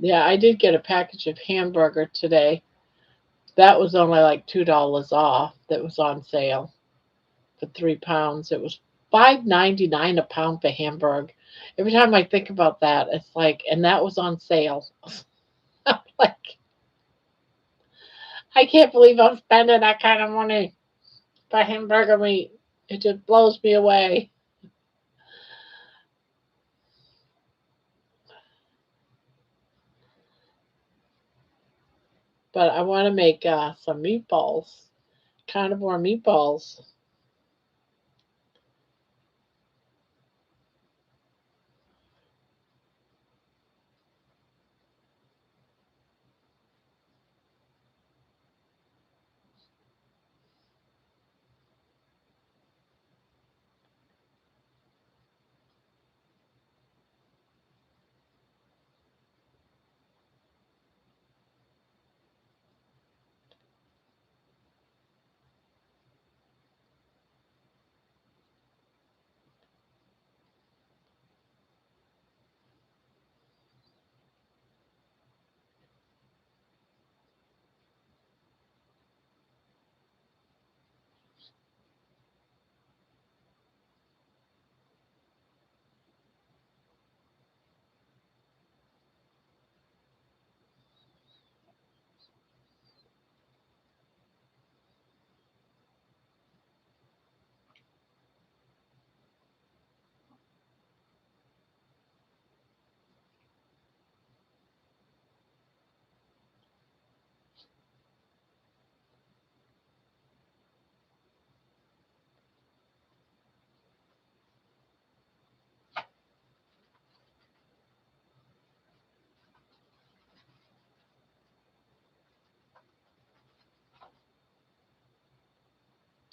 Yeah, I did get a package of hamburger today. That was only like $2 off. That was on sale for 3 pounds. It was $5.99 a pound for hamburger. Every time I think about that, it's like, and that was on sale. Like, I can't believe I'm spending that kind of money for hamburger meat. It just blows me away. But I want to make some meatballs, carnivore meatballs.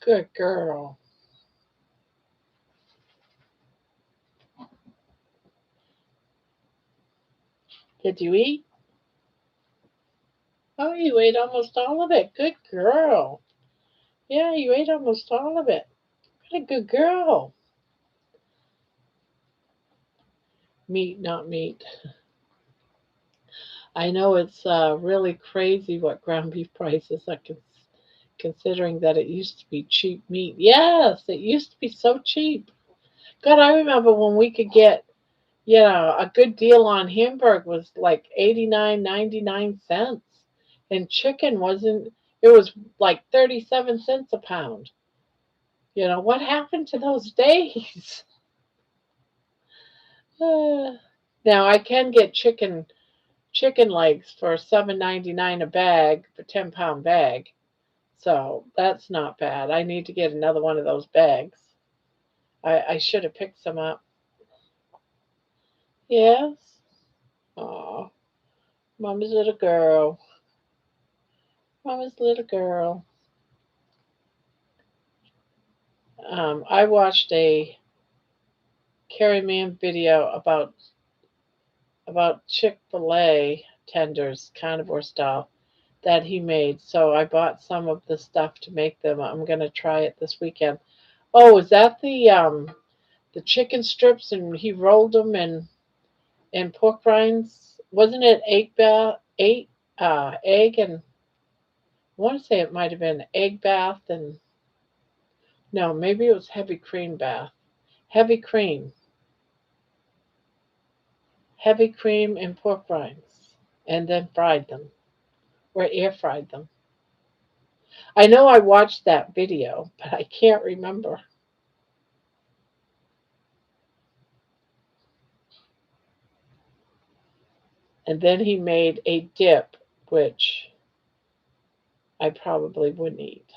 Good girl. Did you eat? Oh, you ate almost all of it. Good girl. Yeah, you ate almost all of it. What a good girl. Meat, not meat. I know it's really crazy what ground beef prices are considering that it used to be cheap meat. Yes, it used to be so cheap. God, I remember when we could get, a good deal on Hamburg was like 89, 99 cents. And chicken wasn't, it was like 37 cents a pound. What happened to those days? Now I can get chicken legs for 7.99 a bag, for 10-pound bag. So that's not bad. I need to get another one of those bags. I should have picked some up. Yes. Oh, Mama's little girl. Mama's little girl. I watched a Carrie Mann video about Chick-fil-A tenders, carnivore style, that he made. So I bought some of the stuff to make them. I'm gonna try it this weekend. Oh, is that the chicken strips and he rolled them in pork rinds? Wasn't it egg and I want to say it might have been egg bath and no, maybe it was heavy cream bath. Heavy cream, heavy cream and pork rinds, and then fried them or air fried them. I know I watched that video, but I can't remember. And then he made a dip, which I probably wouldn't eat.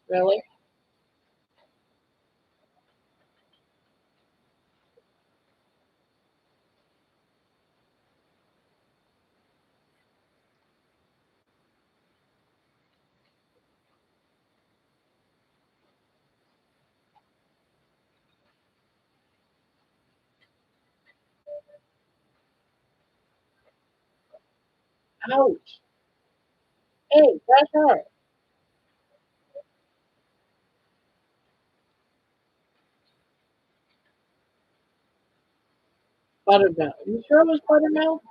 Really? Ouch. Hey, that hurt. Buttermilk. You sure it was buttermilk?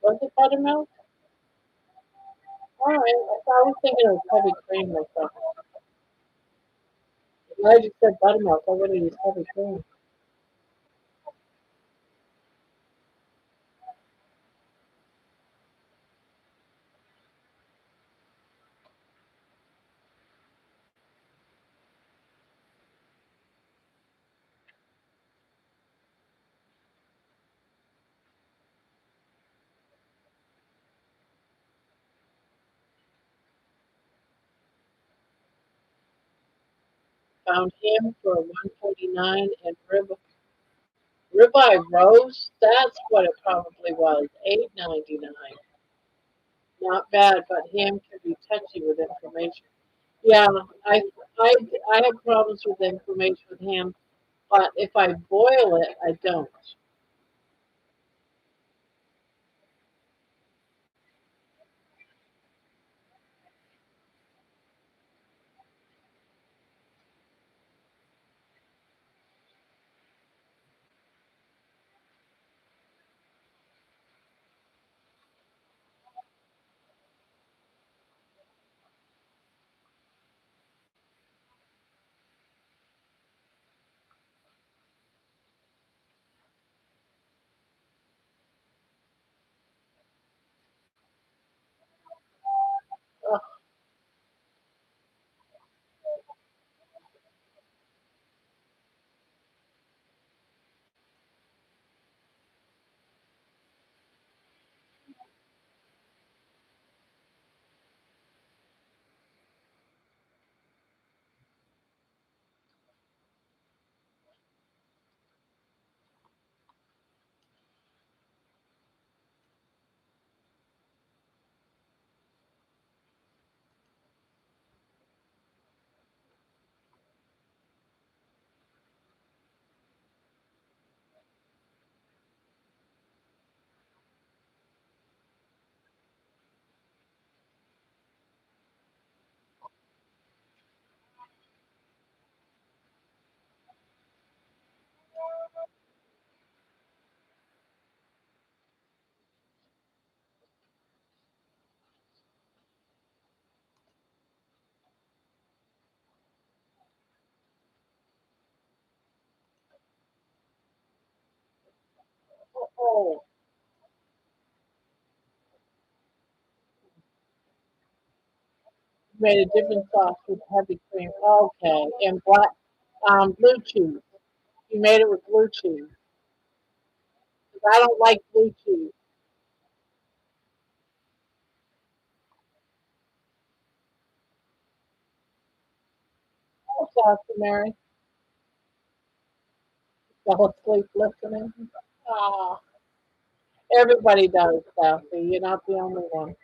Was it buttermilk? All right. I was thinking it was heavy cream or something. Glad you said buttermilk. I would have used heavy cream. Found ham for 149 and ribeye roast. That's what it probably was. 8.99. Not bad, but ham can be touchy with inflammation. Yeah, I I I have problems with inflammation with ham, but if I boil it, I don't. Oh, made a different sauce with heavy cream. Okay, and black, blue cheese. You made it with blue cheese. 'Cause I don't like blue cheese. Oh, Pastor Mary, fell asleep listening. Ah, everybody does, Sassy. You're not the only one.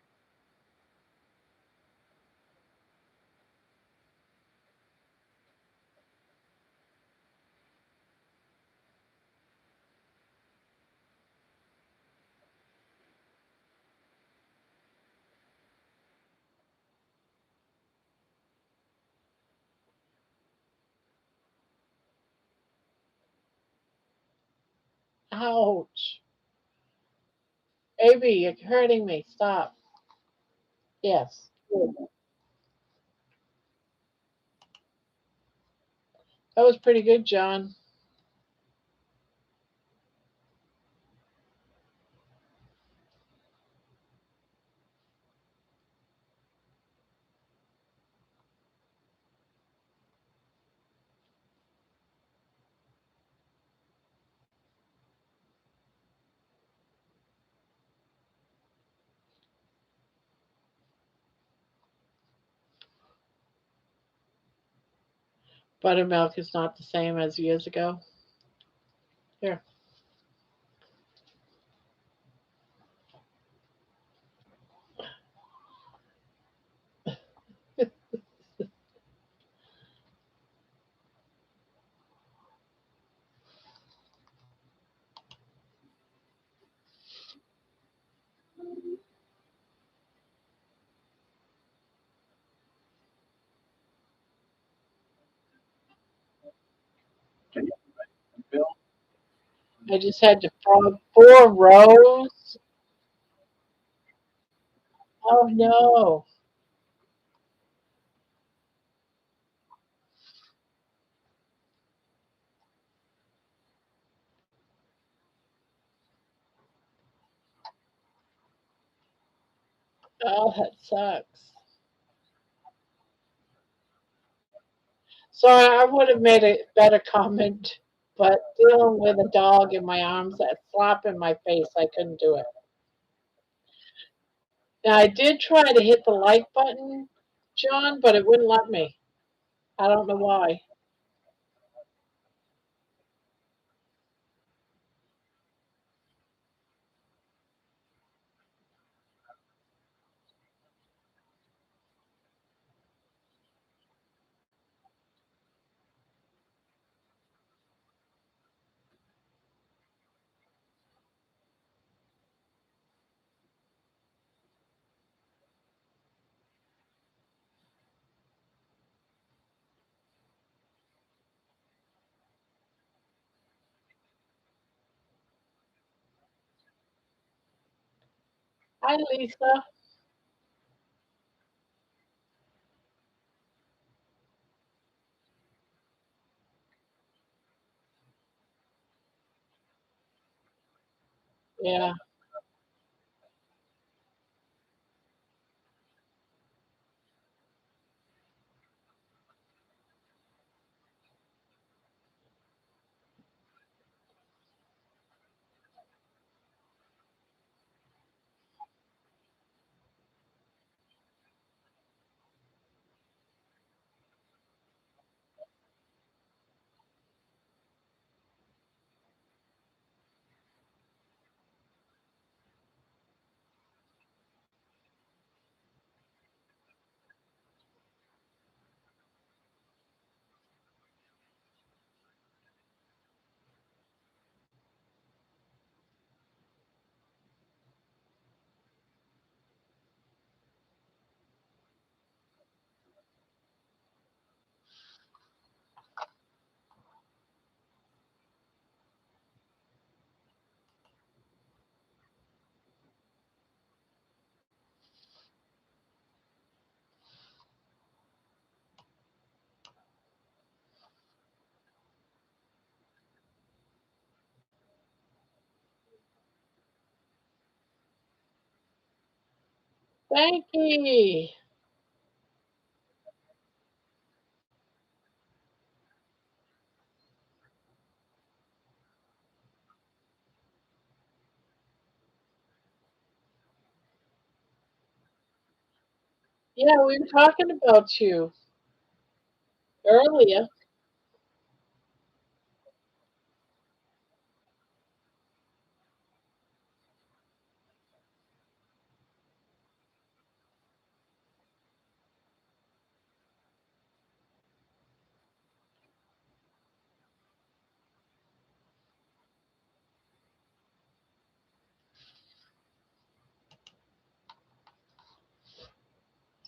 Ouch. Baby, you're hurting me. Stop. Yes. Good. That was pretty good, John. Buttermilk is not the same as years ago. Here. I just had to frog 4 rows. Oh no. Oh, that sucks. Sorry, I would have made a better comment, but dealing with a dog in my arms, that slap in my face, I couldn't do it. Now, I did try to hit the like button, John, but it wouldn't let me. I don't know why. Hi, Lisa. Yeah, Spanky. Yeah, we were talking about you earlier.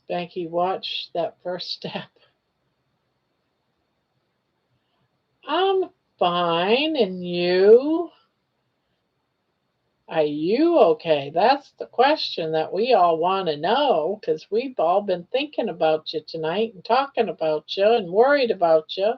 Spanky, watch that first step. I'm fine, and you? Are you okay? That's the question that we all want to know because we've all been thinking about you tonight and talking about you and worried about you.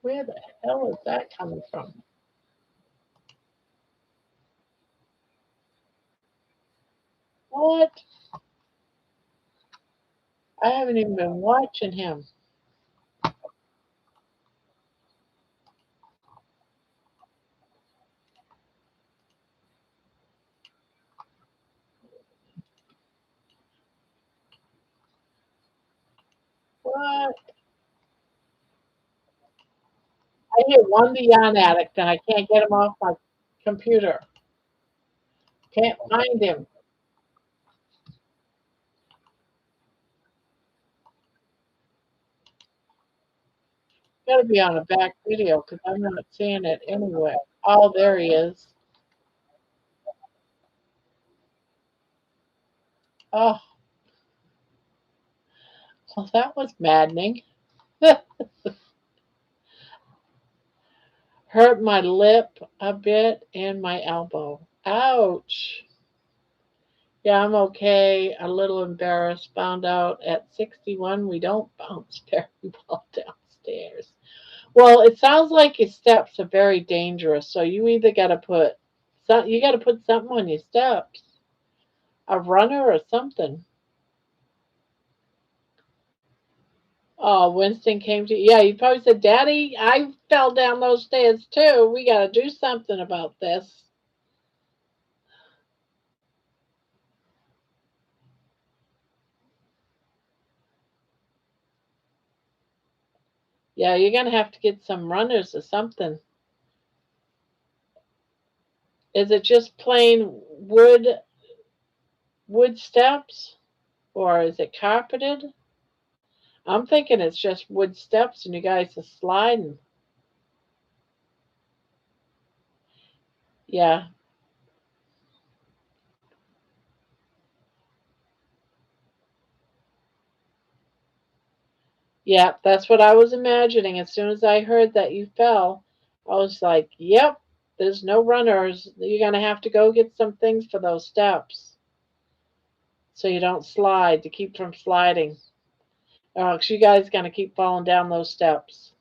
Where the hell is that coming from? What? I haven't even been watching him. What? I hear one Beyond Addict and I can't get him off my computer. Can't find him. Gotta be on a back video because I'm not seeing it anywhere. Oh, there he is. Oh, well, that was maddening. Hurt my lip a bit and my elbow. Ouch. Yeah, I'm okay. A little embarrassed. Found out at 61 we don't bounce very well downstairs. Well, it sounds like your steps are very dangerous. So you either got to put you got to put something on your steps, a runner or something. Oh, Winston came to yeah. You probably said, "Daddy, I fell down those stairs too. We got to do something about this." Yeah, you're gonna have to get some runners or something. Is it just plain wood steps, or is it carpeted? I'm thinking it's just wood steps and you guys are sliding. Yeah, yeah, that's what I was imagining. As soon as I heard that you fell, I was like, "Yep, there's no runners. You're gonna have to go get some things for those steps so you don't slide to keep from sliding. Oh, 'cause you guys gonna keep falling down those steps."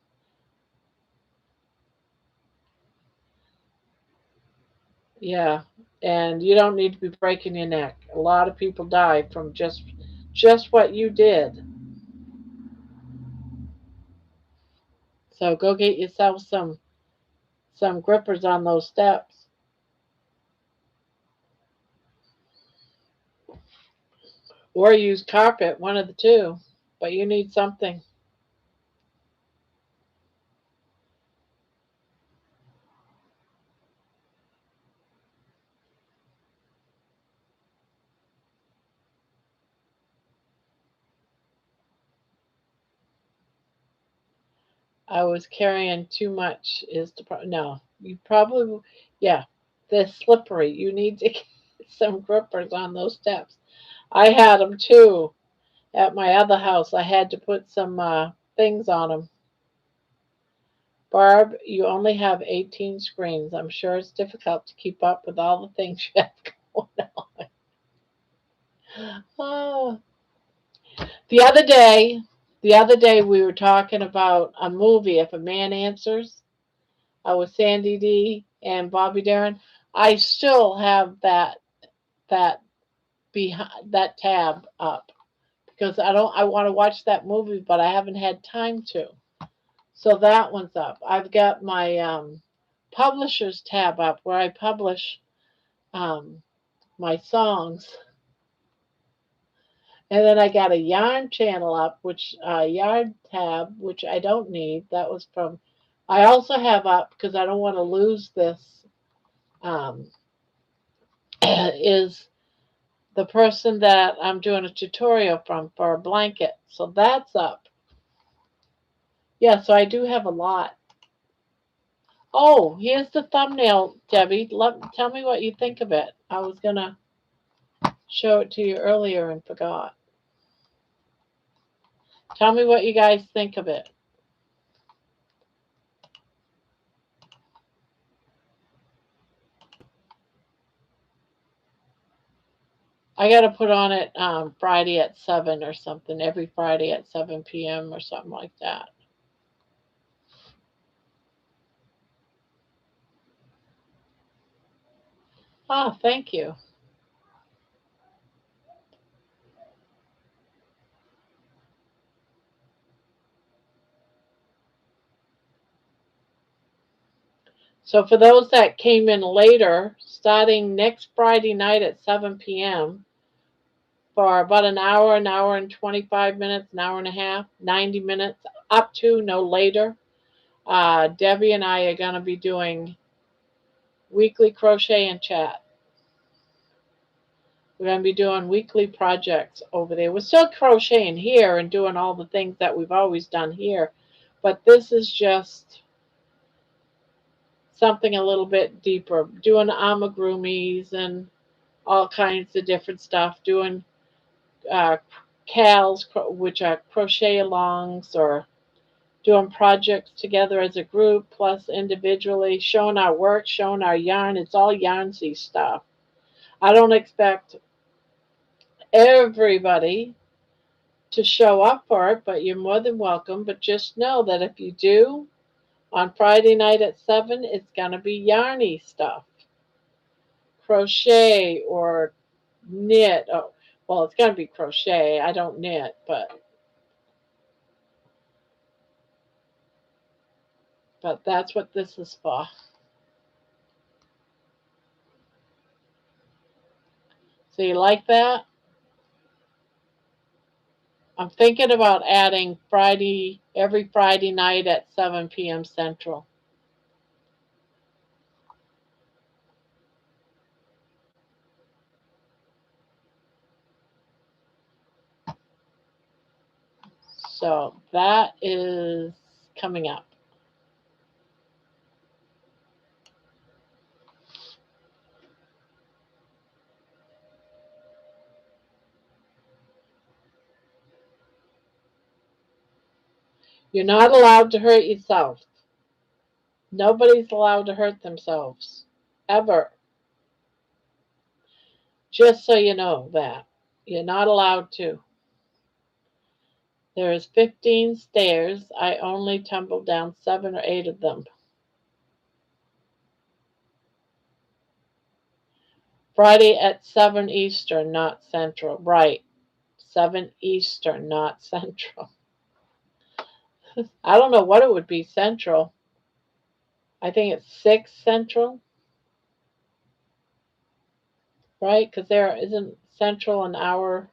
Yeah, and you don't need to be breaking your neck. A lot of people die from just what you did. So go get yourself some grippers on those steps, or use carpet, one of the two. But you need something. I was carrying too much. Is the no? You probably yeah. They're slippery. You need to. some grippers on those steps. I had them too at my other house. I had to put some things on them. Barb, you only have 18 screens. I'm sure it's difficult to keep up with all the things you have going on. Oh. The other day, the other day we were talking about a movie, If a Man Answers, with Sandy D and Bobby Darin. I still have that that tab up because I want to watch that movie, but I haven't had time to. So that one's up. I've got my publishers tab up where I publish um, my songs. And then I got a yarn channel up, which yarn tab, which I don't need. That was from. I also have up because I don't want to lose this. Um, is the person that I'm doing a tutorial from for a blanket, so that's up. Yeah, so I do have a lot. Oh, here's the thumbnail, Debbie. Tell me what you think of it. I was gonna show it to you earlier and forgot. Tell me what you guys think of it. I got to put on it Friday at 7 or something, every Friday at 7 p.m. or something like that. Ah, thank you. So for those that came in later, starting next Friday night at 7 p.m., for about an hour and 25 minutes, an hour and a half, 90 minutes, up to no later, Debbie and I are going to be doing weekly crochet and chat. We're going to be doing weekly projects over there. We're still crocheting here and doing all the things that we've always done here, but this is just something a little bit deeper. Doing amigurumis and all kinds of different stuff. Doing uh, cals, which are crochet alongs, or doing projects together as a group, plus individually, showing our work, showing our yarn. It's all yarnsy stuff. I don't expect everybody to show up for it, but you're more than welcome. But just know that if you do, on Friday night at 7, it's going to be yarny stuff. Crochet or knit. Oh, well, it's going to be crochet. I don't knit, but that's what this is for. So you like that? I'm thinking about adding every Friday night at 7 p.m. Central. So that is coming up. You're not allowed to hurt yourself. Nobody's allowed to hurt themselves. Ever. Just so you know that. You're not allowed to. There is 15 stairs. I only tumbled down 7 or 8 of them. Friday at 7 Eastern, not Central. Right. 7 Eastern, not Central. I don't know what it would be Central. I think it's 6 Central, right? Because there isn't Central an hour.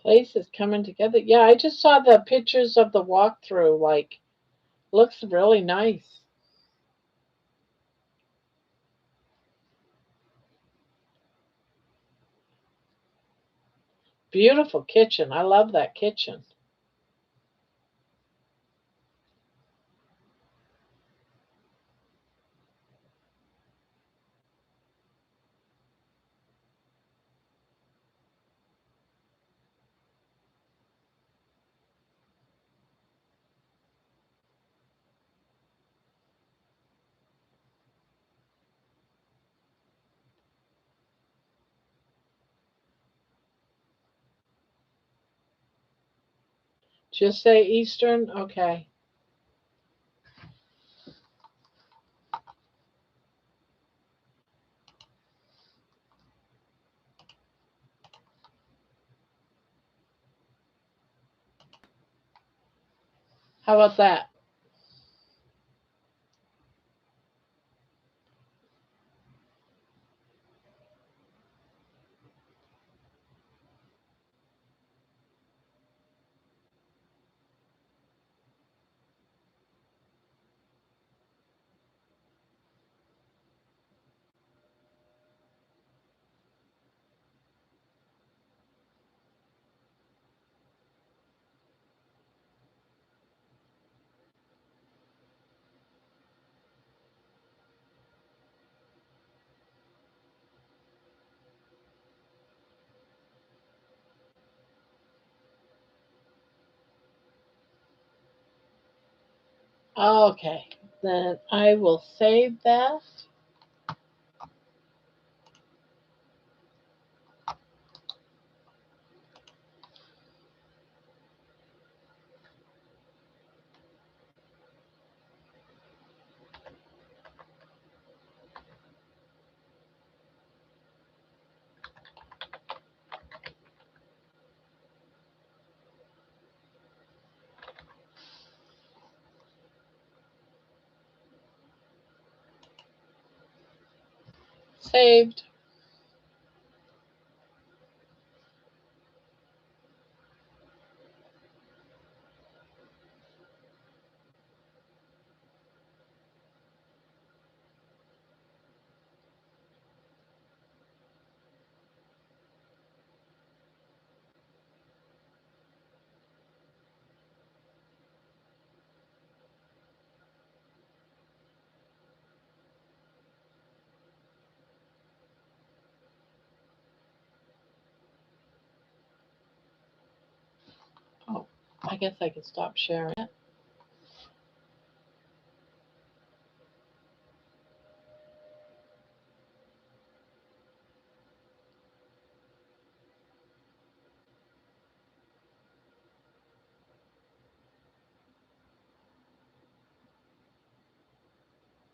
place is coming together. Yeah, I just saw the pictures of the walkthrough. Like, looks really nice. Beautiful kitchen. I love that kitchen. Just say Eastern? Okay. How about that? Okay. Then I will save that. Saved. Oh, I guess I can stop sharing it.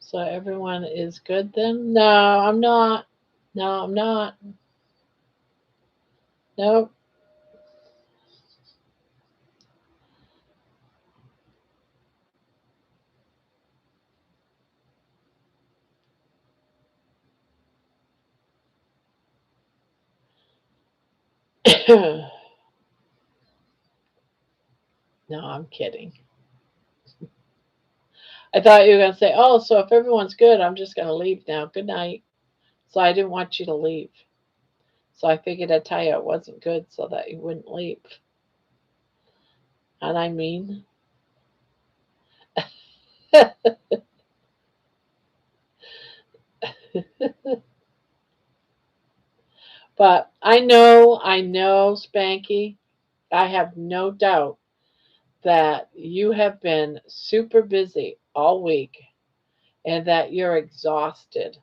So everyone is good then? No, I'm not. No, I'm not. Nope. No, I'm kidding. I thought you were going to say, oh, so if everyone's good, I'm just going to leave now. Good night. So I didn't want you to leave. So I figured I'd tell you it wasn't good so that you wouldn't leave. And I mean, but I know, Spanky, I have no doubt that you have been super busy all week and that you're exhausted.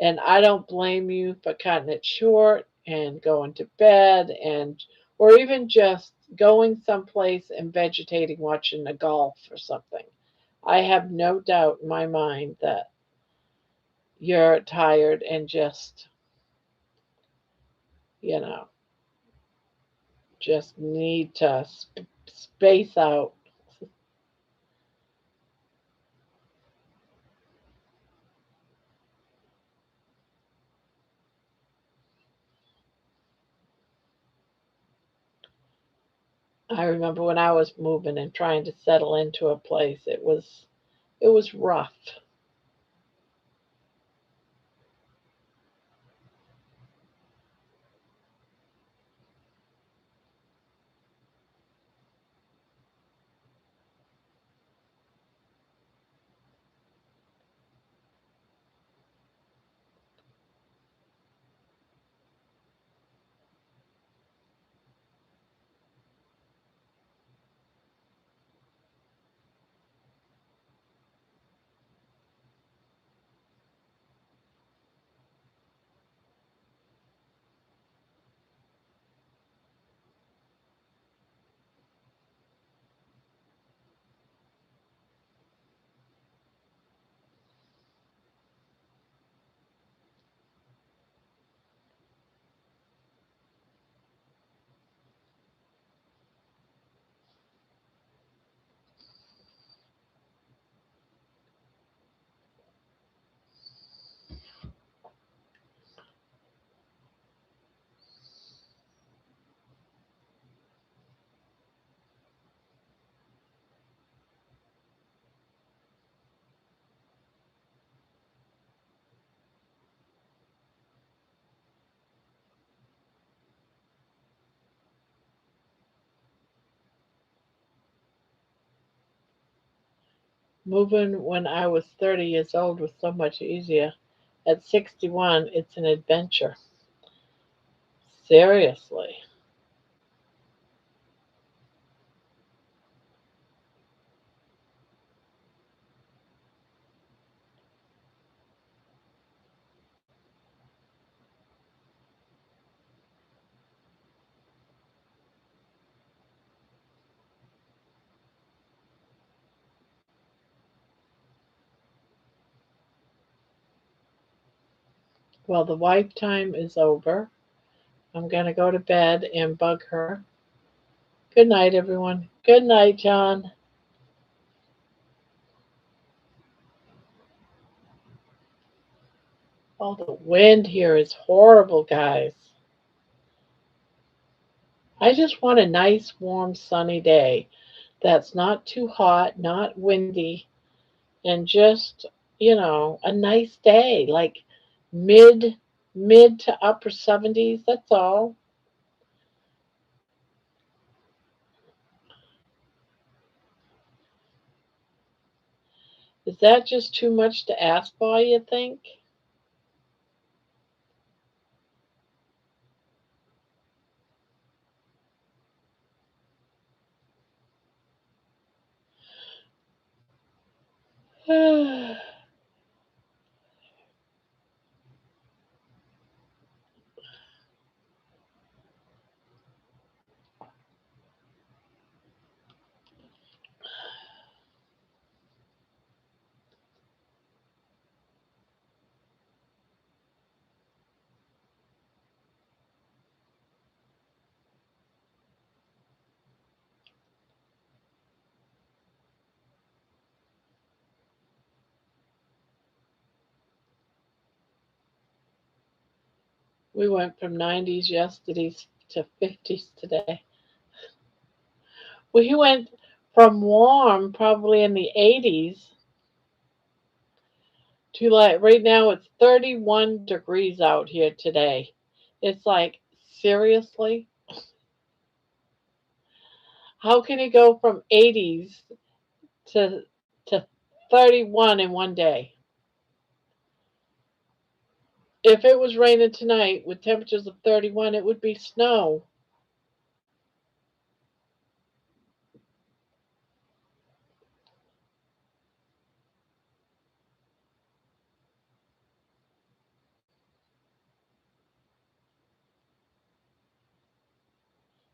And I don't blame you for cutting it short and going to bed and or even just going someplace and vegetating watching the golf or something. I have no doubt in my mind that you're tired and just, you know, just need to space out. I remember when I was moving and trying to settle into a place, it was rough. Moving when I was 30 years old was so much easier. At 61, it's an adventure. Seriously. Well, the wife time is over. I'm going to go to bed and bug her. Good night, everyone. Good night, John. Oh, the wind here is horrible, guys. I just want a nice, warm, sunny day that's not too hot, not windy, and just, a nice day, like mid mid to upper 70s, that's all. Is that just too much to ask for, you think? We went from 90s yesterday to 50s today. We went from warm, probably in the 80s, to like right now it's 31 degrees out here today. It's like, seriously? How can it go from 80s to to 31 in one day? If it was raining tonight with temperatures of 31, it would be snow.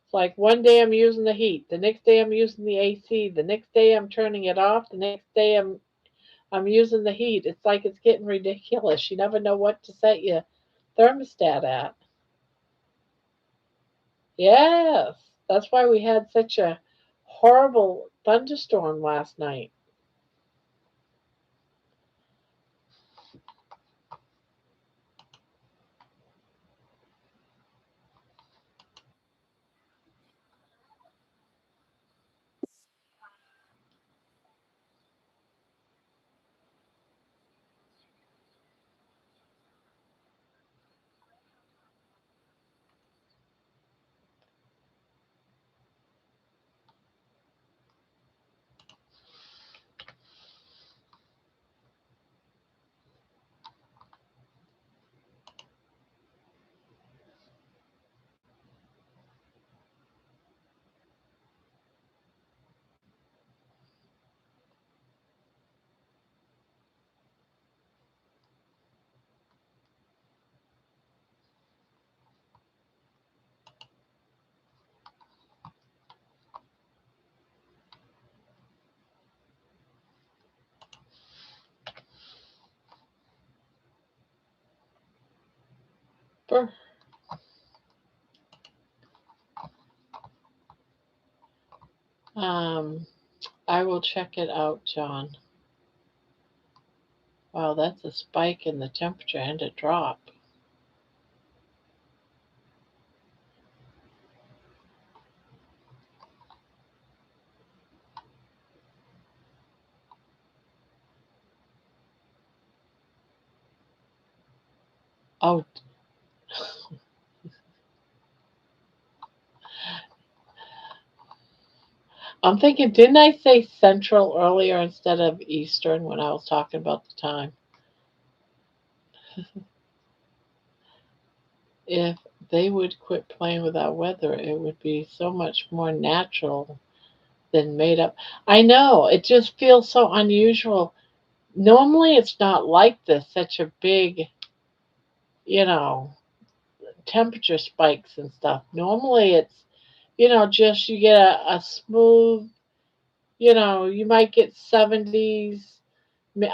It's like one day I'm using the heat, the next day I'm using the AC, the next day I'm turning it off, the next day I'm using the heat. It's like it's getting ridiculous. You never know what to set your thermostat at. Yes, that's why we had such a horrible thunderstorm last night. Super. Um, I will check it out, John. Wow, that's a spike in the temperature and a drop. Oh, I'm thinking, didn't I say Central earlier instead of Eastern when I was talking about the time? If they would quit playing with our weather, it would be so much more natural than made up. I know, it just feels so unusual. Normally, it's not like this, such a big, you know, temperature spikes and stuff. Normally, it's, just you get a smooth, you might get 70s,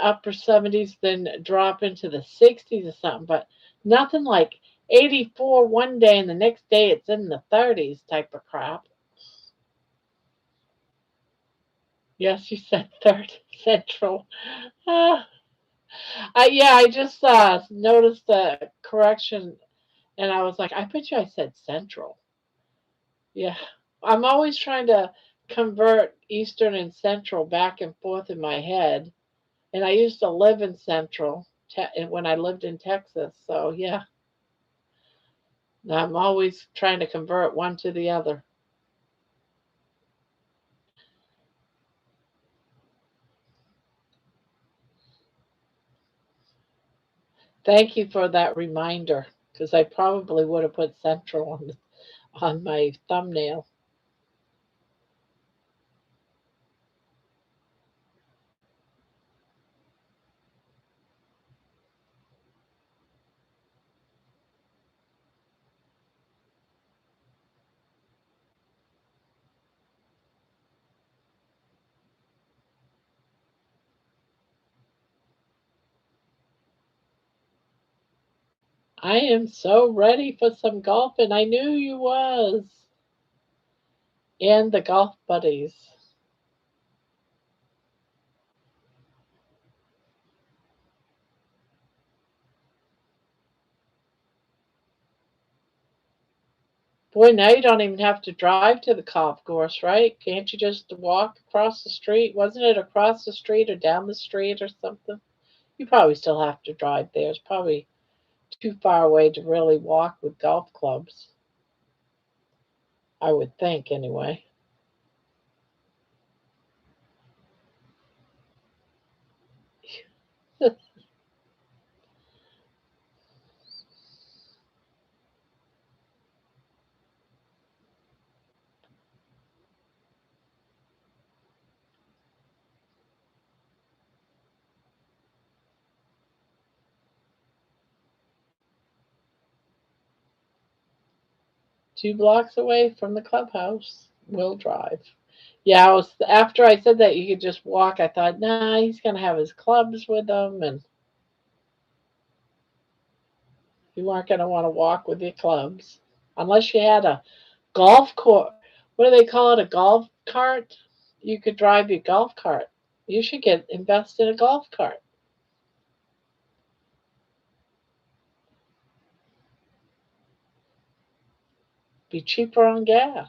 upper 70s, then drop into the 60s or something, but nothing like 84 one day and the next day it's in the 30s type of crap. Yes, you said third central. Ah, yeah, I just noticed the correction and I was like, I bet you I said central. Yeah, I'm always trying to convert Eastern and Central back and forth in my head. And I used to live in Central when I lived in Texas. So, yeah, I'm always trying to convert one to the other. Thank you for that reminder because I probably would have put Central on my thumbnail. I am so ready for some golf, and I knew you was. And the golf buddies. Boy, now you don't even have to drive to the golf course, right? Can't you just walk across the street? Wasn't it across the street or down the street or something? You probably still have to drive there. It's probably too far away to really walk with golf clubs, I would think, anyway. 2 blocks away from the clubhouse. We'll drive. Yeah, I was after I said that you could just walk. I thought, nah, he's gonna have his clubs with him, and you weren't gonna want to walk with your clubs unless you had a golf court. What do they call it? A golf cart? You could drive your golf cart. You should get invest in a golf cart. Be cheaper on gas.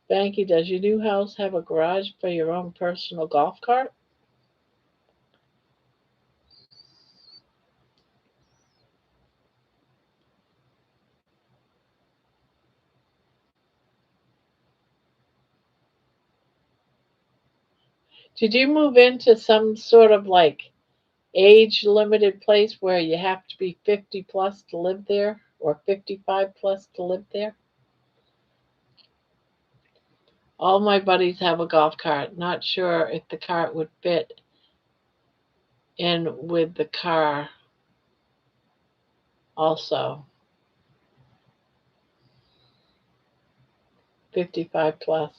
Banky, does your new house have a garage for your own personal golf cart? Did you move into some sort of like age limited place where you have to be 50 plus to live there or 55 plus to live there? All my buddies have a golf cart. Not sure if the cart would fit. in with the car also, 55 plus.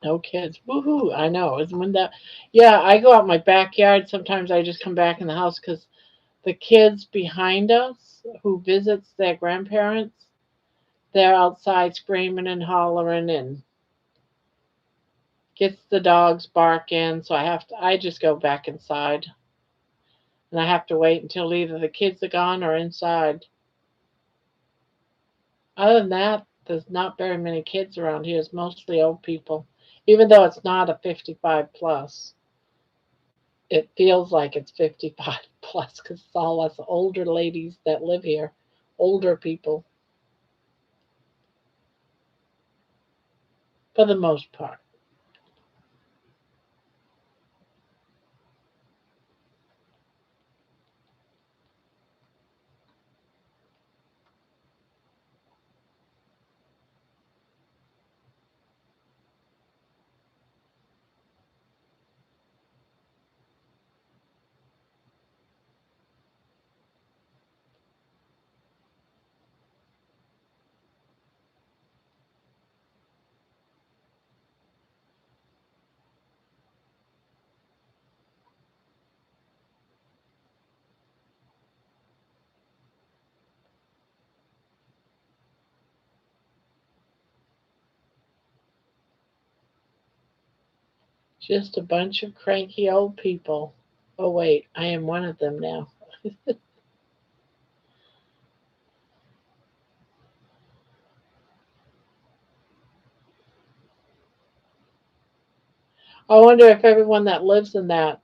No kids. Woohoo. I know. Isn't when that Yeah, I go out my backyard. Sometimes I just come back in the house because the kids behind us who visits their grandparents, they're outside screaming and hollering and gets the dogs barking. So I just go back inside and I have to wait until either the kids are gone or inside. Other than that, there's not very many kids around here. It's mostly old people. Even though it's not a 55 plus, it feels like it's 55 plus because it's all us older ladies that live here, older people for the most part. Just a bunch of cranky old people. Oh, wait, I am one of them now. I wonder if everyone that lives in that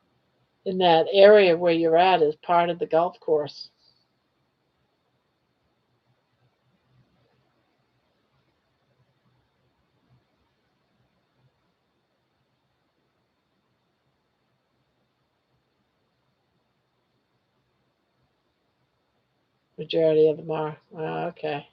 area where you're at is part of the golf course. Majority of them are. Oh, okay.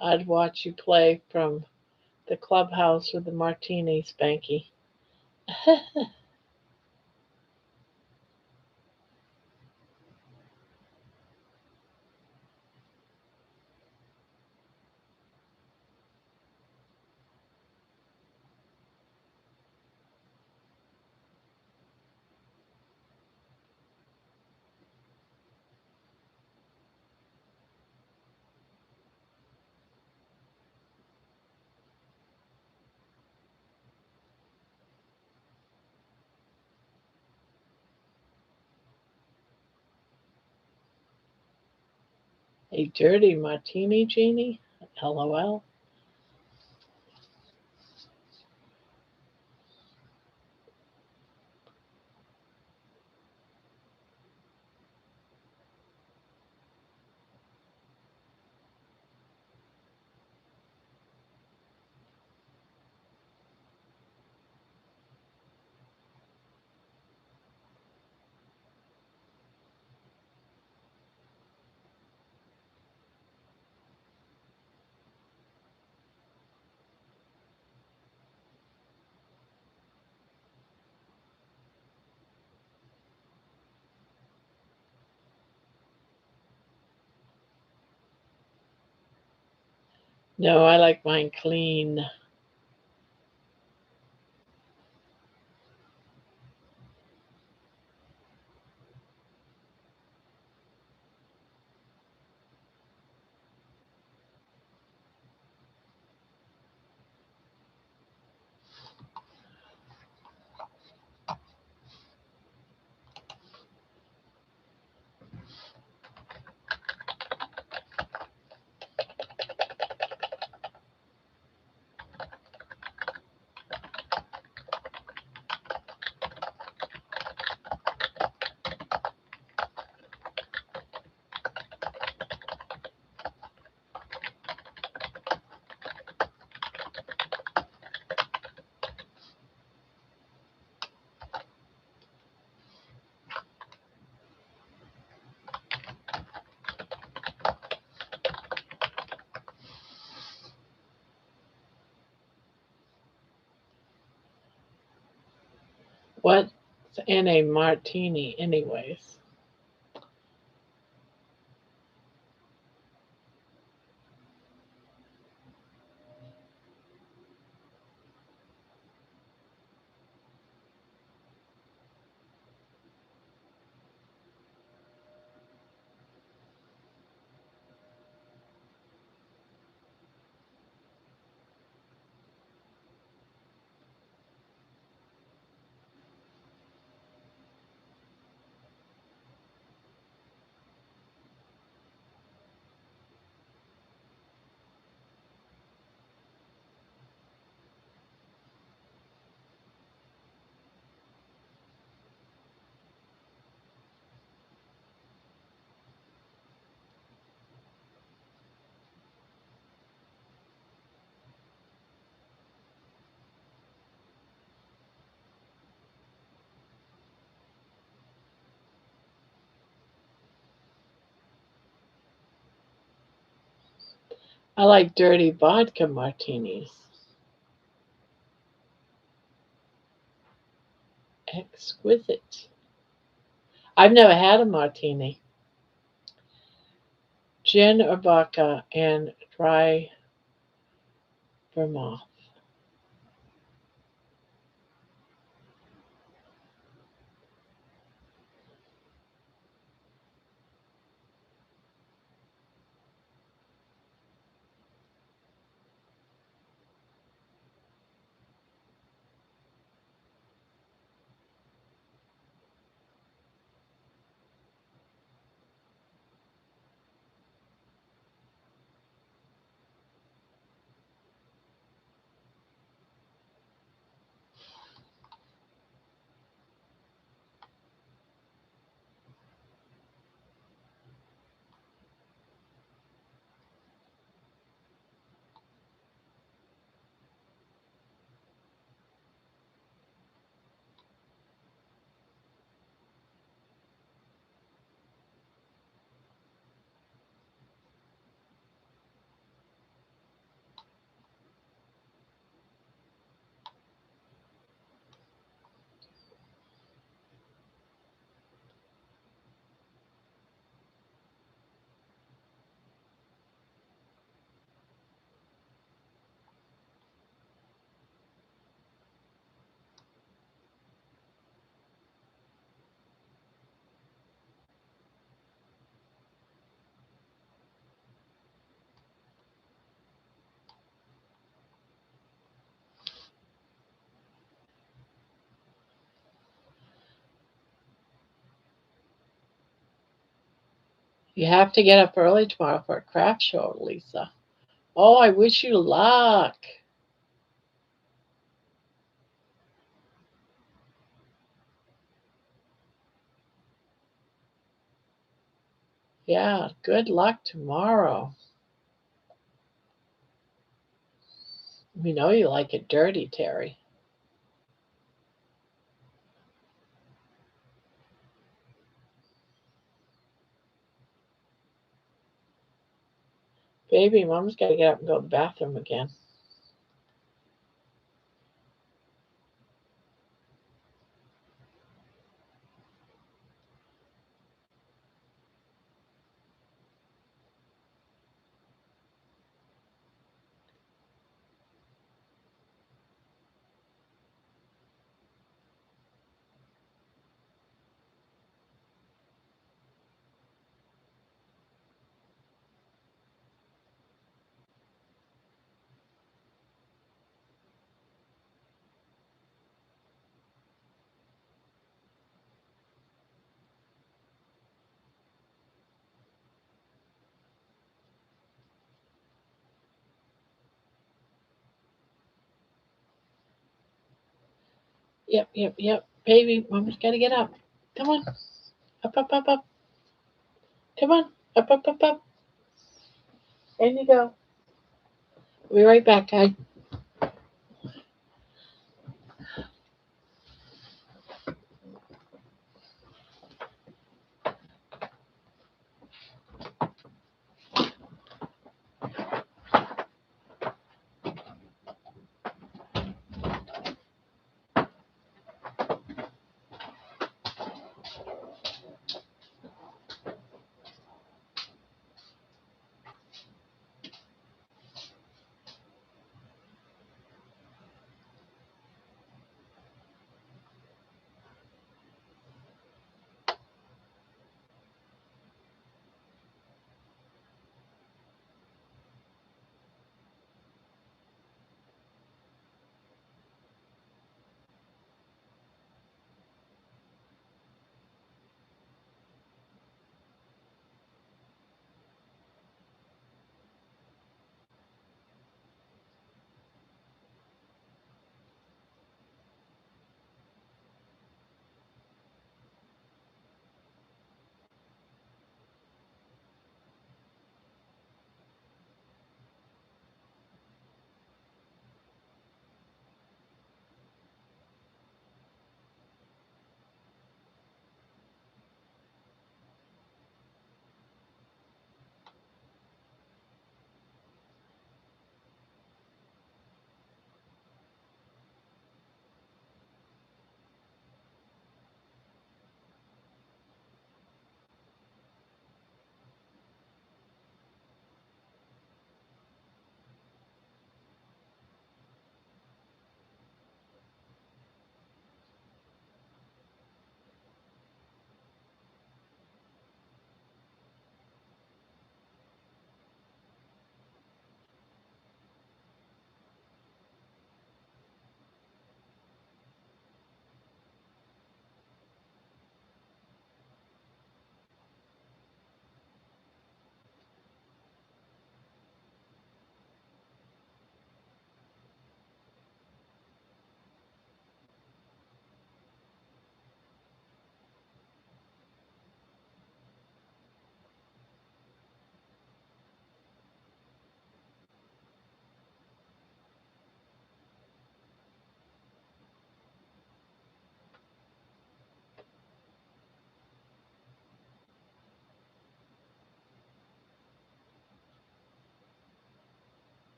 I'd watch you play from the clubhouse with the martini, Spanky. A dirty martini, Jeannie? LOL. No, I like mine clean. What's in a martini, anyways? I like dirty vodka martinis. Exquisite. I've never had a martini. Gin or vodka and dry vermouth. You have to get up early tomorrow for a craft show, Lisa. Oh, I wish you luck. Yeah, good luck tomorrow. We know you like it dirty, Terry. Baby, mom's got to get up and go to the bathroom again. Yep, yep, yep. Baby, mommy's gotta get up. Come on. Up, up, up, up. Come on. Up, up, up, up. In you go. We'll be right back, guys.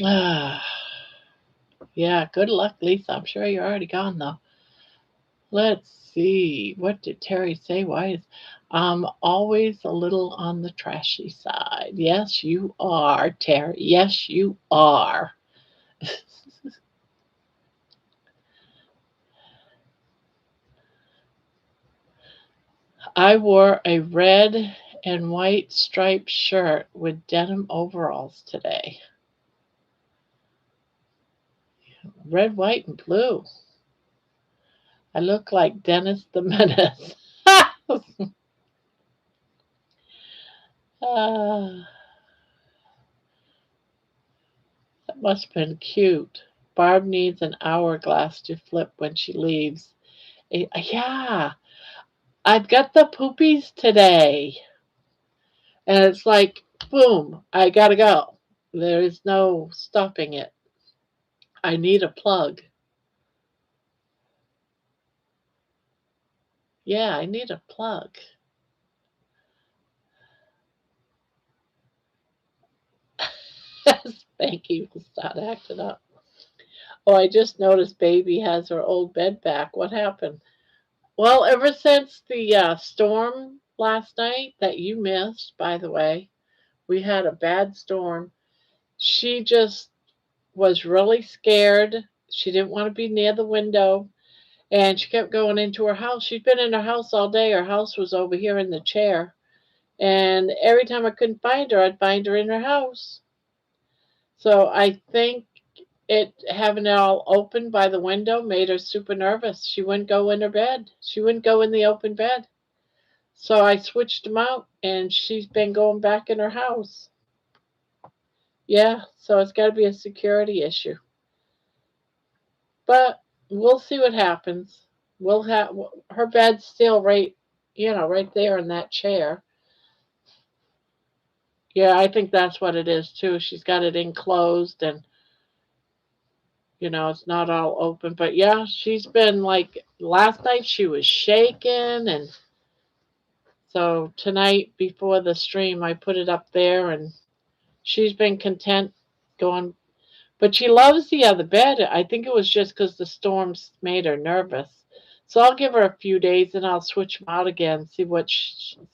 Ah, yeah, good luck, Lisa. I'm sure you're already gone, though. Let's see. What did Terry say? Why is always a little on the trashy side? Yes, you are, Terry. Yes, you are. I wore a red and white striped shirt with denim overalls today. Red, white, and blue. I look like Dennis the Menace. Ah, that must have been cute. Barb needs an hourglass to flip when she leaves. Yeah, I've got the poopies today. And it's like, boom, I gotta go. There is no stopping it. I need a plug. Yeah, I need a plug. Spanky will start acting up. Oh, I just noticed Baby has her old bed back. What happened? Well, ever since the storm last night that you missed, by the way, we had a bad storm. She just was really scared. She didn't want to be near the window. And she kept going into her house. She'd been in her house all day. Her house was over here in the chair. And every time I couldn't find her, I'd find her in her house. So I think it having it all open by the window made her super nervous. She wouldn't go in her bed. She wouldn't go in the open bed. So I switched them out, and she's been going back in her house. Yeah, so it's got to be a security issue. But we'll see what happens. We'll have her bed's still right there in that chair. Yeah, I think that's what it is too. She's got it enclosed, and it's not all open. But yeah, she's been like last night she was shaking, and so tonight before the stream I put it up there, and she's been content going. But she loves the other bed. I think it was just because the storms made her nervous. So I'll give her a few days, and I'll switch them out again. See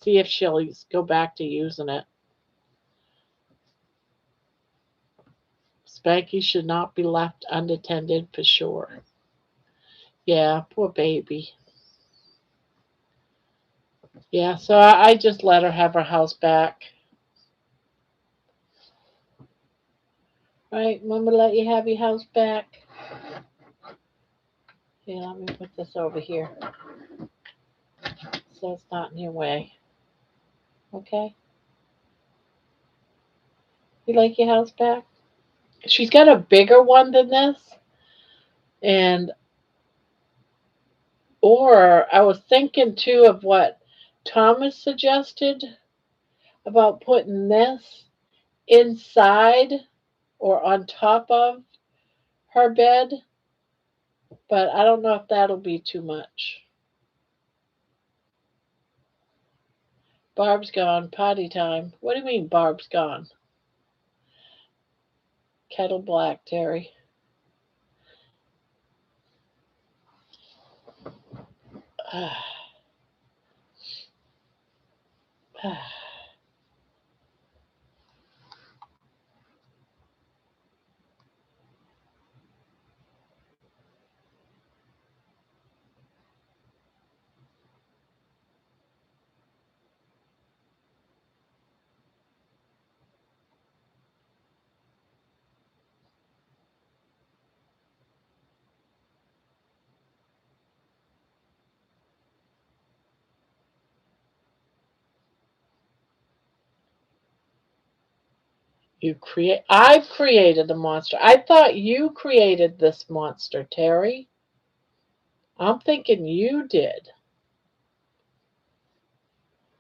if she'll go back to using it. Spanky should not be left unattended for sure. Yeah, poor baby. Yeah, so I just let her have her house back. Right, Mama let you have your house back. Yeah, let me put this over here so it's not in your way. Okay? You like your house back? She's got a bigger one than this, and or I was thinking too of what Thomas suggested about putting this inside or on top of her bed, but I don't know if that'll be too much. Barb's gone. Potty time. What do you mean Barb's gone? Kettle black, Terry. I've created the monster. I thought you created this monster, Terry. I'm thinking you did.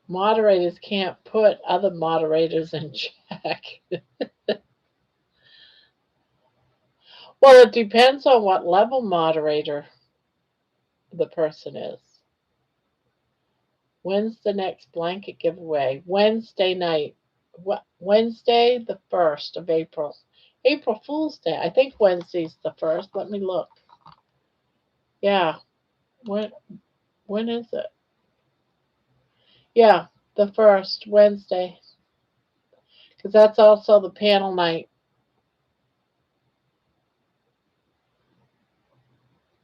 Moderators can't put other moderators in check. Well, it depends on what level moderator the person is. When's the next blanket giveaway? Wednesday night. Wednesday, the 1st of April. April Fool's Day. I think Wednesday's the 1st. Let me look. Yeah. When is it? Yeah, the 1st, Wednesday. Because that's also the panel night.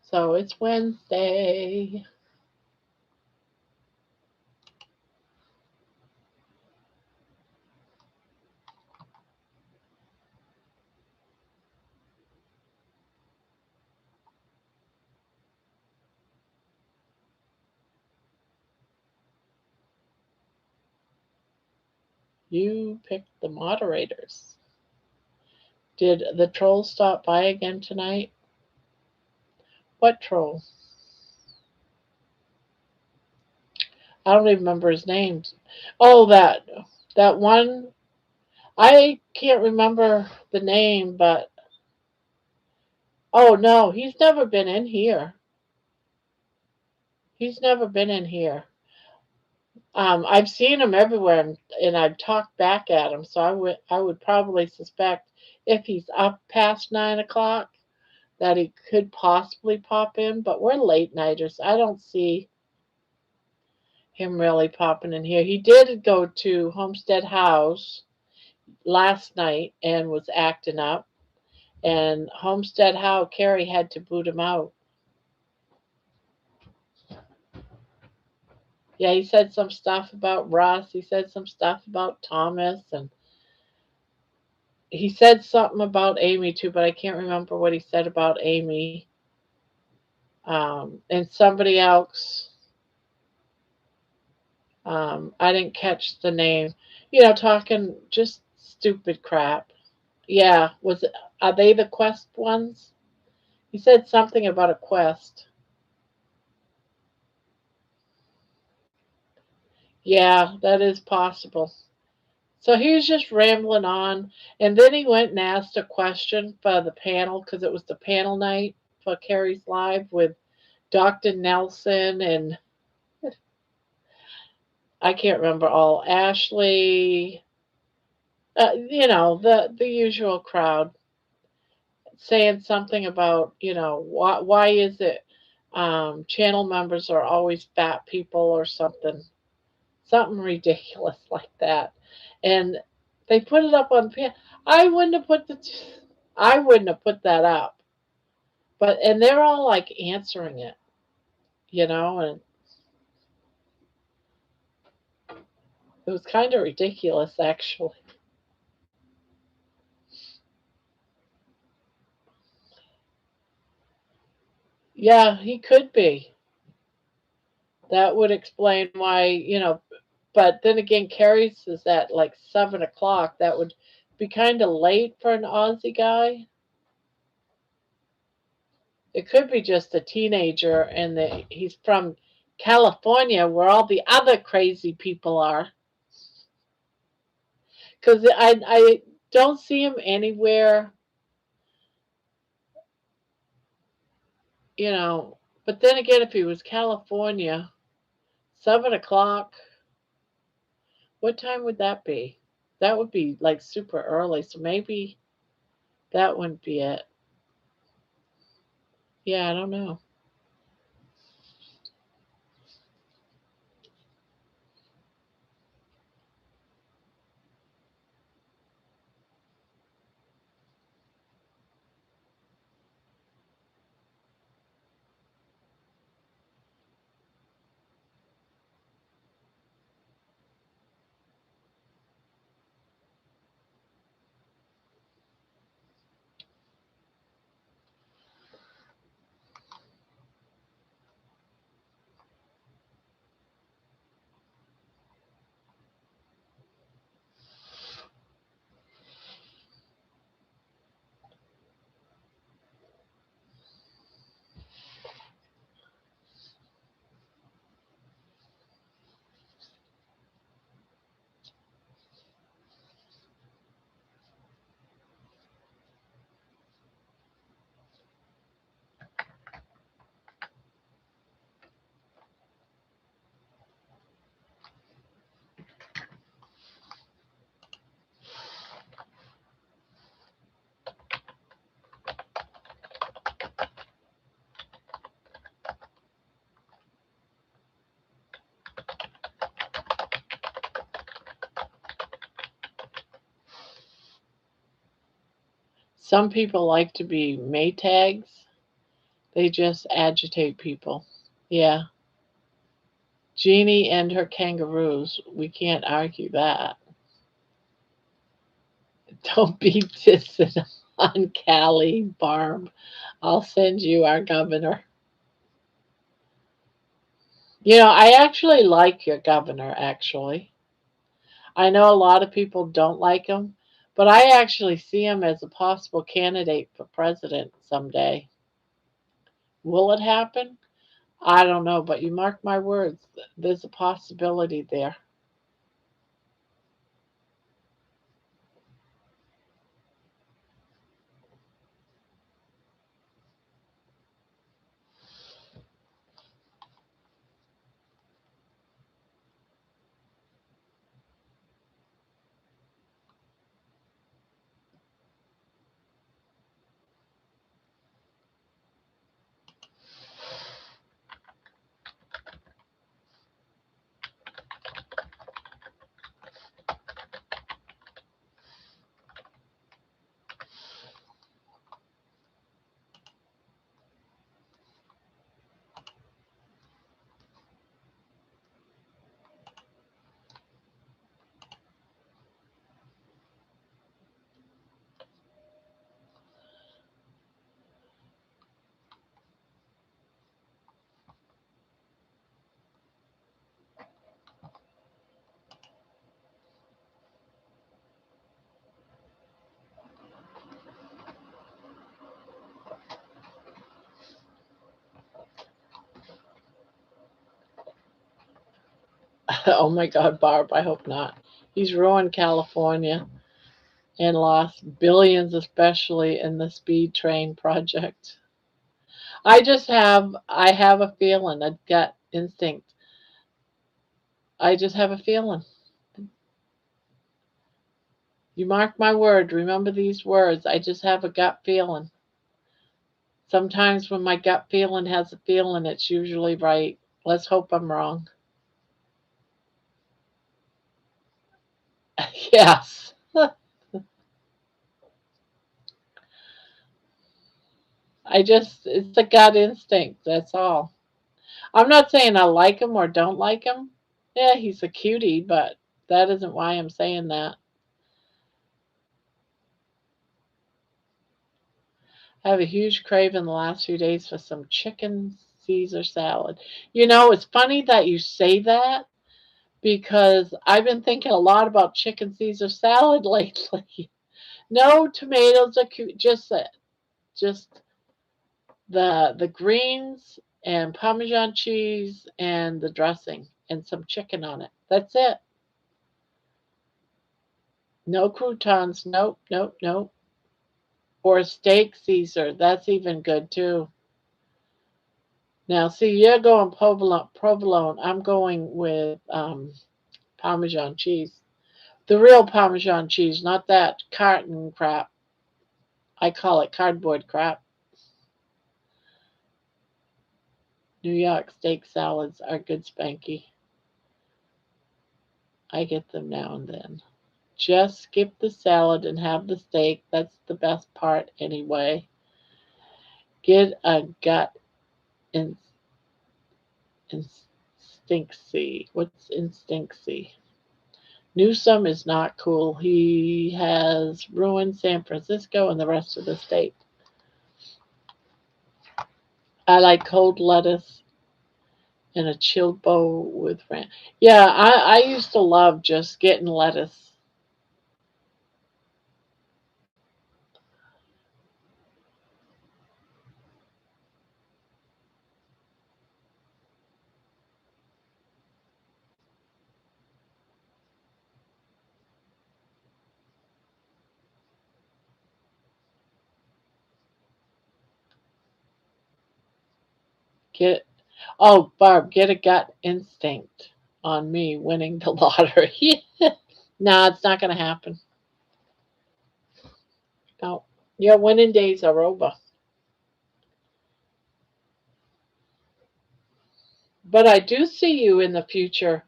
So it's Wednesday. You picked the moderators. Did the troll stop by again tonight? What troll? I don't even remember his name. Oh, that one. I can't remember the name, but oh no, he's never been in here. He's never been in here. I've seen him everywhere, and I've talked back at him. So I would probably suspect if he's up past 9 o'clock that he could possibly pop in. But we're late nighters. I don't see him really popping in here. He did go to Homestead House last night and was acting up. And Homestead House, Carrie had to boot him out. Yeah, he said some stuff about Russ. He said some stuff about Thomas, and he said something about Amy too, but I can't remember what he said about Amy. And somebody else. I didn't catch the name. Talking just stupid crap. Yeah, was it? Are they the Quest ones? He said something about a quest. Yeah, that is possible. So he was just rambling on, and then he went and asked a question for the panel because it was the panel night for Carrie's Live with Dr. Nelson and I can't remember all. Ashley, the usual crowd saying something about why is it channel members are always fat people or something ridiculous like that, and they put it up on. I wouldn't have put I wouldn't have put that up, and they're all like answering it, and it was kind of ridiculous actually. Yeah, he could be. That would explain why, but then again, Carrie's is at like 7 o'clock. That would be kind of late for an Aussie guy. It could be just a teenager and he's from California where all the other crazy people are. Because I don't see him anywhere, you know. But then again, if he was California, 7 o'clock, what time would that be? That would be like super early. So maybe that wouldn't be it. Yeah, I don't know. Some people like to be Maytags. They just agitate people. Yeah. Jeannie and her kangaroos. We can't argue that. Don't be dissing on Callie, Barb. I'll send you our governor. I actually like your governor, actually. I know a lot of people don't like him, But I actually see him as a possible candidate for president someday. Will it happen? I don't know, but you mark my words, there's a possibility there. Oh my God, Barb, I hope not. He's ruined California and lost billions, especially in the speed train project. I have a feeling, a gut instinct. I just have a feeling. You mark my word, remember these words. I just have a gut feeling. Sometimes when my gut feeling has a feeling, it's usually right. Let's hope I'm wrong. Yes. It's a gut instinct. That's all. I'm not saying I like him or don't like him. Yeah, he's a cutie, but that isn't why I'm saying that. I have a huge craving the last few days for some chicken Caesar salad. It's funny that you say that because I've been thinking a lot about chicken Caesar salad lately. No tomatoes or just the greens and Parmesan cheese and the dressing and some chicken on it. That's it. No croutons. Nope, nope, nope. Or steak Caesar. That's even good too. Now, see, you're going provolone. I'm going with Parmesan cheese. The real Parmesan cheese, not that carton crap. I call it cardboard crap. New York steak salads are good spanky. I get them now and then. Just skip the salad and have the steak. That's the best part anyway. Get a gut in, instinctsy. What's instinctsy? Newsom is not cool. He has ruined San Francisco and the rest of the state. I like cold lettuce and a chilled bowl with ranch. Yeah, I used to love just getting lettuce. Get Oh, Barb, get a gut instinct on me winning the lottery. No, it's not going to happen. No, your winning days are over. But I do see you in the future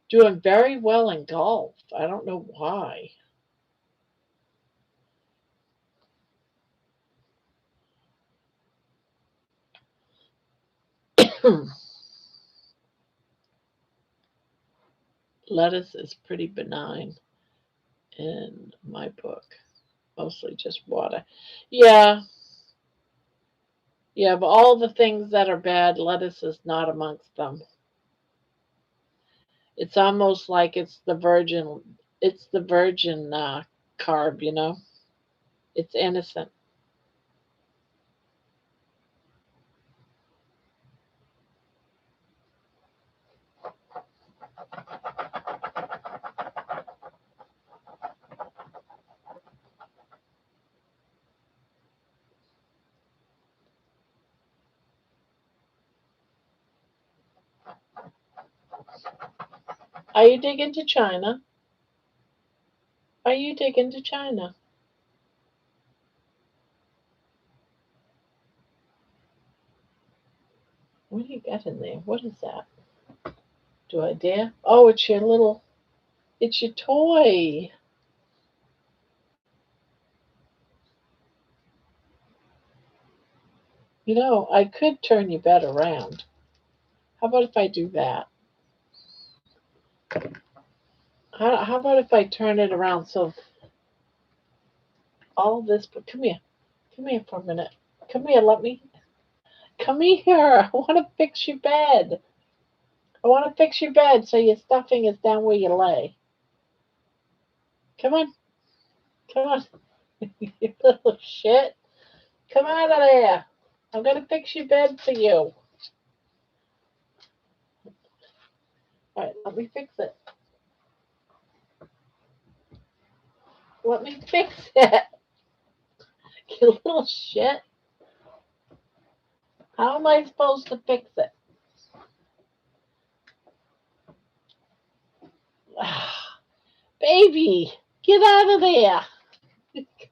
doing very well in golf. I don't know why. Lettuce is pretty benign in my book, mostly just water. Yeah, yeah, but all the things that are bad, lettuce is not amongst them. It's almost like it's the virgin. It's the virgin. carb, It's innocent. Are you digging to China? Are you digging to China? What do you got in there? What is that? Do I dare? Oh, it's your toy. I could turn your bed around. How about if I do that? How about if I turn it around so all this, but come here for a minute. Come here, come here. I want to fix your bed. I want to fix your bed so your stuffing is down where you lay. Come on, come on, you little shit. Come out of there. I'm going to fix your bed for you. All right, let me fix it. Let me fix it. You little shit. How am I supposed to fix it? Baby, get out of there.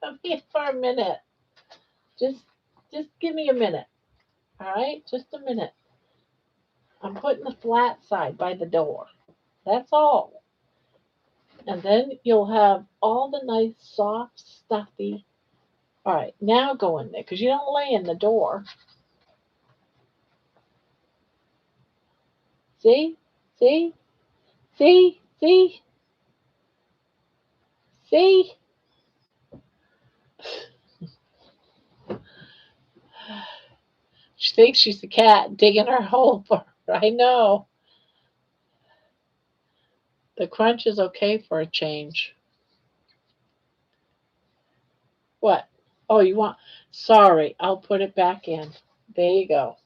Come here for a minute. Just just give me a minute. All right? Just a minute. I'm putting the flat side by the door. That's all. And then you'll have all the nice, soft, stuffy. All right, now go in there because you don't lay in the door. See? See? See? See? See? She thinks she's a cat digging her hole for her. I know. The crunch is okay for a change. What? Oh, you want? Sorry, I'll put it back in. There you go.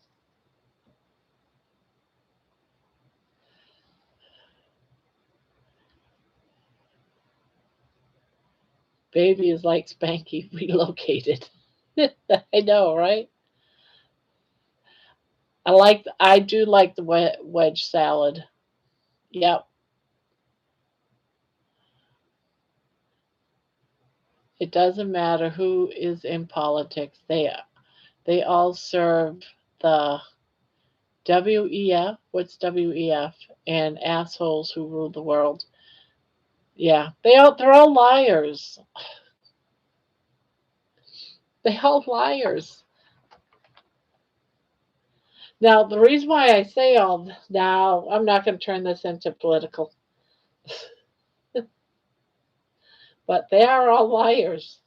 Baby is like Spanky relocated. I know, right? I do like the wedge salad. Yep. It doesn't matter who is in politics. They all serve the WEF. What's WEF? And assholes who rule the world. Yeah, they're all liars. They all liars. Now the reason why I say all now, I'm not going to turn this into political, but they are all liars.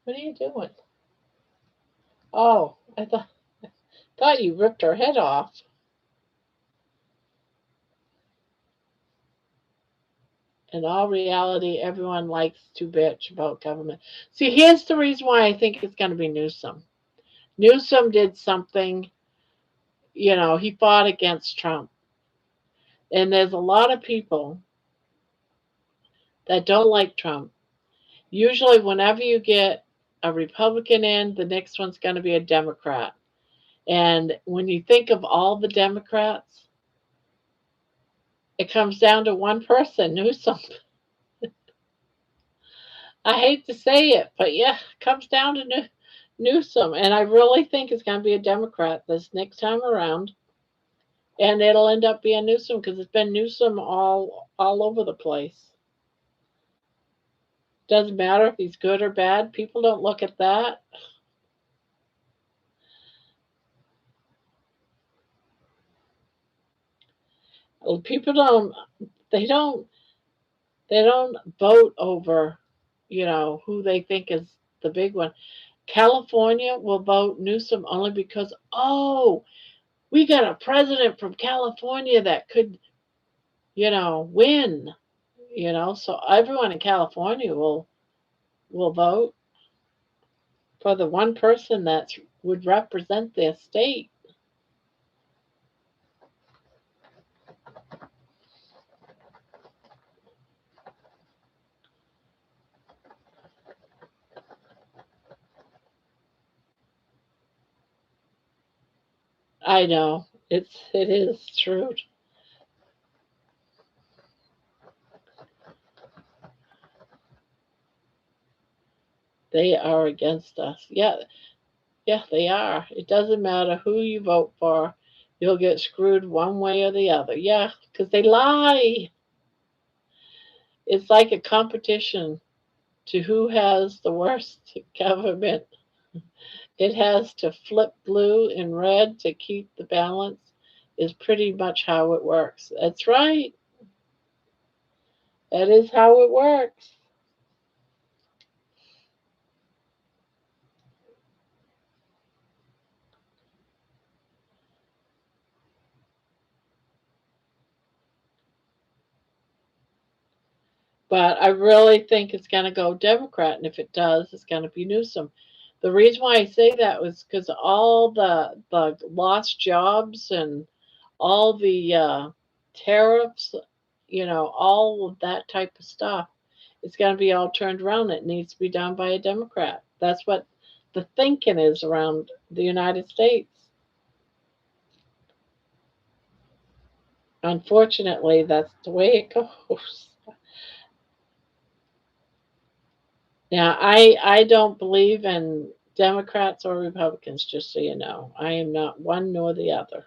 What are you doing? Oh, I thought you ripped her head off. In all reality, everyone likes to bitch about government. See, here's the reason why I think it's going to be Newsom. Newsom did something, he fought against Trump. And there's a lot of people that don't like Trump. Usually, whenever you get a Republican in, the next one's going to be a Democrat. And when you think of all the Democrats, it comes down to one person, Newsom. I hate to say it, but yeah, it comes down to Newsom. And I really think it's going to be a Democrat this next time around. And it'll end up being Newsom because it's been Newsom all over the place. Doesn't matter if he's good or bad. People don't look at that. People don't. They don't. They don't vote over, who they think is the big one. California will vote Newsom only because, oh, we got a president from California that could, win. So everyone in California will vote for the one person that would represent their state. I know it is true. They are against us. Yeah, yeah, they are. It doesn't matter who you vote for, you'll get screwed one way or the other. Yeah, because they lie. It's like a competition to who has the worst government. It has to flip blue and red to keep the balance, is pretty much how it works. That's right. That is how it works. But I really think it's going to go Democrat, and if it does, it's going to be Newsom. The reason why I say that was because all the lost jobs and all the tariffs, all of that type of stuff, it's going to be all turned around. It needs to be done by a Democrat. That's what the thinking is around the United States. Unfortunately, that's the way it goes. Now, I don't believe in Democrats or Republicans, just so you know. I am not one nor the other.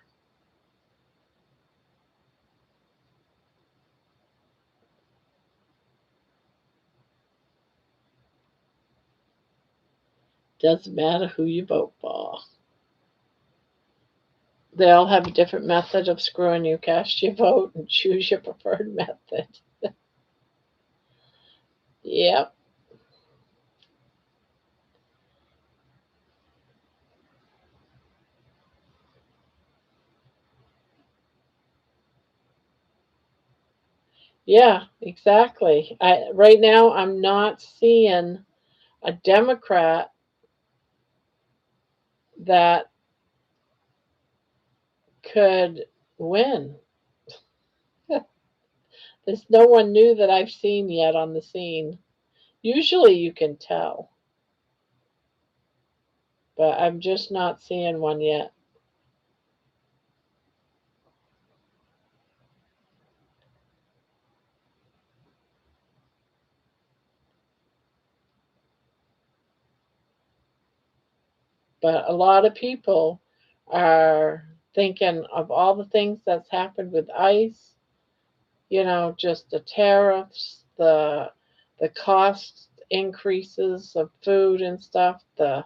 Doesn't matter who you vote for. They all have a different method of screwing you. Cast your vote and choose your preferred method. Yep. Yeah, exactly. Right now, I'm not seeing a Democrat that could win. There's no one new that I've seen yet on the scene. Usually you can tell, but I'm just not seeing one yet. But a lot of people are thinking of all the things that's happened with ICE, just the tariffs, the cost increases of food and stuff, the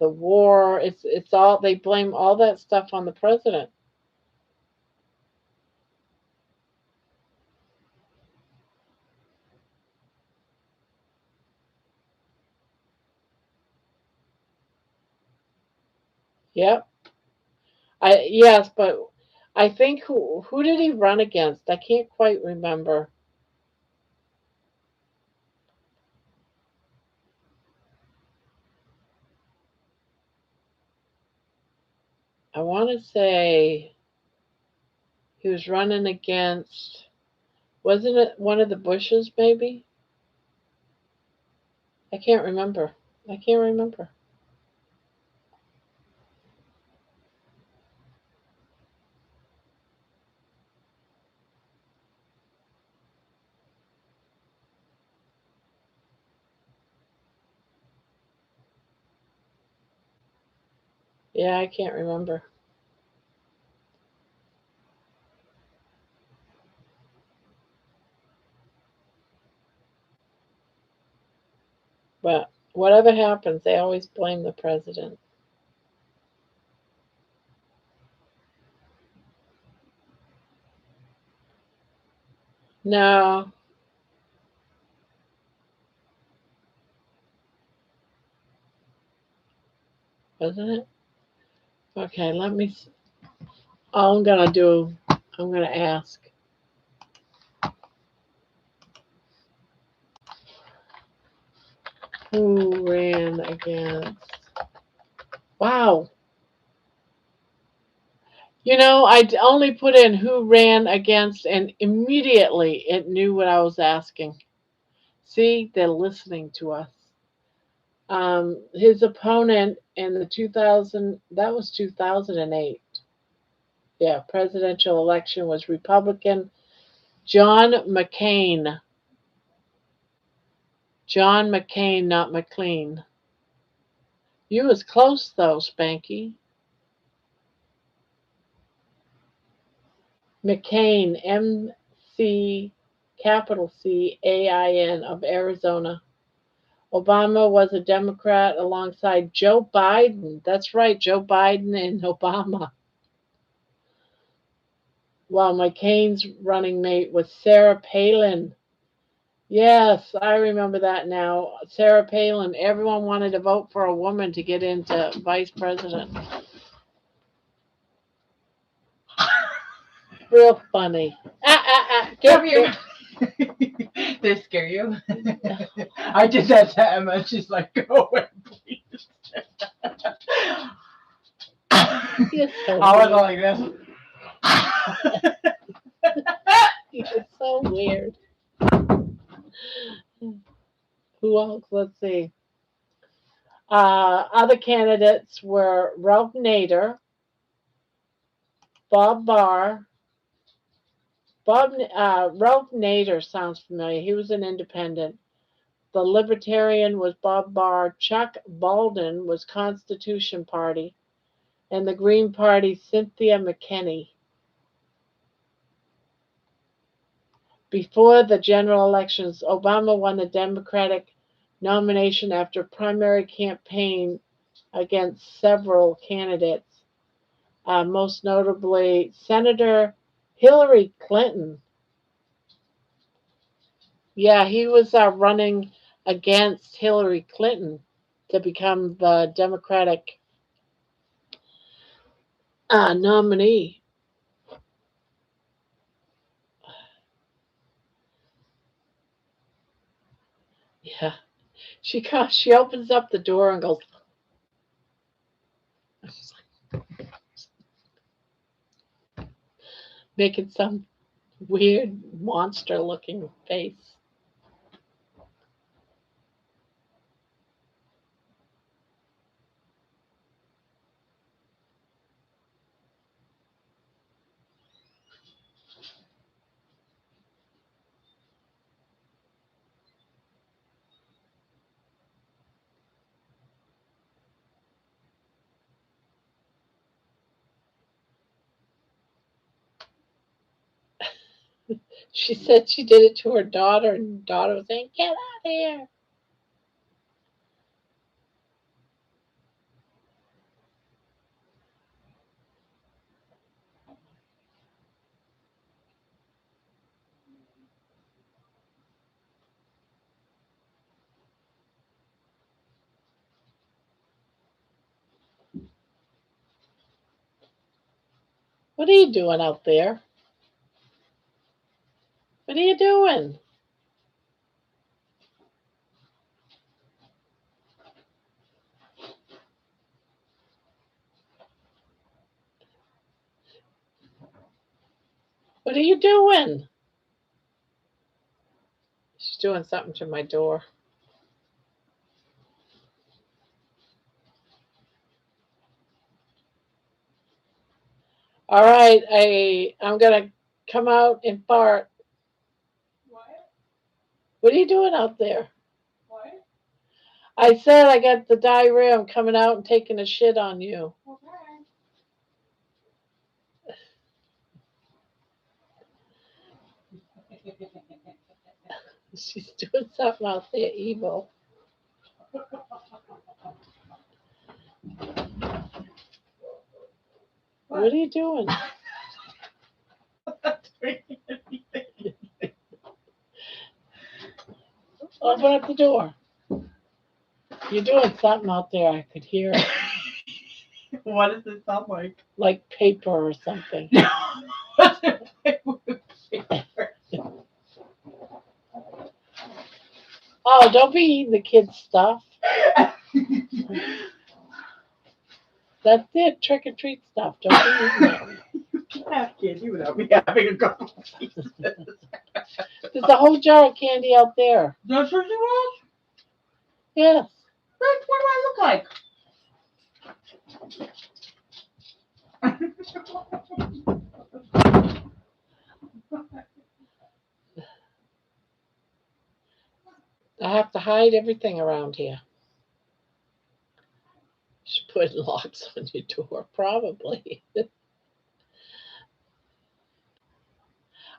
war. It's all, they blame all that stuff on the president. Yep. Yes, but I think who did he run against? I can't quite remember. I want to say he was running against, wasn't it one of the Bushes maybe? I can't remember. I can't remember. Yeah, I can't remember. But whatever happens, they always blame the president. No, wasn't it? Okay, let me. All I'm gonna do, I'm gonna ask who ran against. Wow. I only put in who ran against, and immediately it knew what I was asking. See, they're listening to us. His opponent in the 2000, that was 2008. Yeah, presidential election was Republican John McCain. John McCain, not McLean. You was close though, Spanky. McCain, MC capital CAIN of Arizona. Obama was a Democrat alongside Joe Biden. That's right, Joe Biden and Obama. While McCain's running mate was Sarah Palin. Yes, I remember that now. Sarah Palin. Everyone wanted to vote for a woman to get into vice president. Real funny.
Come here. Did they scare you? I did that to Emma. She's like, go away, please.
So
I was like this.
You're so weird. Who else? Let's see. Other candidates were Ralph Nader, Bob Barr. Ralph Nader sounds familiar. He was an independent. The Libertarian was Bob Barr. Chuck Baldwin was Constitution Party. And the Green Party, Cynthia McKinney. Before the general elections, Obama won the Democratic nomination after primary campaign against several candidates, most notably Senator Hillary Clinton. Yeah, he was running against Hillary Clinton to become the Democratic nominee. Yeah, she opens up the door and goes, making some weird monster looking face. She said she did it to her daughter, and her daughter was saying, "Get out of here." What are you doing out there? What are you doing? What are you doing? She's doing something to my door. All right, I'm gonna come out and fart.
What?
What are you doing out there?
What?
I said I got the diarrhea. I'm coming out and taking a shit on you.
Okay.
She's doing something out there evil. What are you doing? Open up the door. You're doing something out there. I could hear it.
What does it sound like?
Like paper or something. Oh, don't be eating the kids' stuff. That's it, trick or treat stuff. Don't be eating it.
You can't have candy without me having a couple of pieces.
There's a whole jar of candy out there.
That's what you want?
Yes.
What do I look like?
I have to hide everything around here. Should put locks on your door, probably.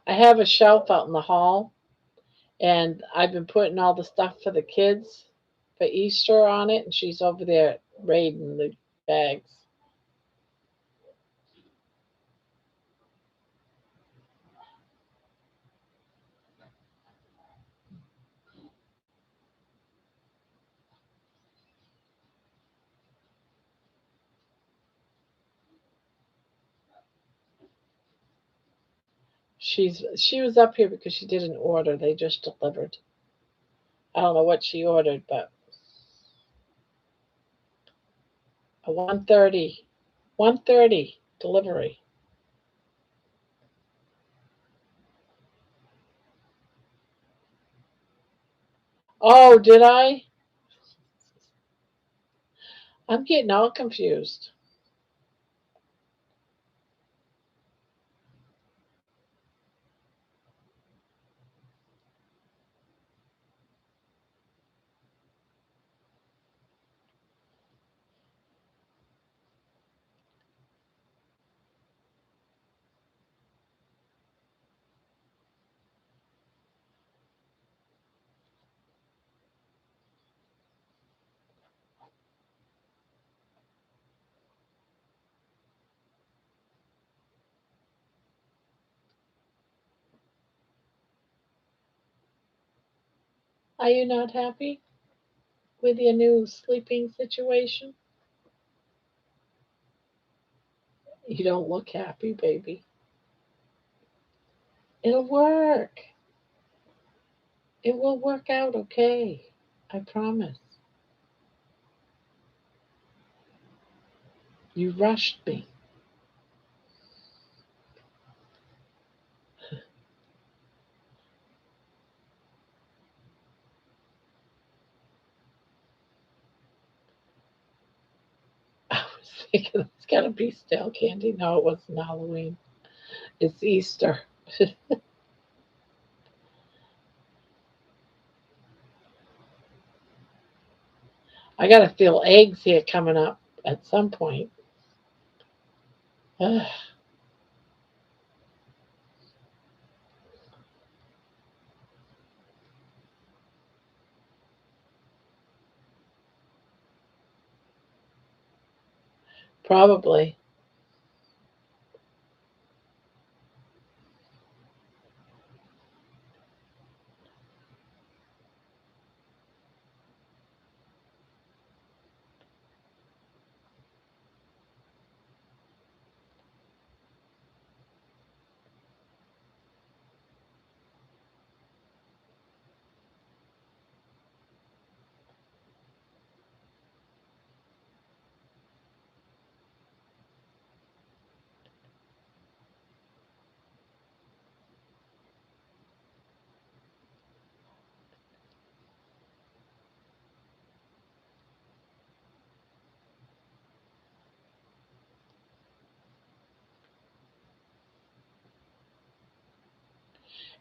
I have a shelf out in the hall, and I've been putting all the stuff for the kids for Easter on it, and she's over there raiding the bags. She was up here because she did an order. They just delivered. I don't know what she ordered, but a 1:30 delivery. Oh, did I? I'm getting all confused. Are you not happy with your new sleeping situation? You don't look happy, baby. It'll work. It will work out okay. I promise. You rushed me. I was thinking it's got to be stale candy. No, it wasn't Halloween. It's Easter. I got to feel eggs here coming up at some point. Ugh, probably.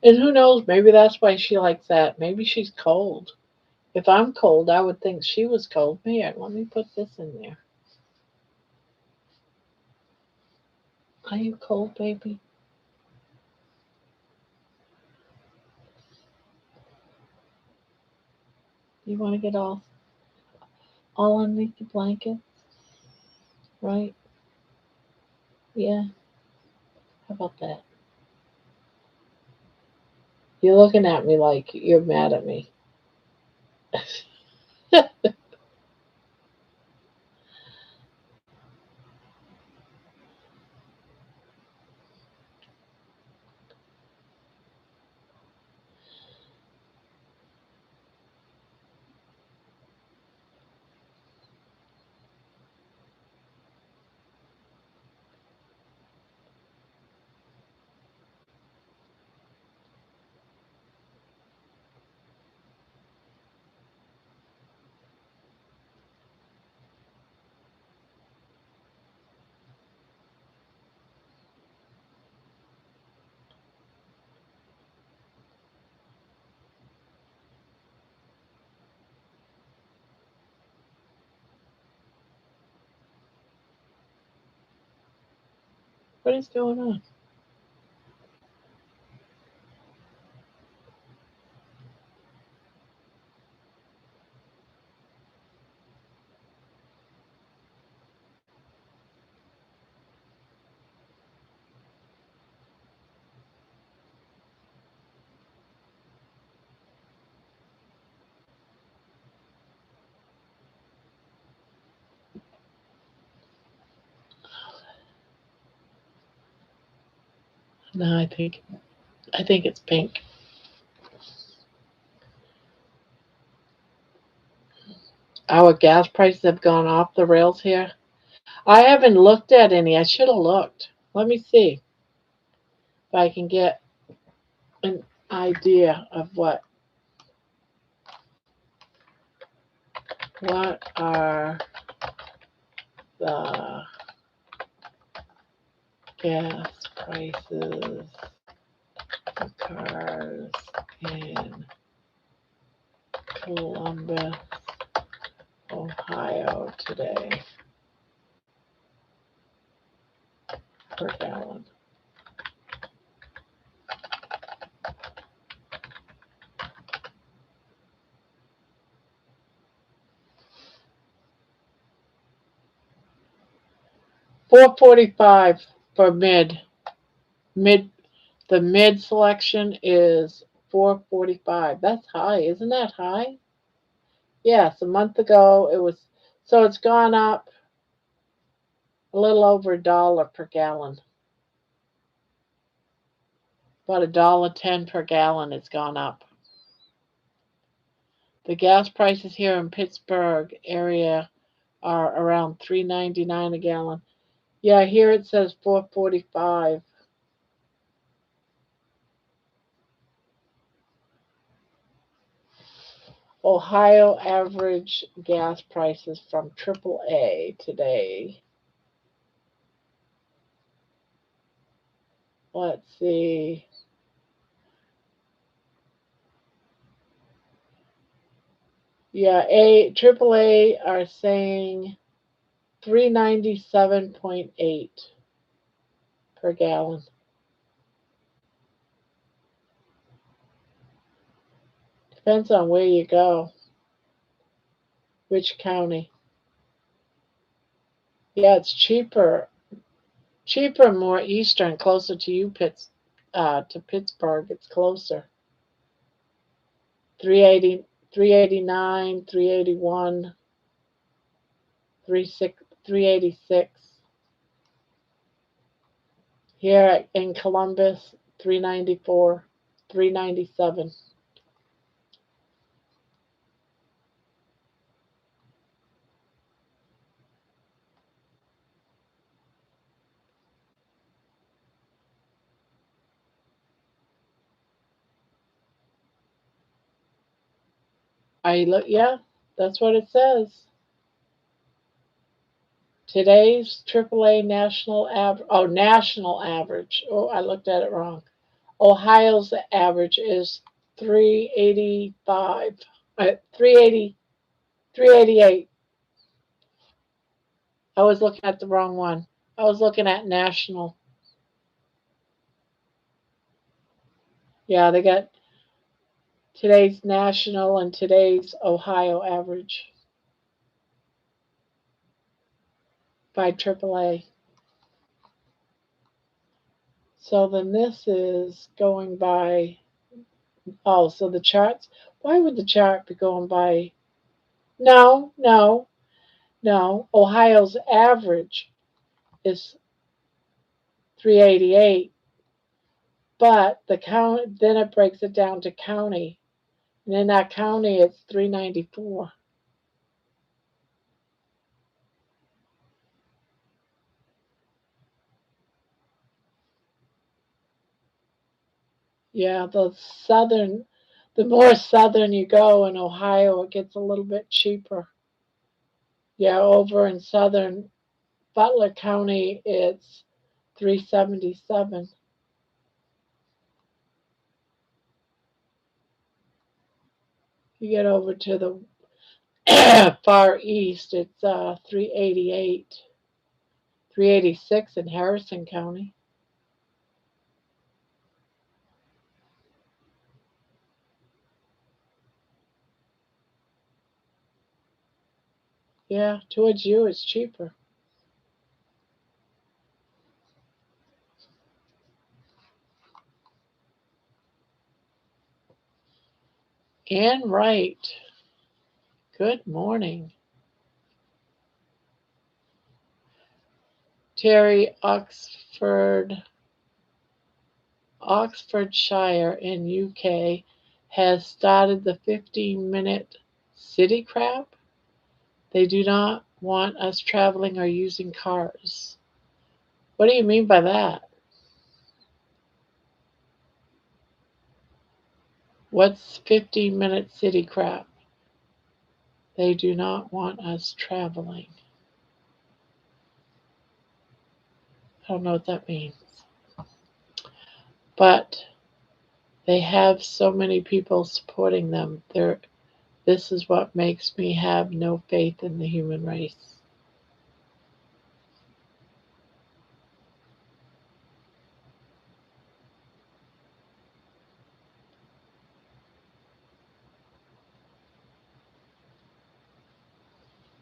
And who knows? Maybe that's why she likes that. Maybe she's cold. If I'm cold, I would think she was cold. Here, let me put this in there. Are you cold, baby? You want to get all underneath the blanket, right? Yeah. How about that? You're looking at me like you're mad at me. What is going on? No, I think it's pink. Our gas prices have gone off the rails here. I haven't looked at any. I should have looked. Let me see if I can get an idea of what are the gas prices of cars in Columbus, Ohio today per gallon. $4.45 for mid. The mid selection is $4.45. That's high, isn't that high? Yes, a month ago it was. So it's gone up a little over $1 per gallon. About $1.10 per gallon it's gone up. The gas prices here in Pittsburgh area are around $3.99 a gallon. Yeah, here it says $4.45. Ohio average gas prices from AAA today. Let's see. Yeah, AAA are saying 397.8 per gallon. Depends on where you go, which county. Yeah, it's cheaper, more eastern, closer to you, to Pittsburgh. It's closer. 380, 389, 381, 386. Here in Columbus, 394, 397. I look, yeah, that's what it says. Today's AAA national average. Oh, national average. Oh, I looked at it wrong. Ohio's average is 385. 380, 388. I was looking at the wrong one. I was looking at national. Yeah, they got today's national and today's Ohio average by AAA. So then this is going by, oh, so the charts, why would the chart be going by? No, no, no. Ohio's average is 388, but the count, then it breaks it down to county. And in that county, it's 394. Yeah, the more southern you go in Ohio, it gets a little bit cheaper. Yeah, over in southern Butler County, it's 377. You get over to the far east, it's 388, 386 in Harrison County. Yeah, towards you it's cheaper. And right. Good morning. Terry, Oxfordshire in UK has started the 15-minute city crap. They do not want us traveling or using cars. What do you mean by that? What's 15-minute city crap? They do not want us traveling. I don't know what that means. But they have so many people supporting them. This is what makes me have no faith in the human race.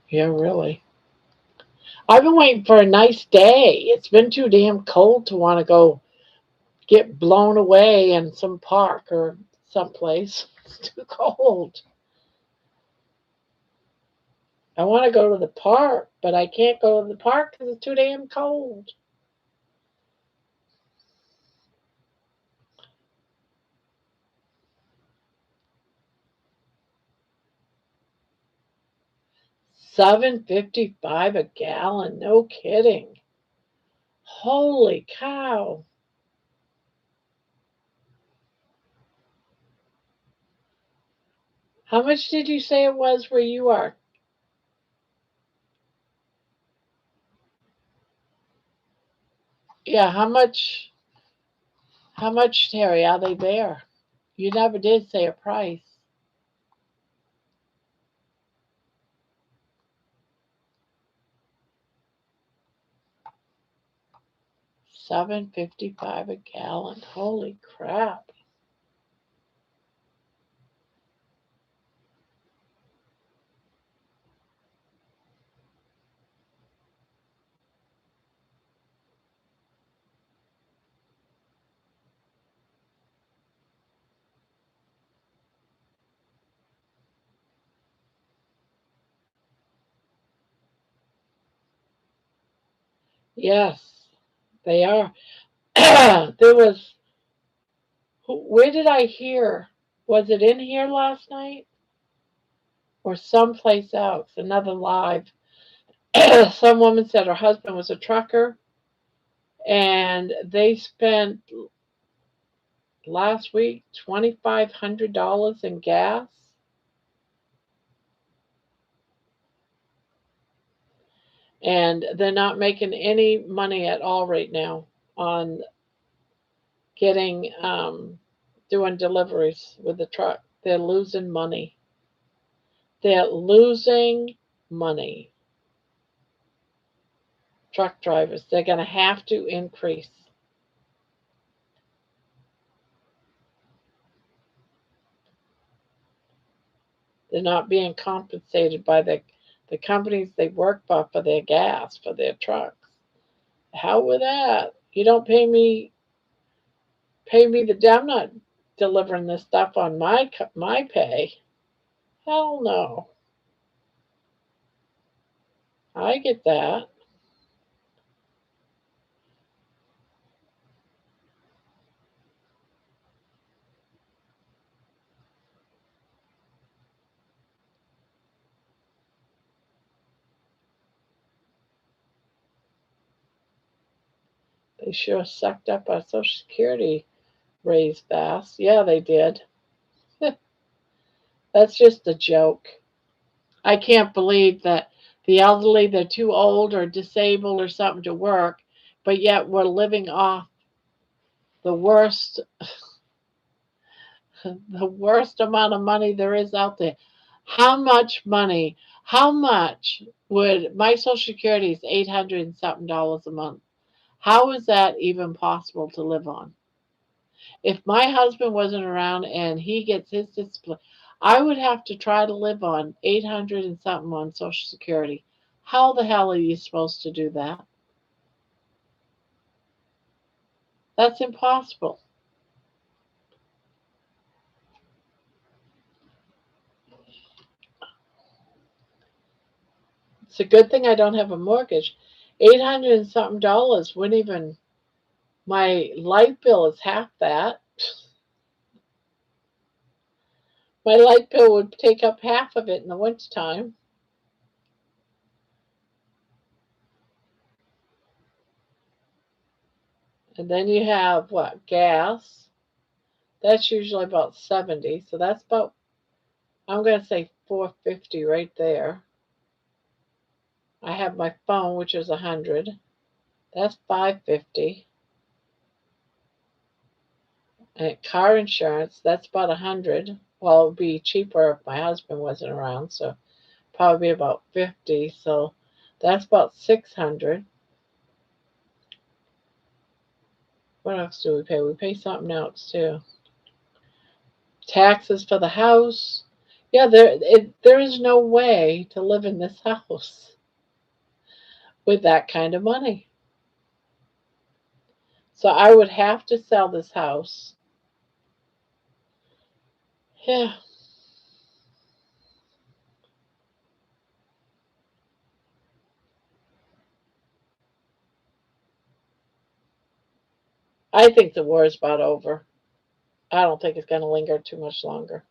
Yeah, really. I've been waiting for a nice day. It's been too damn cold to want to go get blown away in some park or someplace. It's too cold. I want to go to the park, but I can't go to the park because it's too damn cold. 7.55 a gallon. No kidding. Holy cow. How much did you say it was where you are? Yeah, how much, Terry, are they there? You never did say a price. 7.55 a gallon. Holy crap. Yes, they are. There was, where did I hear? Was it in here last night or someplace else? Another live. Some woman said her husband was a trucker and they spent last week $2,500 in gas, and they're not making any money at all right now on getting doing deliveries with the truck. They're losing money. They're losing money. Truck drivers, they're going to have to increase. They're not being compensated by the companies they work for their gas, for their trucks. How with that? You don't pay me I'm not delivering this stuff on my pay. Hell no. I get that. They sure sucked up our Social Security raise fast. Yeah, they did. That's just a joke. I can't believe that the elderly, they're too old or disabled or something to work, but yet we're living off the worst the worst amount of money there is out there. How much money? How much would my Social Security is 800 and something dollars a month? How is that even possible to live on? If my husband wasn't around and he gets his discipline, I would have to try to live on 800 and something on Social Security. How the hell are you supposed to do that? That's impossible. It's a good thing I don't have a mortgage. 800 and something dollars wouldn't even, my light bill is half that. My light bill would take up half of it in the wintertime. And then you have what? Gas. That's usually about 70. So that's about, I'm going to say 450 right there. I have my phone, which is 100. That's 550. And car insurance, that's about 100. Well, it would be cheaper if my husband wasn't around, so probably about 50. So that's about 600. What else do we pay? We pay something else too. Taxes for the house. Yeah, there is no way to live in this house with that kind of money. So I would have to sell this house. Yeah, I think the war is about over. I don't think it's going to linger too much longer.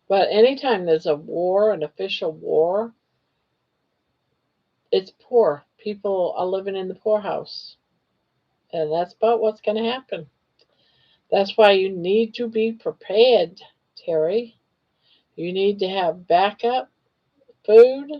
But anytime there's a war, an official war, it's poor. People are living in the poorhouse. And that's about what's going to happen. That's why you need to be prepared, Terry. You need to have backup food.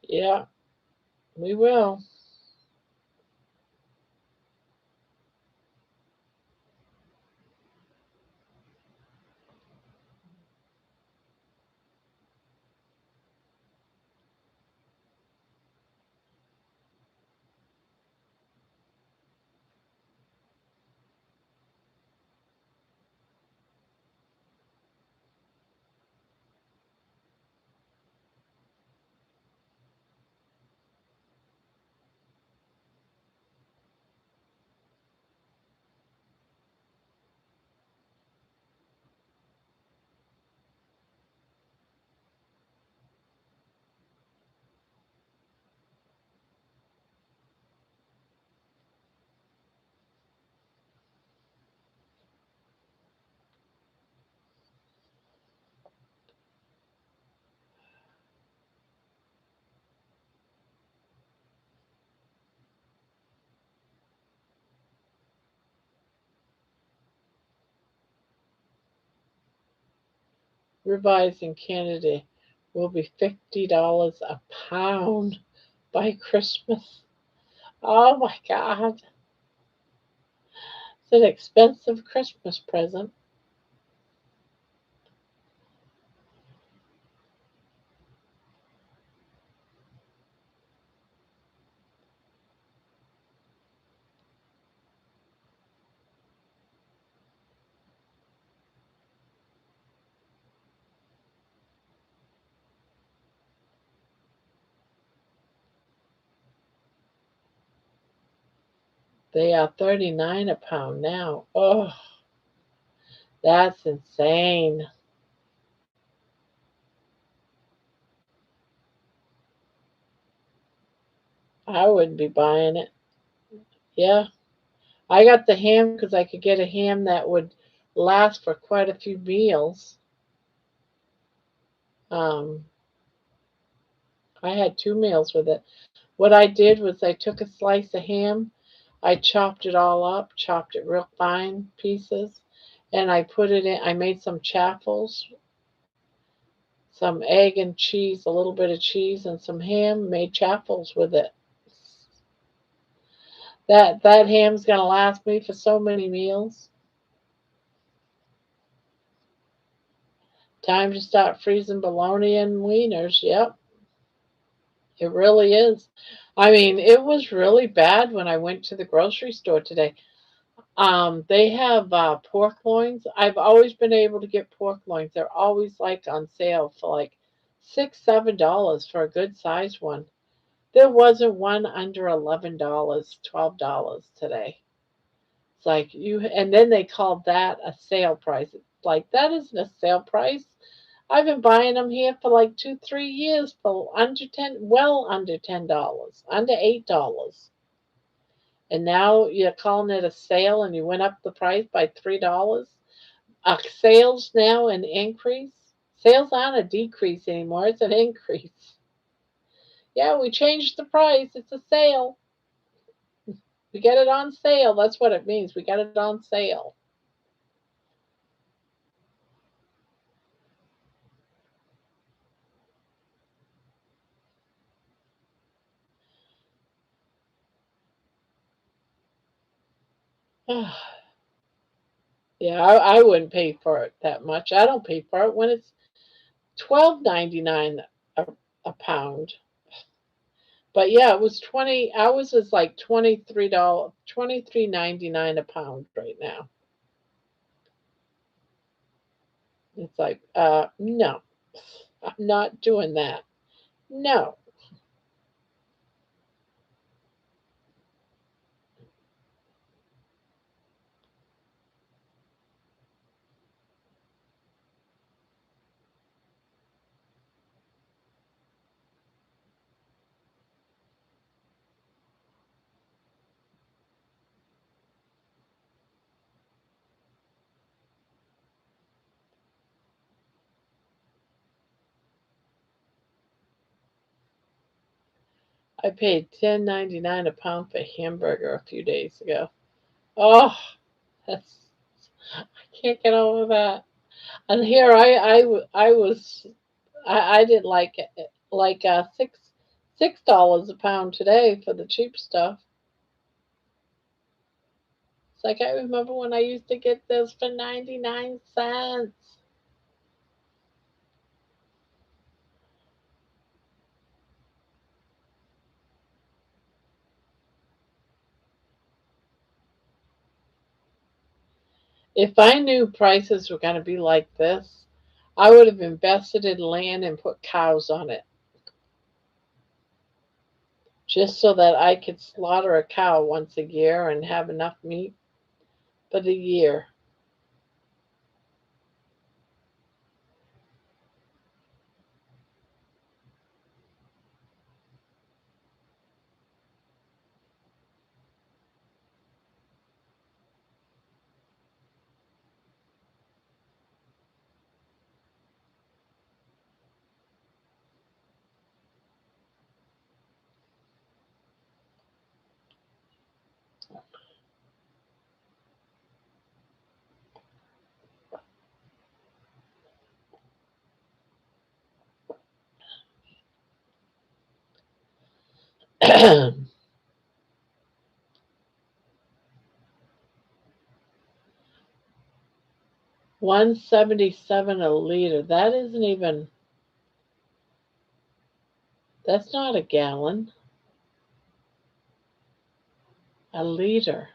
Yeah, we will. Ribeyes in Canada will be $50 a pound by Christmas. Oh my God. It's an expensive Christmas present. They are 39 a pound now. Oh, that's insane. I wouldn't be buying it. Yeah. I got the ham because I could get a ham that would last for quite a few meals. Um, I had 2 meals with it. What I did was I took a slice of ham, I chopped it all up, chopped it real fine pieces, and I put it in. I made some chaffles, some egg and cheese, a little bit of cheese and some ham, made chaffles with it. That ham's gonna last me for so many meals. Time to start freezing bologna and wieners. Yep, it really is. I mean, it was really bad when I went to the grocery store today. They have pork loins. I've always been able to get pork loins. They're always like on sale for like $6, $7 for a good size one. There wasn't one under $11, $12 today. It's like you, and then they called that a sale price. It's like that isn't a sale price. I've been buying them here for like 2, 3 years for under 10, well under $10, under $8. And now you're calling it a sale and you went up the price by $3. Sales now an increase. Sales aren't a decrease anymore, it's an increase. Yeah, we changed the price. It's a sale. We get it on sale. That's what it means. We got it on sale. Yeah, I wouldn't pay for it that much. I don't pay for it when it's 12.99 a pound. But yeah, it was 20. Ours is like $23, 23.99 a pound right now. It's like, no, I'm not doing that. No, I paid 10.99 a pound for hamburger a few days ago. Oh, that's I can't get over that. And here I was I didn't like it like $6 a pound today for the cheap stuff. It's like I remember when I used to get those for 99 cents. If I knew prices were going to be like this, I would have invested in land and put cows on it just so that I could slaughter a cow once a year and have enough meat for the year. $1.77 a liter. That isn't even. That's not a gallon. A liter.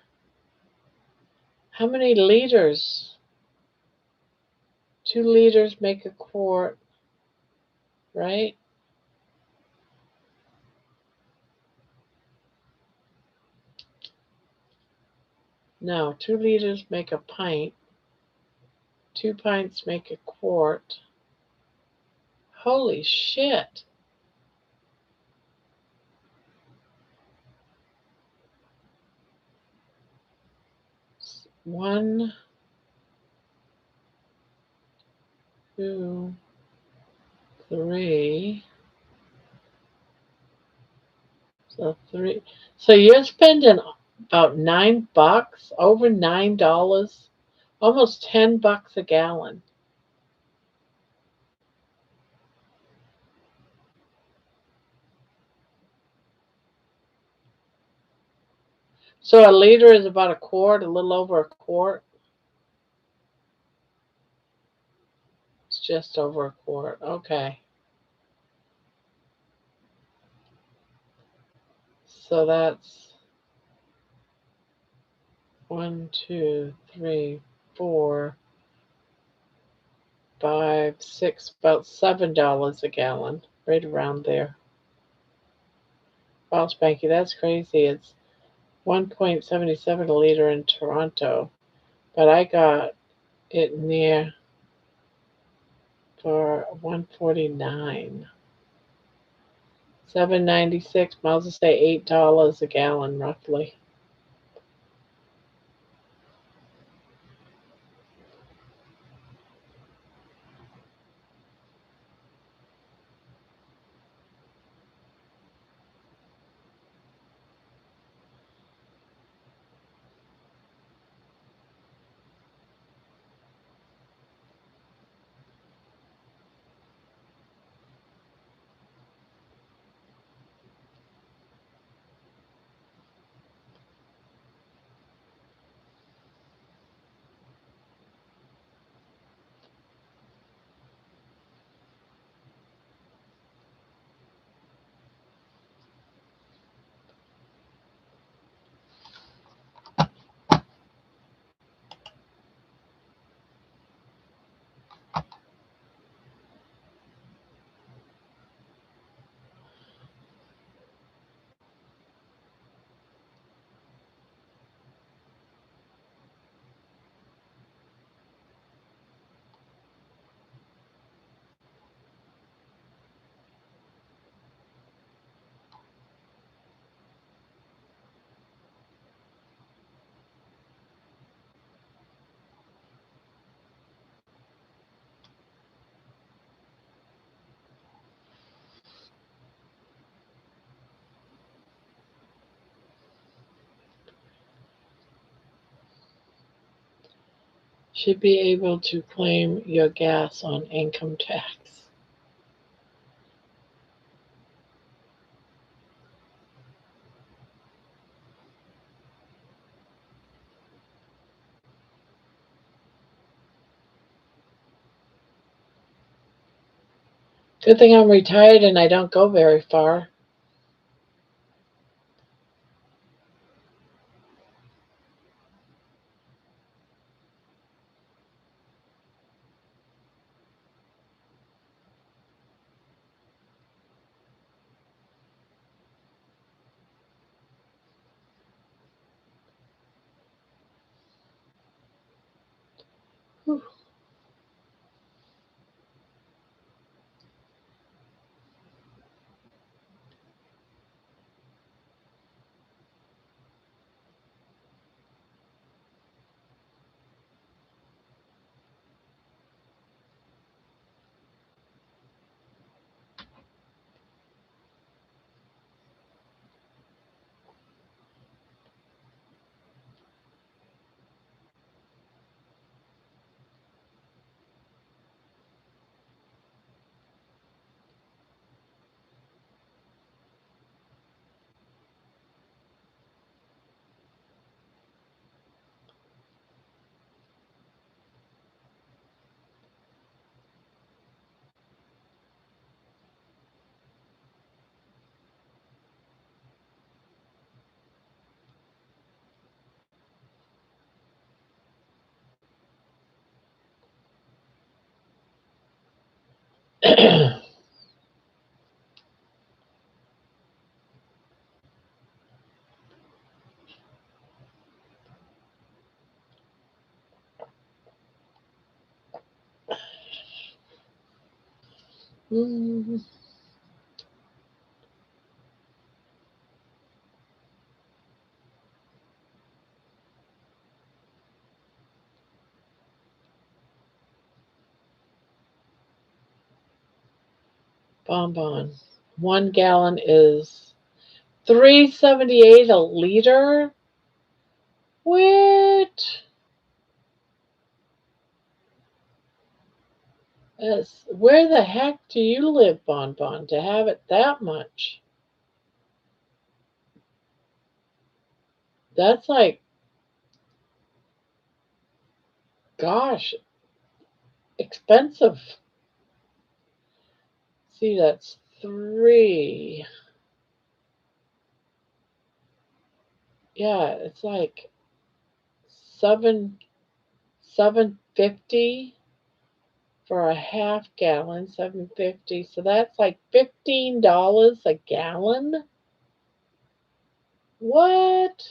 How many liters? 2 liters make a quart, right? No, 2 liters make a pint. 2 pints make a quart. Holy shit. One, two, three. So three. So you're spending about $9, over $9, almost $10 a gallon. So a liter is about a quart, a little over a quart. It's just over a quart. Okay. So that's one, two, three, 4, 5, 6, about $7 a gallon, right around there. Wow, Spanky, that's crazy. It's 1.77 a liter in Toronto, but I got it near for 149. 7.96. Might as well say $8 a gallon, roughly. Should be able to claim your gas on income tax. Good thing I'm retired and I don't go very far. Whew. Mm, bonbon. 1 gallon is 3.78 a liter. What? Where the heck do you live, Bonbon, to have it that much? That's like, gosh, expensive. See, that's three. Yeah, it's like seven 7.50 for a half gallon, 7.50. So that's like $15 a gallon. What?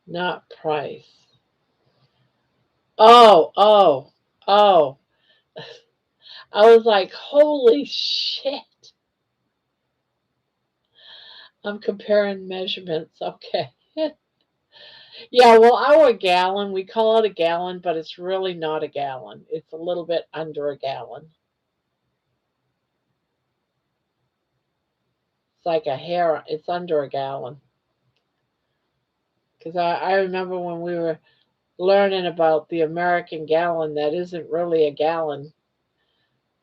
Not price. Oh, oh. I was like, holy shit. I'm comparing measurements. Okay. Yeah, well, our gallon, we call it a gallon, but it's really not a gallon. It's a little bit under a gallon. It's like a hair, it's under a gallon. Because I remember when we were learning about the American gallon, that isn't really a gallon.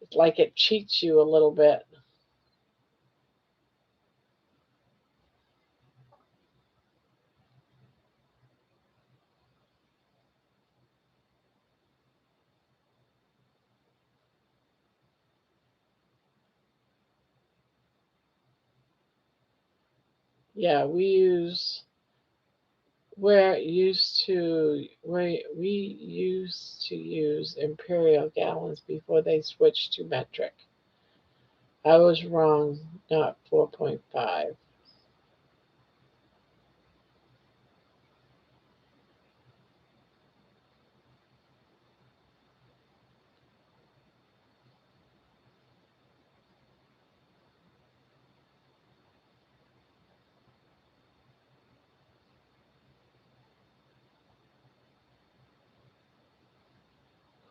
It's like it cheats you a little bit. Yeah, we used to use imperial gallons before they switched to metric. I was wrong, not 4.5.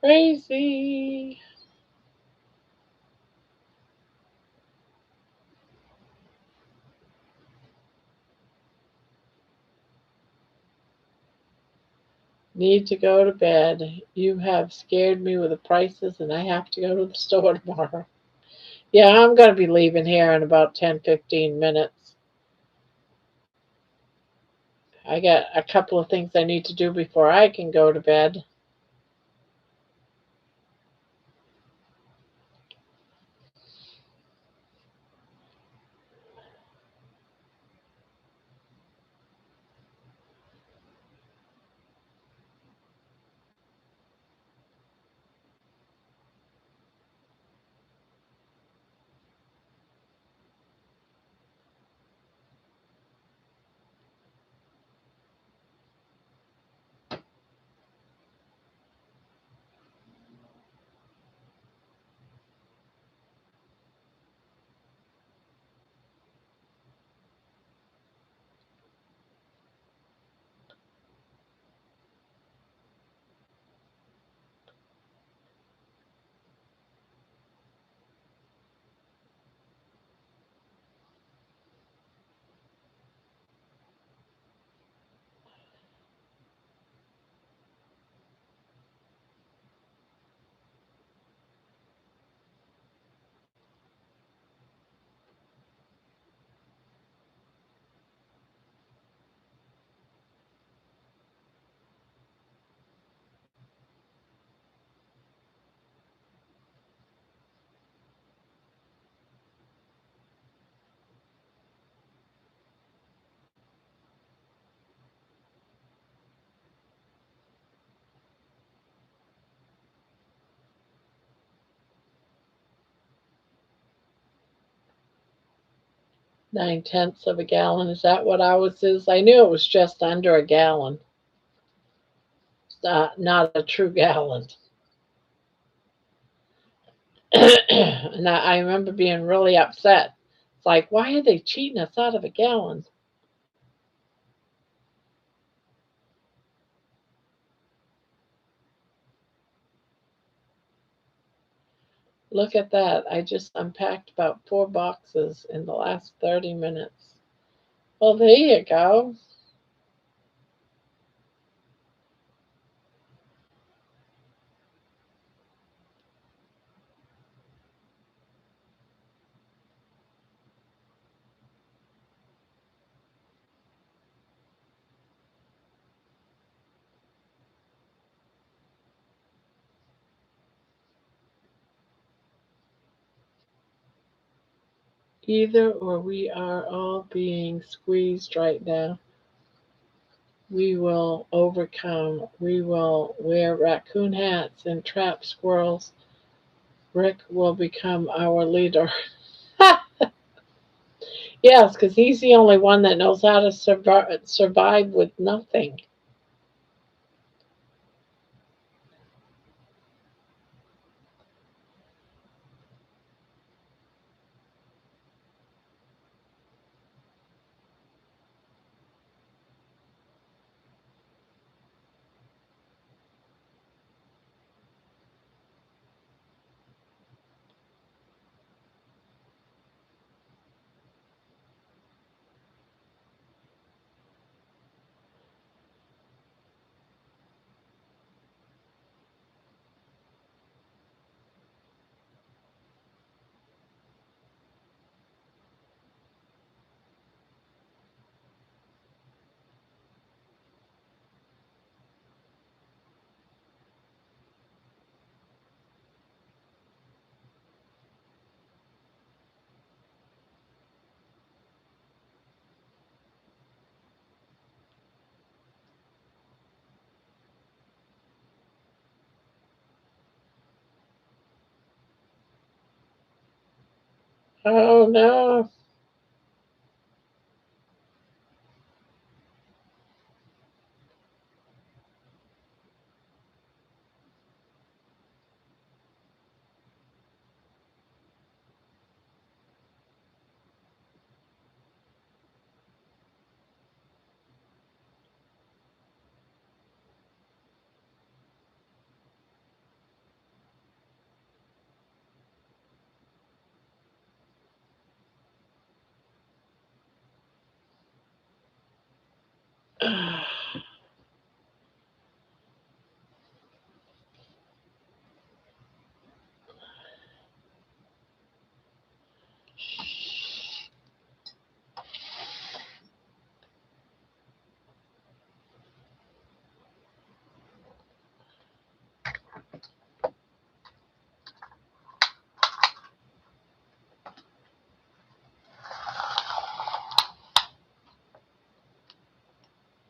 Crazy. Need to go to bed. You have scared me with the prices, and I have to go to the store tomorrow. Yeah, I'm going to be leaving here in about 10-15 minutes. I got a couple of things I need to do before I can go to bed. 9/10 of a gallon. Is that what ours is? I knew it was just under a gallon. Not a true gallon. And I remember being really upset. It's like, why are they cheating us out of a gallon? Look at that. I just unpacked about 4 boxes in the last 30 minutes. Well, there you go. Either or we are all being squeezed right now. We will overcome. We will wear raccoon hats and trap squirrels. Rick will become our leader. Yes, because he's the only one that knows how to survive with nothing. Oh no.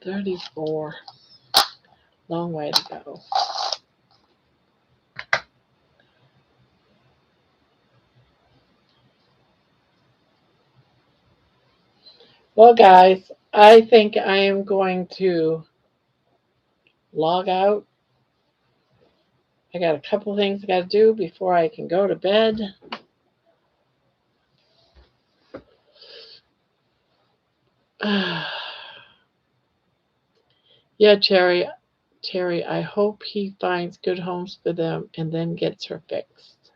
$34. Long way to go. Well, guys, I think I am going to log out. I got a couple things I got to do before I can go to bed. Yeah, Terry, I hope he finds good homes for them and then gets her fixed.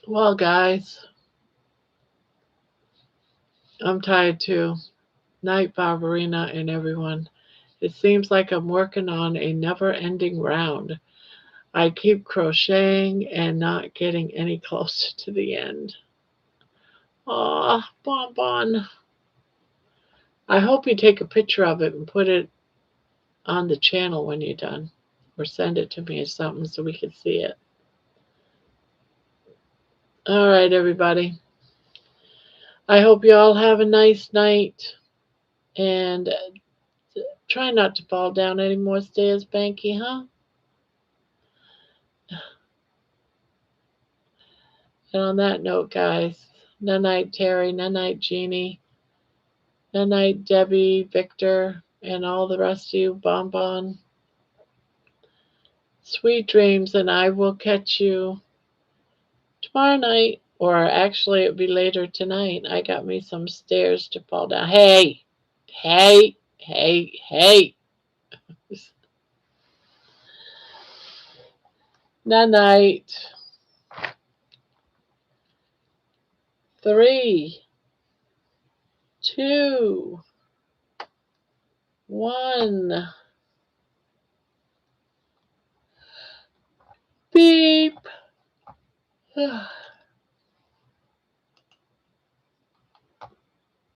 Well, guys, I'm tired too. Night, Barbarina, and everyone. It seems like I'm working on a never ending round. I keep crocheting and not getting any closer to the end. Aw, Bon. I hope you take a picture of it and put it on the channel when you're done. Or send it to me or something so we can see it. All right, everybody. I hope you all have a nice night. And try not to fall down any more stairs, Banky, huh? And on that note, guys, night night, Terry, night night, Jeannie, night night, Debbie, Victor, and all the rest of you, Bonbon. Sweet dreams, and I will catch you tomorrow night, or actually, it'll be later tonight. I got me some stairs to fall down. Hey, hey, hey, hey. Night night. 3, 2, 1. Beep.